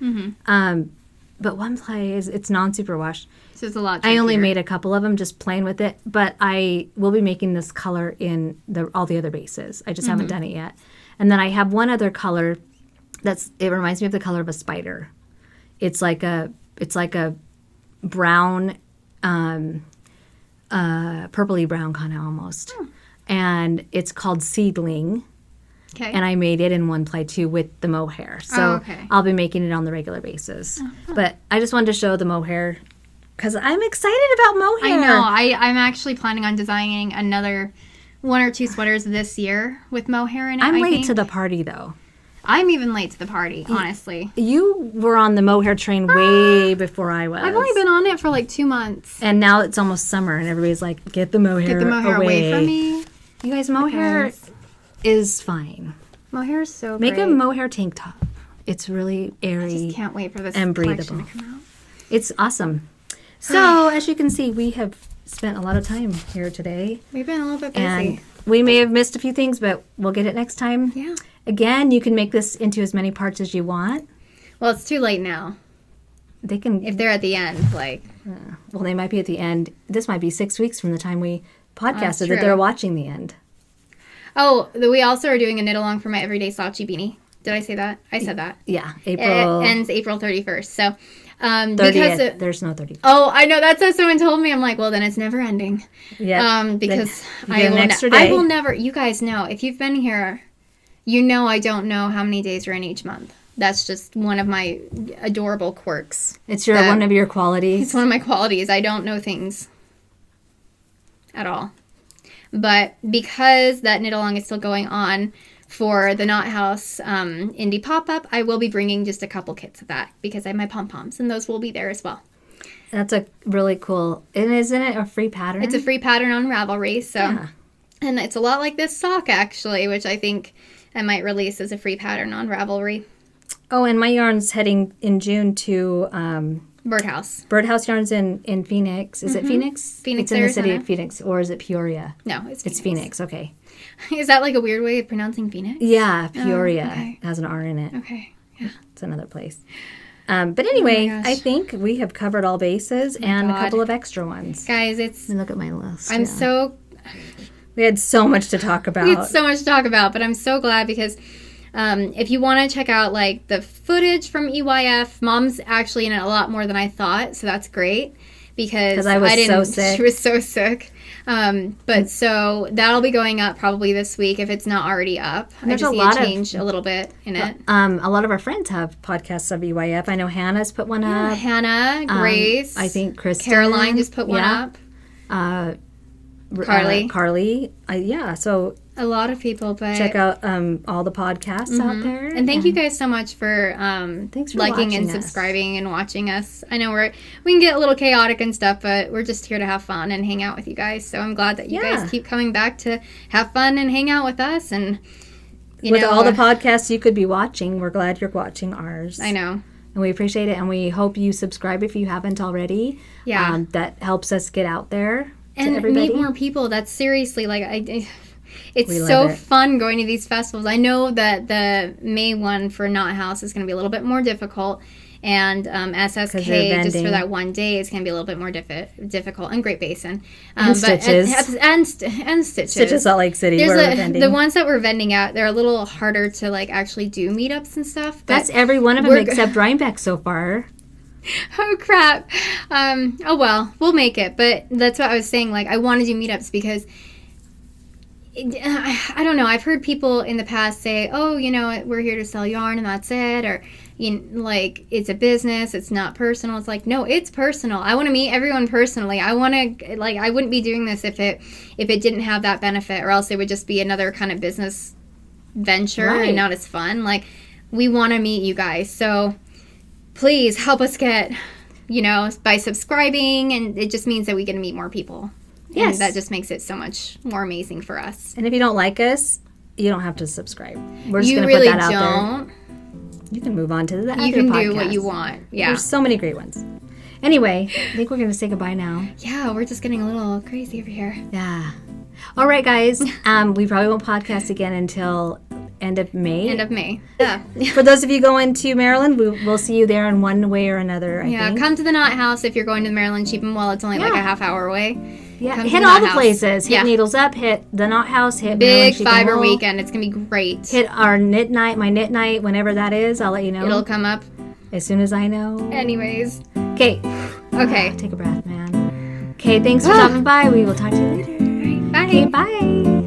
But one-ply it's non-superwash. So it's a lot trickier. I only made a couple of them just playing with it, but I will be making this color in all the other bases. I just haven't done it yet. And then I have one other color it reminds me of the color of a spider. It's like a brown, purpley brown kind of almost. And it's called Seedling. Okay. And I made it in one ply too with the mohair. So I'll be making it on the regular basis. But I just wanted to show the mohair because I'm excited about mohair. I know. I'm actually planning on designing another 1 or 2 sweaters this year with mohair in it. I'm late to the party though. I'm even late to the party, honestly. You were on the mohair train way before I was. I've only been on it for like 2 months. And now it's almost summer and everybody's like, get the mohair away from me. You guys, mohair is fine. Mohair is so Make great. a mohair tank top. It's really airy. I just can't wait for this and collection breathable. to come out. It's awesome. So, as you can see, we have spent a lot of time here today. We've been a little bit busy. And we may have missed a few things, but we'll get it next time. Yeah. Again, you can make this into as many parts as you want. Well, it's too late now. They can... If they're at the end, like... well, they might be at the end. This might be 6 weeks from the time we podcasted true. that they're watching the end. Oh, we also are doing a knit-along for my Everyday Slouchy Beanie. Did I say that? I said that. Yeah, April... It ends April 31st, so... 30th. There's no 30th. Oh, I know. That's what someone told me. I'm like, well, then it's never ending. Yeah. Because I will never... You guys know. If you've been here, you know I don't know how many days are in each month. That's just one of my adorable quirks. It's one of your qualities. It's one of my qualities. I don't know things at all. But because that knit-along is still going on for the Knot House indie pop-up, I will be bringing just a couple kits of that because I have my pom-poms, and those will be there as well. That's a really cool... And isn't it a free pattern? It's a free pattern on Ravelry, so... Yeah. And it's a lot like this sock, actually, which I think I might release as a free pattern on Ravelry. Oh, and my yarn's heading in June to... Birdhouse Yarns in Phoenix. Is it Phoenix? Phoenix, it's in Arizona. the city of Phoenix, or is it Peoria? No, it's Phoenix. It's Phoenix, okay. Is that like a weird way of pronouncing Phoenix? Yeah, Peoria okay. has an R in it. Okay, yeah. It's another place. But anyway, gosh. I think we have covered all bases and a couple of extra ones. Guys, it's... Let me look at my list. I'm so... We had so much to talk about. We had so much to talk about, but I'm so glad because... if you want to check out like the footage from EYF, Mom's actually in it a lot more than I thought, so that's great because I was so sick. She was so sick. But so that'll be going up probably this week if it's not already up. There's I just a need lot to change a little bit in it. A lot of our friends have podcasts of EYF. I know Hannah's put one up. Hannah, Grace, I think Christy, Caroline just put one up. Carly. So a lot of people, but check out all the podcasts out there. And thank you guys so much for thanks for liking and subscribing and watching us. I know we can get a little chaotic and stuff, but we're just here to have fun and hang out with you guys. So I'm glad that you guys keep coming back to have fun and hang out with us. And with all the podcasts you could be watching, we're glad you're watching ours. I know. And we appreciate it. And we hope you subscribe if you haven't already. Yeah. That helps us get out there and to everybody. Meet more people. That's seriously it's so fun going to these festivals. I know that the May one for Knot House is going to be a little bit more difficult. And SSK, just for that one day, is going to be a little bit more difficult. And Great Basin. And Stitches. And Stitches. Stitches Salt Lake City. The ones that we're vending at, they're a little harder to actually do meetups and stuff. That's every one of them except Rhinebeck so far. Oh, crap. Oh, well, we'll make it. But that's what I was saying. I want to do meetups because... I don't know. I've heard people in the past say, "Oh, we're here to sell yarn and that's it," or it's a business. It's not personal. It's no, it's personal. I want to meet everyone personally. I want to I wouldn't be doing this if it didn't have that benefit, or else it would just be another kind of business venture and not as fun. We want to meet you guys, so please help us get by subscribing, and it just means that we get to meet more people. Yes. And that just makes it so much more amazing for us. And if you don't like us, you don't have to subscribe. We're just going to put that out there. You can move on to the other podcast. You can do what you want. Yeah. There's so many great ones. Anyway, I think we're going to say goodbye now. Yeah, we're just getting a little crazy over here. Yeah. All right, guys. We probably won't podcast again until end of May. End of May. Yeah. For those of you going to Maryland, we'll see you there in one way or another, I think. Come to the Knot House if you're going to the Maryland Sheep and Well. It's only a half hour away. Yeah, hit all the places. Hit Needles Up, hit the Knot House, hit Big Fiber Weekend. It's going to be great. Hit our knit night, my knit night, whenever that is. I'll let you know. It'll come up. As soon as I know. Anyways. Okay. Okay. Take a breath, man. Okay, thanks for stopping by. We will talk to you later. Bye. Okay, bye.